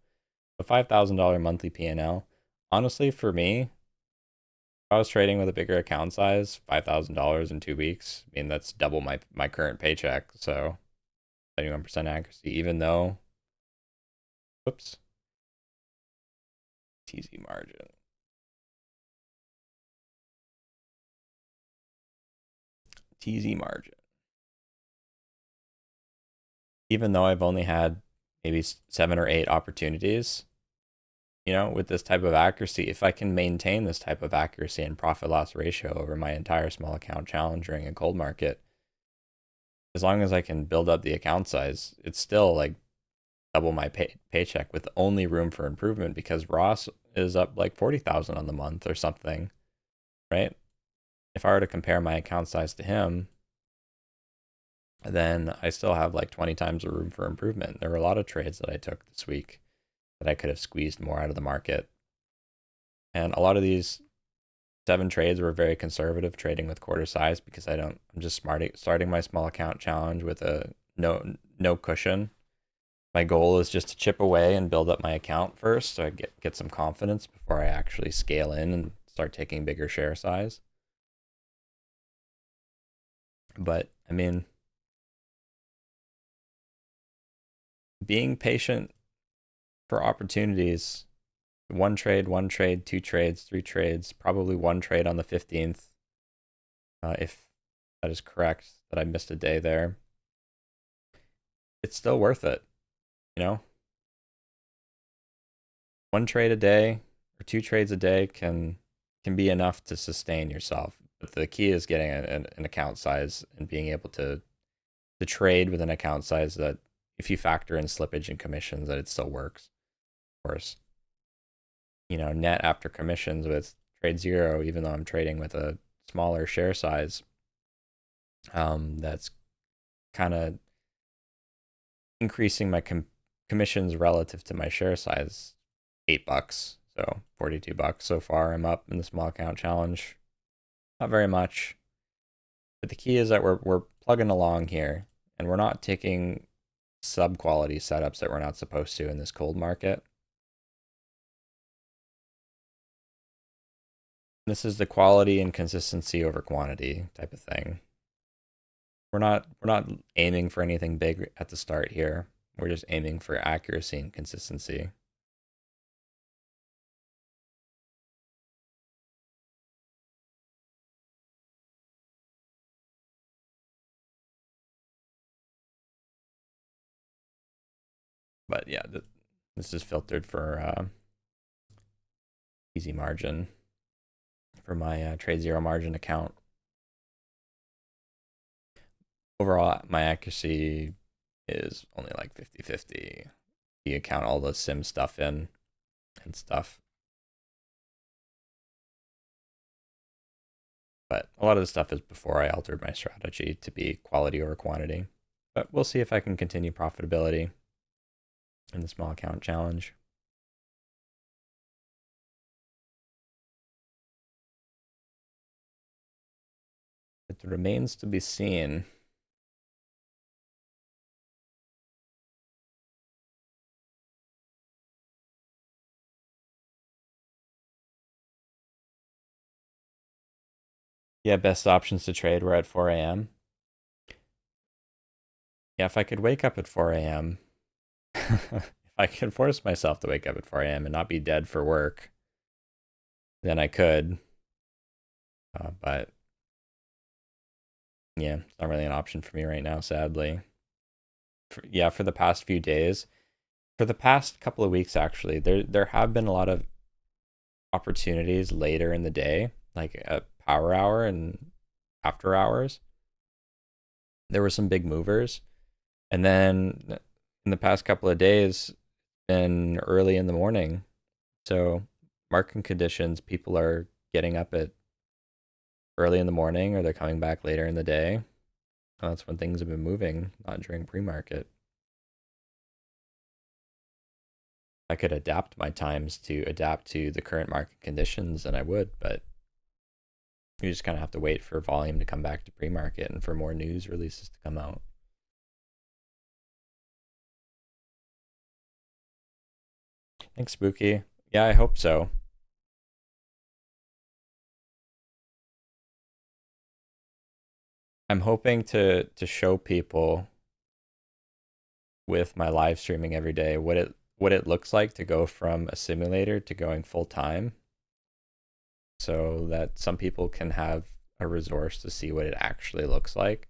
A $5,000 monthly P&L. Honestly, for me, if I was trading with a bigger account size, $5,000 in 2 weeks, I mean, that's double my current paycheck. So 71% accuracy, even though, whoops, TZ margin. TZ margin. Even though I've only had maybe 7 or 8 opportunities, with this type of accuracy, if I can maintain this type of accuracy and profit loss ratio over my entire small account challenge during a cold market, as long as I can build up the account size, it's still like double my paycheck with only room for improvement because Ross is up like 40,000 on the month or something, right? If I were to compare my account size to him, then I still have like 20 times the room for improvement. There were a lot of trades that I took this week that I could have squeezed more out of the market. And a lot of these 7 trades were very conservative trading with quarter size because I'm just starting my small account challenge with a no cushion. My goal is just to chip away and build up my account first so I get some confidence before I actually scale in and start taking bigger share size. But I mean, being patient for opportunities, one trade, 2 trades, 3 trades, probably 1 trade on the 15th, if that is correct, that I missed a day there. It's still worth it, you know? 1 trade a day or 2 trades a day can be enough to sustain yourself. But the key is getting an account size and being able to trade with an account size that if you factor in slippage and commissions, that it still works. Of course, net after commissions with trade zero, even though I'm trading with a smaller share size, that's kind of increasing my commissions relative to my share size, $8, so $42 so far. I'm up in the small account challenge, not very much, but the key is that we're plugging along here, and we're not taking sub quality setups that we're not supposed to in this cold market. This is the quality and consistency over quantity type of thing. We're not aiming for anything big at the start here. We're just aiming for accuracy and consistency. But yeah, this is filtered for easy margin for my trade zero margin account. Overall, my accuracy is only like 50-50. You count all the sim stuff in and stuff. But a lot of the stuff is before I altered my strategy to be quality over quantity. But we'll see if I can continue profitability in the small account challenge. It remains to be seen. Yeah, best options to trade were at 4 a.m. Yeah, if I could wake up at 4 a.m., if I could force myself to wake up at 4 a.m. and not be dead for work, then I could. But yeah, it's not really an option for me right now, sadly. For the past few days, for the past couple of weeks, actually, there have been a lot of opportunities later in the day, like at power hour and after hours. There were some big movers, and then in the past couple of days, been early in the morning. So market conditions, people are getting up at early in the morning, or they're coming back later in the day. That's when things have been moving, not during pre-market. I could adapt my times to adapt to the current market conditions, and I would, but you just kind of have to wait for volume to come back to pre-market and for more news releases to come out. Thanks, Spooky. Yeah, I hope so. I'm hoping to show people with my live streaming every day what it looks like to go from a simulator to going full time, so that some people can have a resource to see what it actually looks like.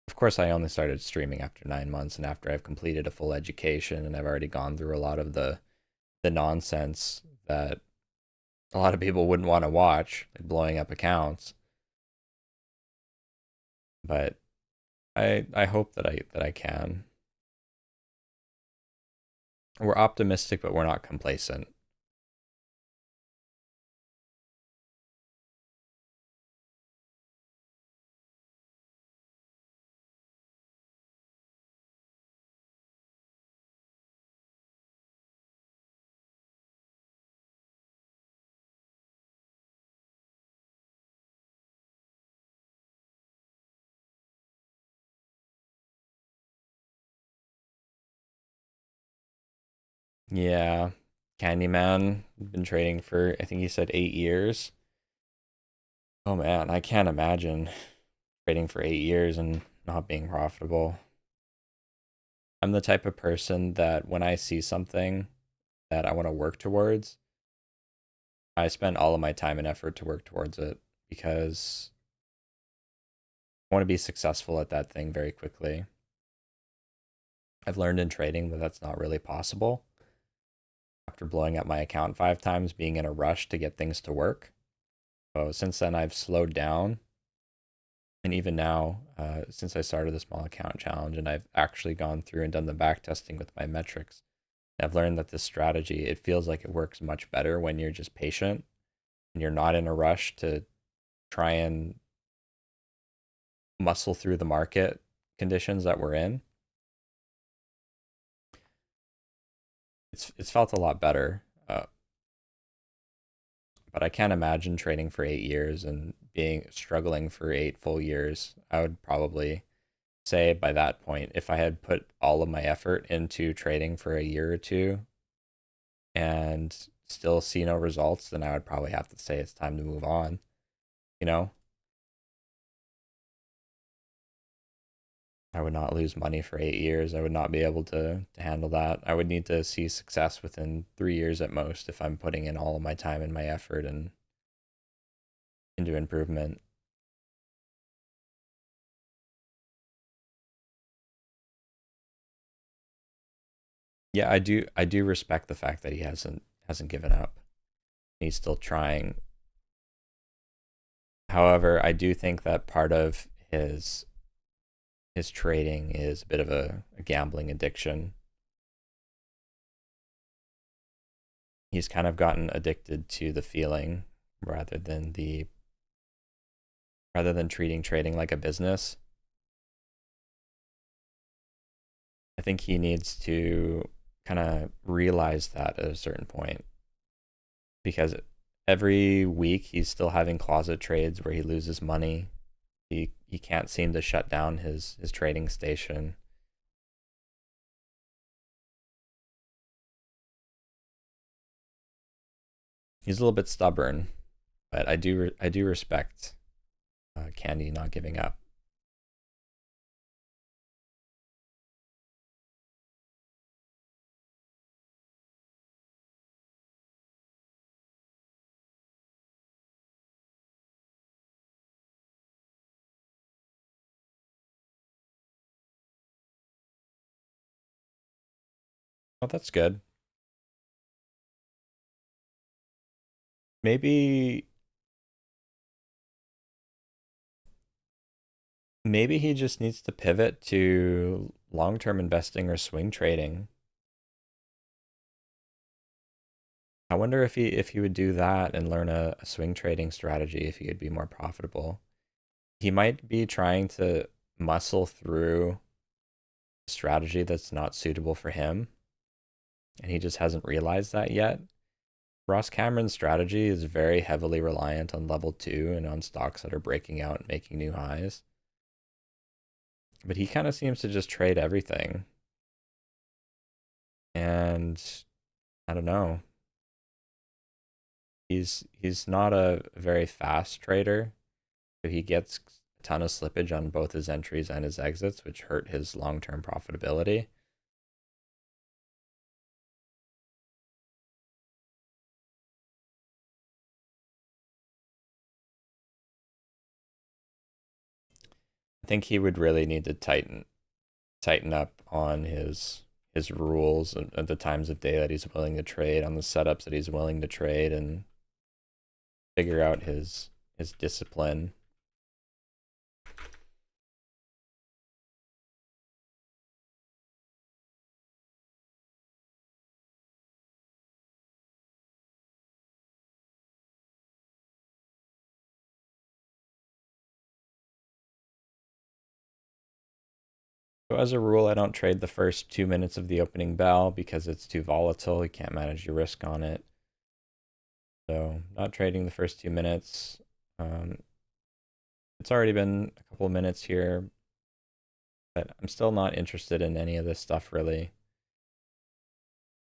Of course, I only started streaming after 9 months and after I've completed a full education and I've already gone through a lot of the the nonsense that a lot of people wouldn't want to watch, like blowing up accounts. But I hope that I can. We're optimistic, but we're not complacent. Yeah, Candyman been trading for I think he said 8 years. Oh man, I can't imagine trading for 8 years and not being profitable. I'm the type of person that when I see something that I want to work towards, I spend all of my time and effort to work towards it because I want to be successful at that thing very quickly. I've learned in trading that that's not really possible. After blowing up my account 5 times, being in a rush to get things to work. So since then, I've slowed down. And even now, since I started the small account challenge and I've actually gone through and done the back testing with my metrics, I've learned that this strategy, it feels like it works much better when you're just patient and you're not in a rush to try and muscle through the market conditions that we're in. It's felt a lot better. But I can't imagine trading for 8 years and being struggling for 8 full years. I would probably say by that point, if I had put all of my effort into trading for a year or two and still see no results, then I would probably have to say it's time to move on. You know, I would not lose money for 8 years. I would not be able to handle that. I would need to see success within 3 years at most if I'm putting in all of my time and my effort and into improvement. Yeah, I do respect the fact that he hasn't given up. He's still trying. However, I do think that part of his trading is a bit of a gambling addiction. He's kind of gotten addicted to the feeling rather than the rather than treating trading like a business. I think he needs to kind of realize that at a certain point because every week he's still having closet trades where he loses money. He can't seem to shut down his trading station. He's a little bit stubborn, but I do respect Candy not giving up. Well, that's good. Maybe maybe he just needs to pivot to long-term investing or swing trading. I wonder if he would do that and learn a swing trading strategy if he could be more profitable. He might be trying to muscle through a strategy that's not suitable for him, and he just hasn't realized that yet. Ross Cameron's strategy is very heavily reliant on level two and on stocks that are breaking out and making new highs. But he kind of seems to just trade everything. And I don't know. He's not a very fast trader. So he gets a ton of slippage on both his entries and his exits, which hurt his long-term profitability. I think he would really need to tighten up on his his rules at the times of day that he's willing to trade, on the setups that he's willing to trade, and figure out his discipline. So as a rule, I don't trade the first 2 minutes of the opening bell because it's too volatile. You can't manage your risk on it. So not trading the first 2 minutes. Um, it's already been a couple of minutes here, but I'm still not interested in any of this stuff really.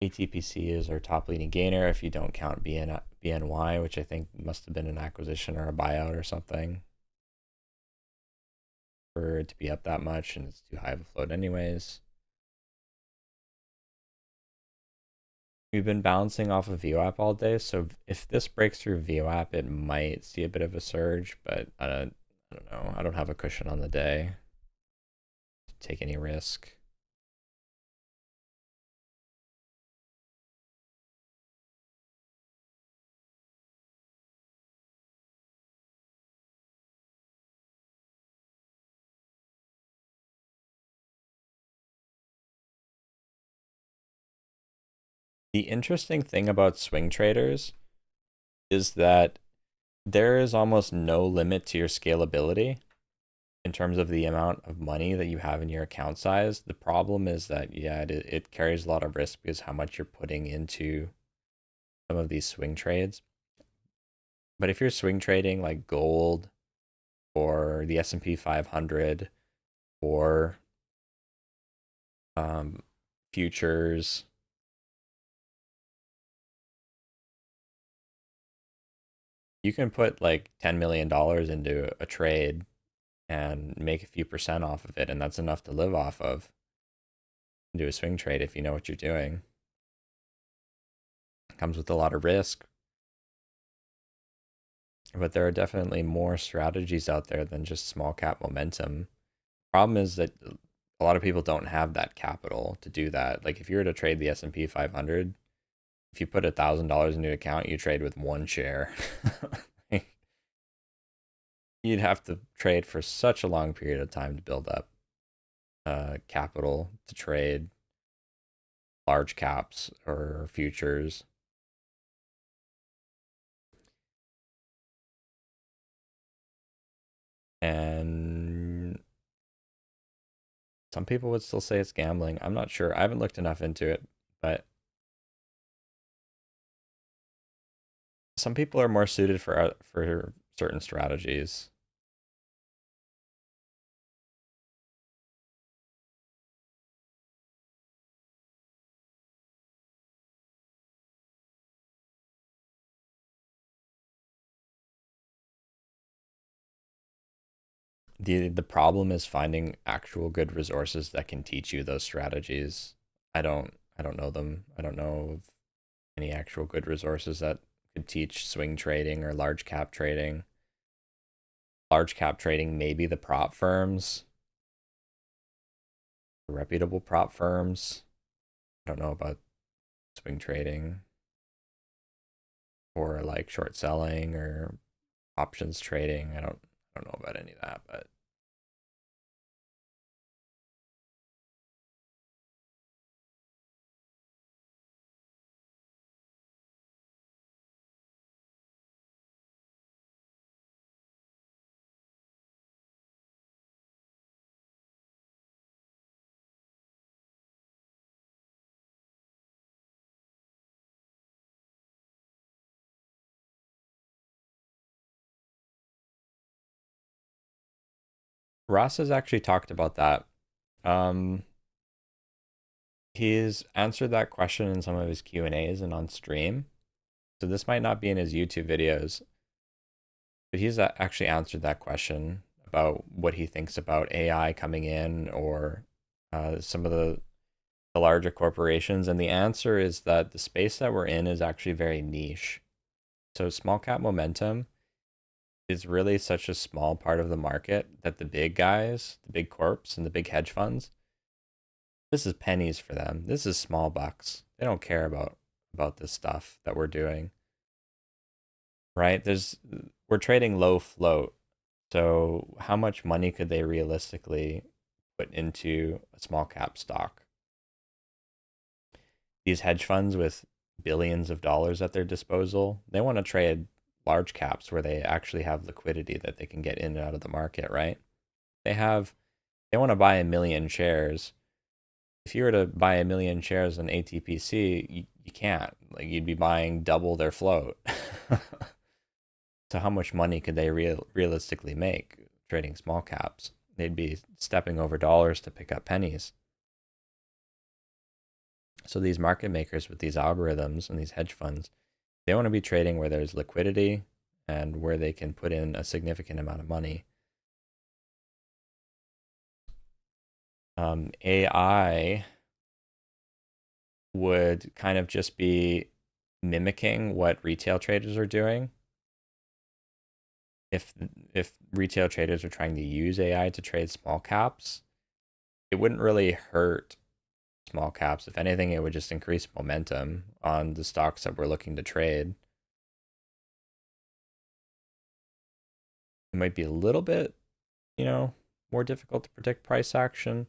ATPC is our top leading gainer if you don't count BNY, which I think must have been an acquisition or a buyout or something for it to be up that much, and it's too high of a float anyways. We've been bouncing off of VWAP all day, so if this breaks through VWAP, it might see a bit of a surge, but I don't know. I don't have a cushion on the day to take any risk. The interesting thing about swing traders is that there is almost no limit to your scalability in terms of the amount of money that you have in your account size. The problem is that, yeah, it carries a lot of risk because how much you're putting into some of these swing trades. But if you're swing trading like gold or the S&P 500 or um, futures, you can put like $10 million into a trade and make a few percent off of it, and that's enough to live off of. Do a swing trade if you know what you're doing. It comes with a lot of risk, but there are definitely more strategies out there than just small cap momentum. Problem is that a lot of people don't have that capital to do that. Like if you were to trade the S&P 500, if you put $1,000 into an account, you trade with one share. You'd have to trade for such a long period of time to build up capital to trade large caps or futures. And some people would still say it's gambling. I'm not sure. I haven't looked enough into it, but some people are more suited for certain strategies. The problem is finding actual good resources that can teach you those strategies. I don't know them. I don't know of any actual good resources that could teach swing trading or large cap trading. Large cap trading, maybe the prop firms, reputable prop firms. I don't know about swing trading or like short selling or options trading. I don't know about any of that, but Ross has actually talked about that. Um, he's answered that question in some of his Q&As and on stream. So this might not be in his YouTube videos, but he's actually answered that question about what he thinks about AI coming in or some of the larger corporations. And the answer is that the space that we're in is actually very niche. So small cap momentum is really such a small part of the market that the big guys, the big corps and the big hedge funds, This is pennies for them. This is small bucks. They don't care about this stuff that we're doing, right? We're trading low float. So how much money could they realistically put into a small cap stock? These hedge funds with billions of dollars at their disposal, they want to trade large caps where they actually have liquidity that they can get in and out of the market, right? They have they want to buy a million shares. If you were to buy a million shares in ATPC, you can't. Like you'd be buying double their float. So how much money could they realistically make trading small caps? They'd be stepping over dollars to pick up pennies. So these market makers with these algorithms and these hedge funds, they want to be trading where there's liquidity and where they can put in a significant amount of money. AI would kind of just be mimicking what retail traders are doing. If retail traders are trying to use AI to trade small caps, it wouldn't really hurt small caps. If anything, it would just increase momentum on the stocks that we're looking to trade. It might be a little bit, you know, more difficult to predict price action,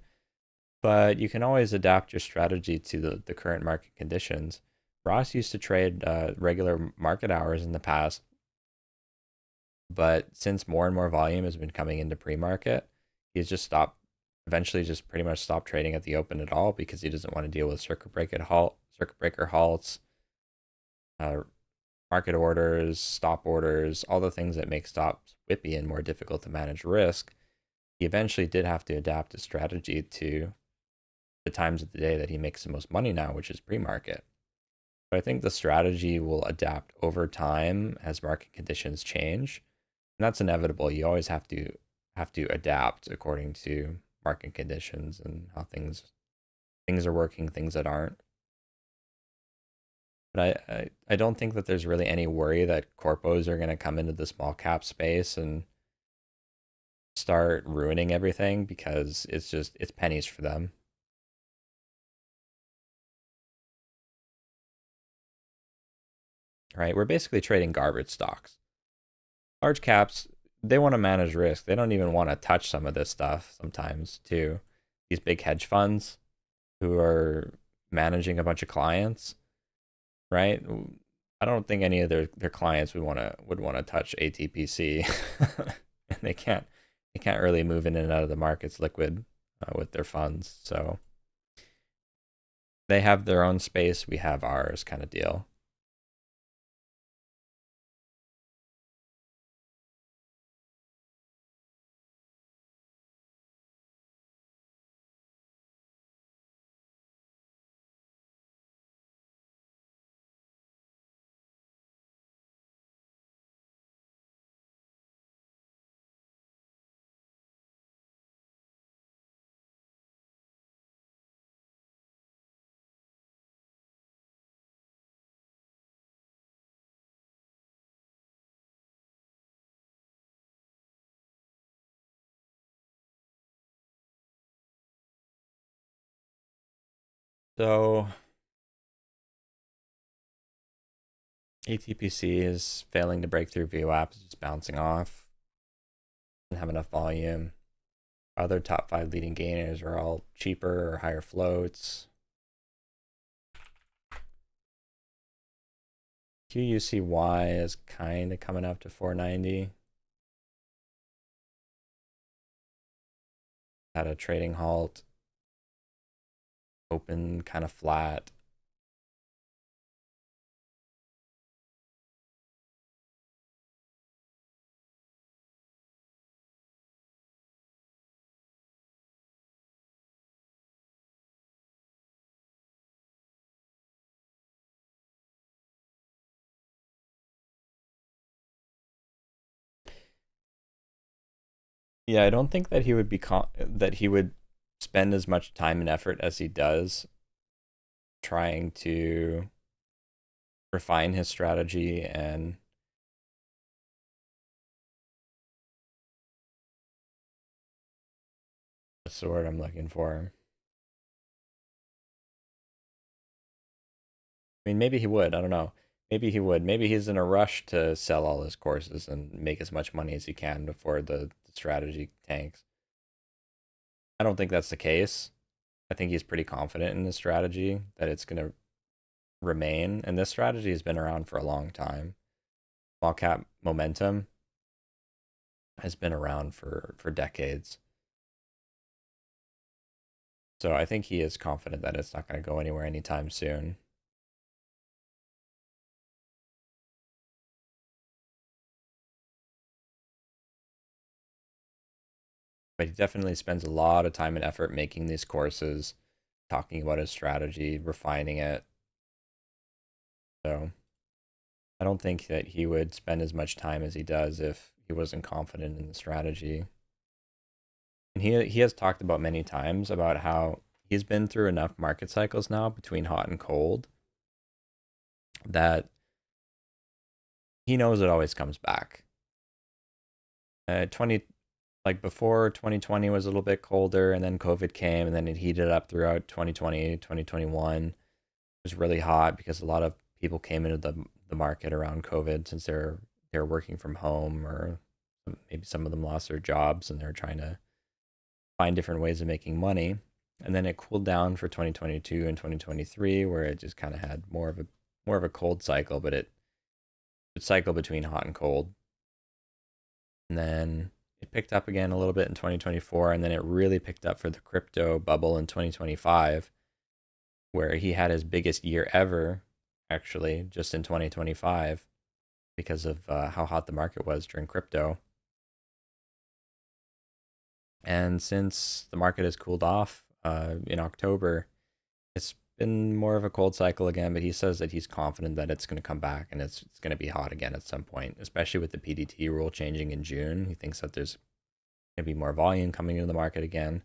but you can always adapt your strategy to the current market conditions. Ross used to trade regular market hours in the past, but since more and more volume has been coming into pre-market, he's just eventually just pretty much stopped trading at the open at all because he doesn't want to deal with circuit breaker halts, uh, market orders, stop orders, all the things that make stops whippy and more difficult to manage risk. He eventually did have to adapt his strategy to the times of the day that he makes the most money now, which is pre-market. So I think the strategy will adapt over time as market conditions change. And that's inevitable. You always have to adapt according to market conditions and how things are working, things that aren't. But I don't think that there's really any worry that corpos are going to come into the small cap space and start ruining everything because it's pennies for them. Right? We're basically trading garbage stocks. Large caps, they want to manage risk. They don't even want to touch some of this stuff sometimes too. These big hedge funds who are managing a bunch of clients, right? I don't think any of their clients would want to touch ATPC. And they can't really move in and out of the markets liquid with their funds. So they have their own space, we have ours kind of deal. So ATPC is failing to break through VWAP, it's just bouncing off, doesn't have enough volume. Other top five leading gainers are all cheaper or higher floats. QUCY is kind of coming up to 490. Had a trading halt. Open kind of flat. Yeah, I don't think that he would that he would spend as much time and effort as he does trying to refine his strategy and what's the word I'm looking for? mean, maybe he would. I don't know. Maybe he would. Maybe he's in a rush to sell all his courses and make as much money as he can before the strategy tanks. I don't think that's the case. I think he's pretty confident in this strategy that it's going to remain. And this strategy has been around for a long time. Small cap momentum has been around for decades. So I think he is confident that it's not going to go anywhere anytime soon. But he definitely spends a lot of time and effort making these courses, talking about his strategy, refining it. So I don't think that he would spend as much time as he does if he wasn't confident in the strategy. And he has talked about many times about how he's been through enough market cycles now between hot and cold that he knows it always comes back. 20 like before 2020 was a little bit colder and then COVID came and then it heated up throughout 2020, 2021. It was really hot because a lot of people came into the market around COVID since they're working from home or maybe some of them lost their jobs and they're trying to find different ways of making money. And then it cooled down for 2022 and 2023 where it just kind of had more of a cold cycle, but it would cycle between hot and cold. And then it picked up again a little bit in 2024 and then it really picked up for the crypto bubble in 2025 where he had his biggest year ever actually just in 2025 because of how hot the market was during crypto. And since the market has cooled off in October, it's been more of a cold cycle again, but he says that he's confident that it's going to come back and it's going to be hot again at some point, especially with the PDT rule changing in June. He thinks that there's going to be more volume coming into the market again.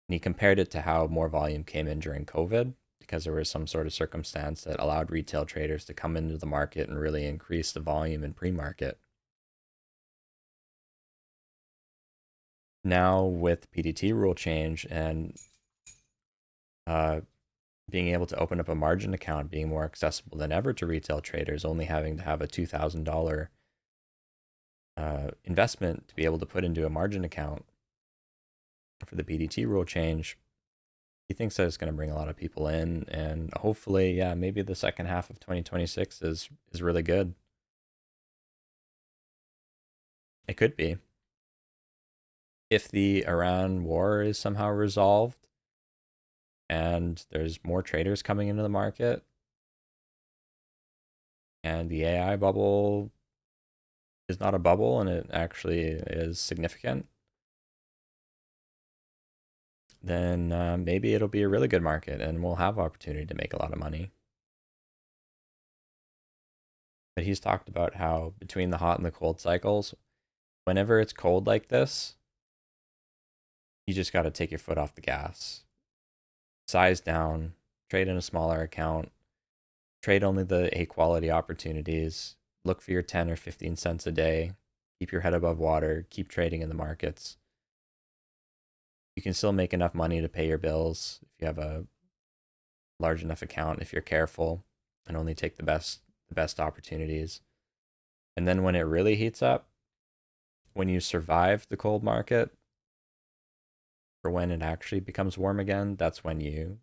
And he compared it to how more volume came in during COVID because there was some sort of circumstance that allowed retail traders to come into the market and really increase the volume in pre-market. Now with PDT rule change and uh, being able to open up a margin account being more accessible than ever to retail traders, only having to have a $2,000 investment to be able to put into a margin account for the PDT rule change, he thinks that it's going to bring a lot of people in, and hopefully, yeah, maybe the second half of 2026 is really good. It could be if the Iran war is somehow resolved and there's more traders coming into the market and the AI bubble is not a bubble and it actually is significant, then maybe it'll be a really good market and we'll have opportunity to make a lot of money. But he's talked about how between the hot and the cold cycles, whenever it's cold like this, you just got to take your foot off the gas. Size down, trade in a smaller account, trade only the A quality opportunities, look for your 10 or 15 cents a day, keep your head above water, keep trading in the markets. You can still make enough money to pay your bills if you have a large enough account, if you're careful and only take the best opportunities. And then when it really heats up, when you survive the cold market, or when it actually becomes warm again, that's when you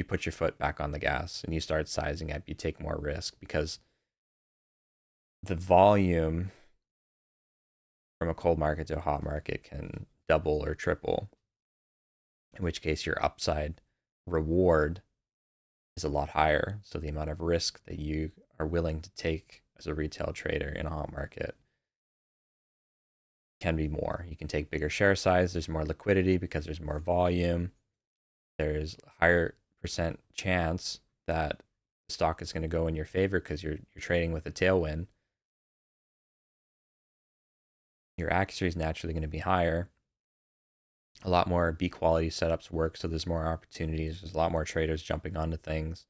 put your foot back on the gas and you start sizing up, you take more risk because the volume from a cold market to a hot market can double or triple, in which case your upside reward is a lot higher. So the amount of risk that you are willing to take as a retail trader in a hot market can be more. You can take bigger share size, there's more liquidity because there's more volume. There's a higher percent chance that the stock is going to go in your favor because you're trading with a tailwind. Your accuracy is naturally going to be higher. A lot more B quality setups work, so there's more opportunities. There's a lot more traders jumping onto things.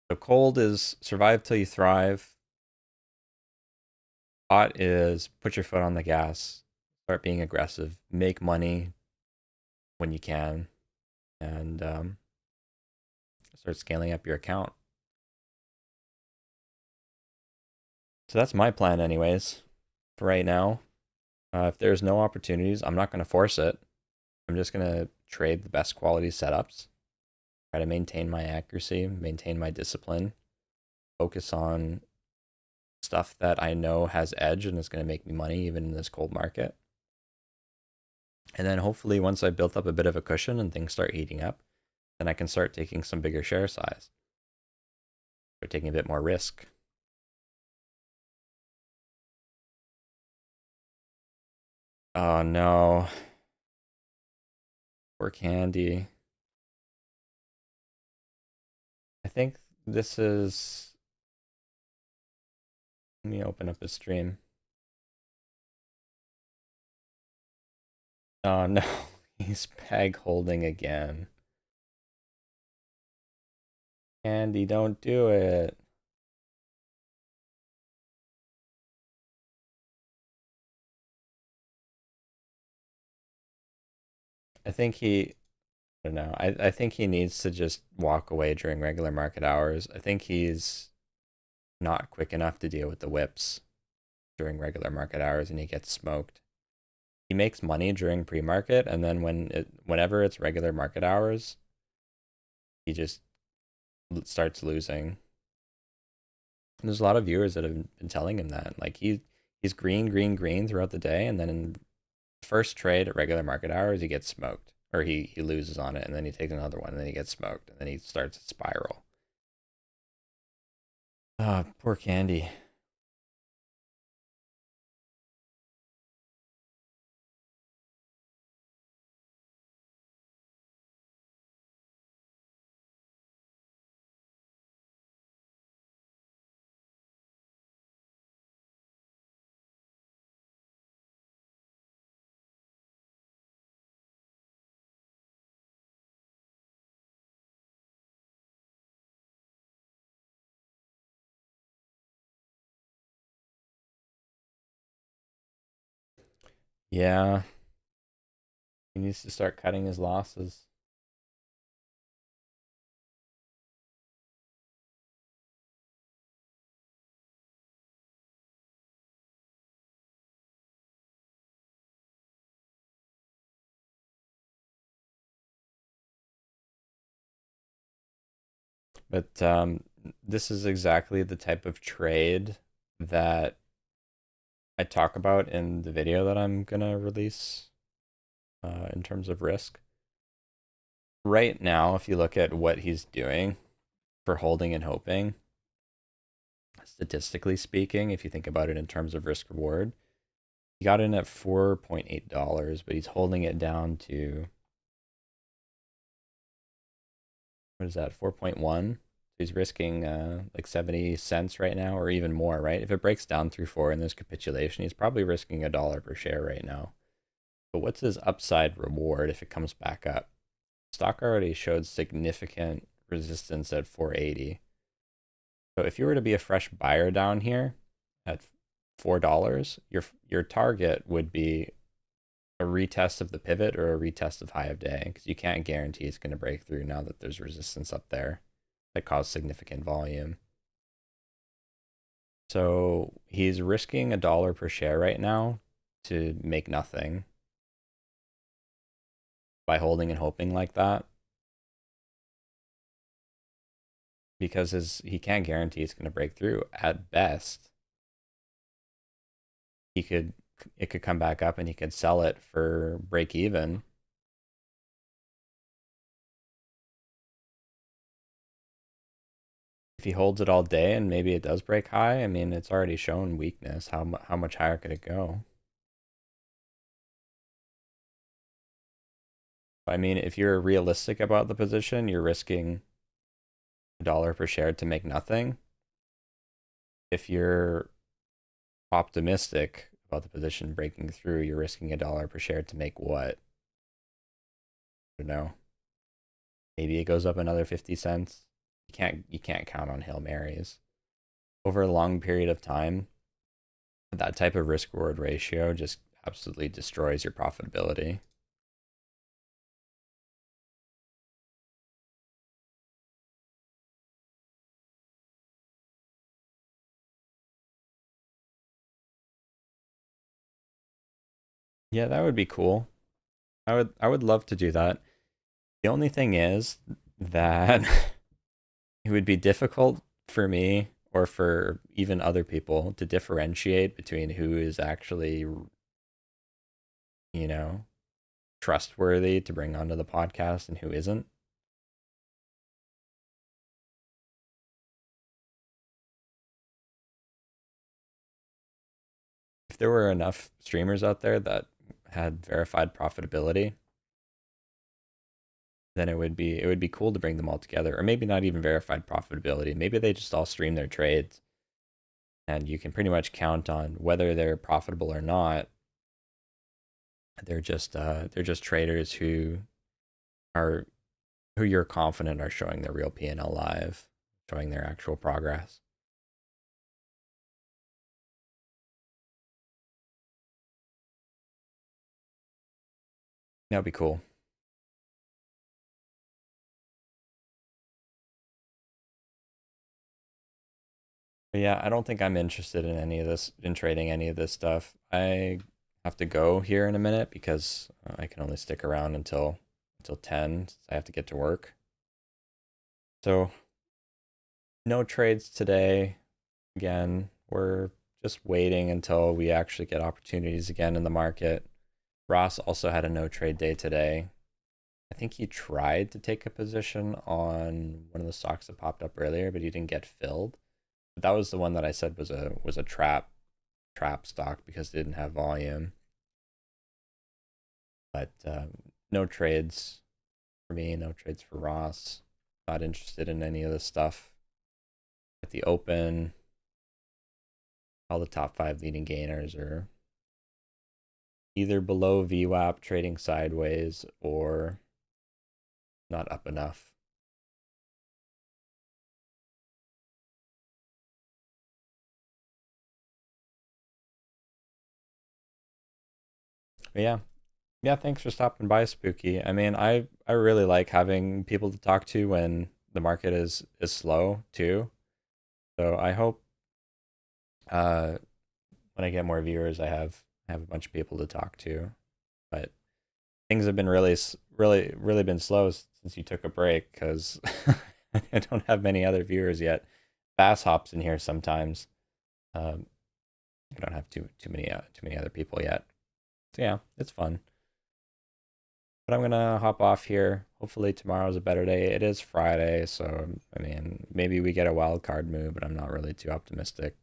So cold is survive till you thrive. Hot is put your foot on the gas, start being aggressive, make money when you can, and start scaling up your account. So that's my plan, anyways, for right now. If there's no opportunities, I'm not going to force it. I'm just going to trade the best quality setups, try to maintain my accuracy, maintain my discipline, focus on stuff that I know has edge and is going to make me money even in this cold market. And then hopefully once I built up a bit of a cushion and things start heating up, then I can start taking some bigger share size. Or taking a bit more risk. Oh no. Poor Candy. I think this is... Let me open up his stream. Oh no, he's peg holding again. Candy, don't do it. I think he... I don't know. I think he needs to just walk away during regular market hours. I think he's not quick enough to deal with the whips during regular market hours and he gets smoked. He makes money during pre-market and then whenever it's regular market hours, he just starts losing. And there's a lot of viewers that have been telling him that. Like he's green, green, green throughout the day, and then in first trade at regular market hours, he gets smoked. Or he loses on it, and then he takes another one, and then he gets smoked, and then he starts to spiral. Ah, oh, poor Candy. Yeah, he needs to start cutting his losses. But this is exactly the type of trade that I talk about in the video that I'm gonna release in terms of risk. Right now, if you look at what he's doing for holding and hoping, statistically speaking, if you think about it in terms of risk reward, he got in at $4.8, but he's holding it down to, what is that, 4.1? He's risking like 70 cents right now, or even more, right? If it breaks down through 4 in this capitulation, he's probably risking $1 per share right now. But what's his upside reward if it comes back up? Stock already showed significant resistance at 480. So if you were to be a fresh buyer down here at $4, your target would be a retest of the pivot or a retest of high of day, because you can't guarantee it's going to break through now that there's resistance up there that caused significant volume. So he's risking $1 per share right now to make nothing by holding and hoping like that, because he can't guarantee it's going to break through. At best, it could come back up and he could sell it for break even. If he holds it all day and maybe it does break high, I mean, it's already shown weakness. How much higher could it go? I mean, if you're realistic about the position, you're risking $1 per share to make nothing. If you're optimistic about the position breaking through, you're risking $1 per share to make what? I don't know. Maybe it goes up another 50 cents. You can't count on Hail Marys. Over a long period of time, that type of risk reward ratio just absolutely destroys your profitability. Yeah, that would be cool. I would love to do that. The only thing is that it would be difficult for me or for even other people to differentiate between who is actually, you know, trustworthy to bring onto the podcast and who isn't. If there were enough streamers out there that had verified profitability, then it would be cool to bring them all together. Or maybe not even verified profitability. Maybe they just all stream their trades and you can pretty much count on whether they're profitable or not. They're just traders are who you're confident are showing their real P&L live, showing their actual progress. That'd be cool. But yeah, I don't think I'm interested in any of this, in trading any of this stuff. I have to go here in a minute because I can only stick around until 10. I have to get to work. So no trades today. Again, we're just waiting until we actually get opportunities again in the market. Ross also had a no trade day today. I think he tried to take a position on one of the stocks that popped up earlier, but he didn't get filled. But that was the one that I said was a trap stock because it didn't have volume. But no trades for me, no trades for Ross. Not interested in any of this stuff. At the open, all the top five leading gainers are either below VWAP trading sideways or not up enough. But yeah, yeah, thanks for stopping by, Spooky. I mean, I really like having people to talk to when the market is slow too. So I hope uh when I get more viewers, I have a bunch of people to talk to. But things have been really been slow since you took a break because I don't have many other viewers yet. Bass hops in here sometimes. Um, I don't have too many other people yet. So yeah, it's fun. But I'm gonna hop off here. Hopefully tomorrow's a better day. It is Friday, so I mean maybe we get a wild card move, but I'm not really too optimistic.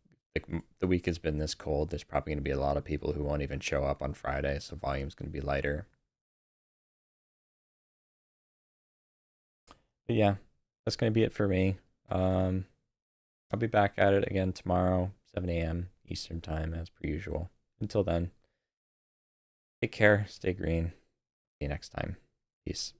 The week has been this cold. There's probably gonna be a lot of people who won't even show up on Friday, so volume's gonna be lighter. But yeah, that's gonna be it for me. Um, I'll be back at it again tomorrow, 7 a.m. Eastern time as per usual. Until then, take care, stay green. See you next time. Peace.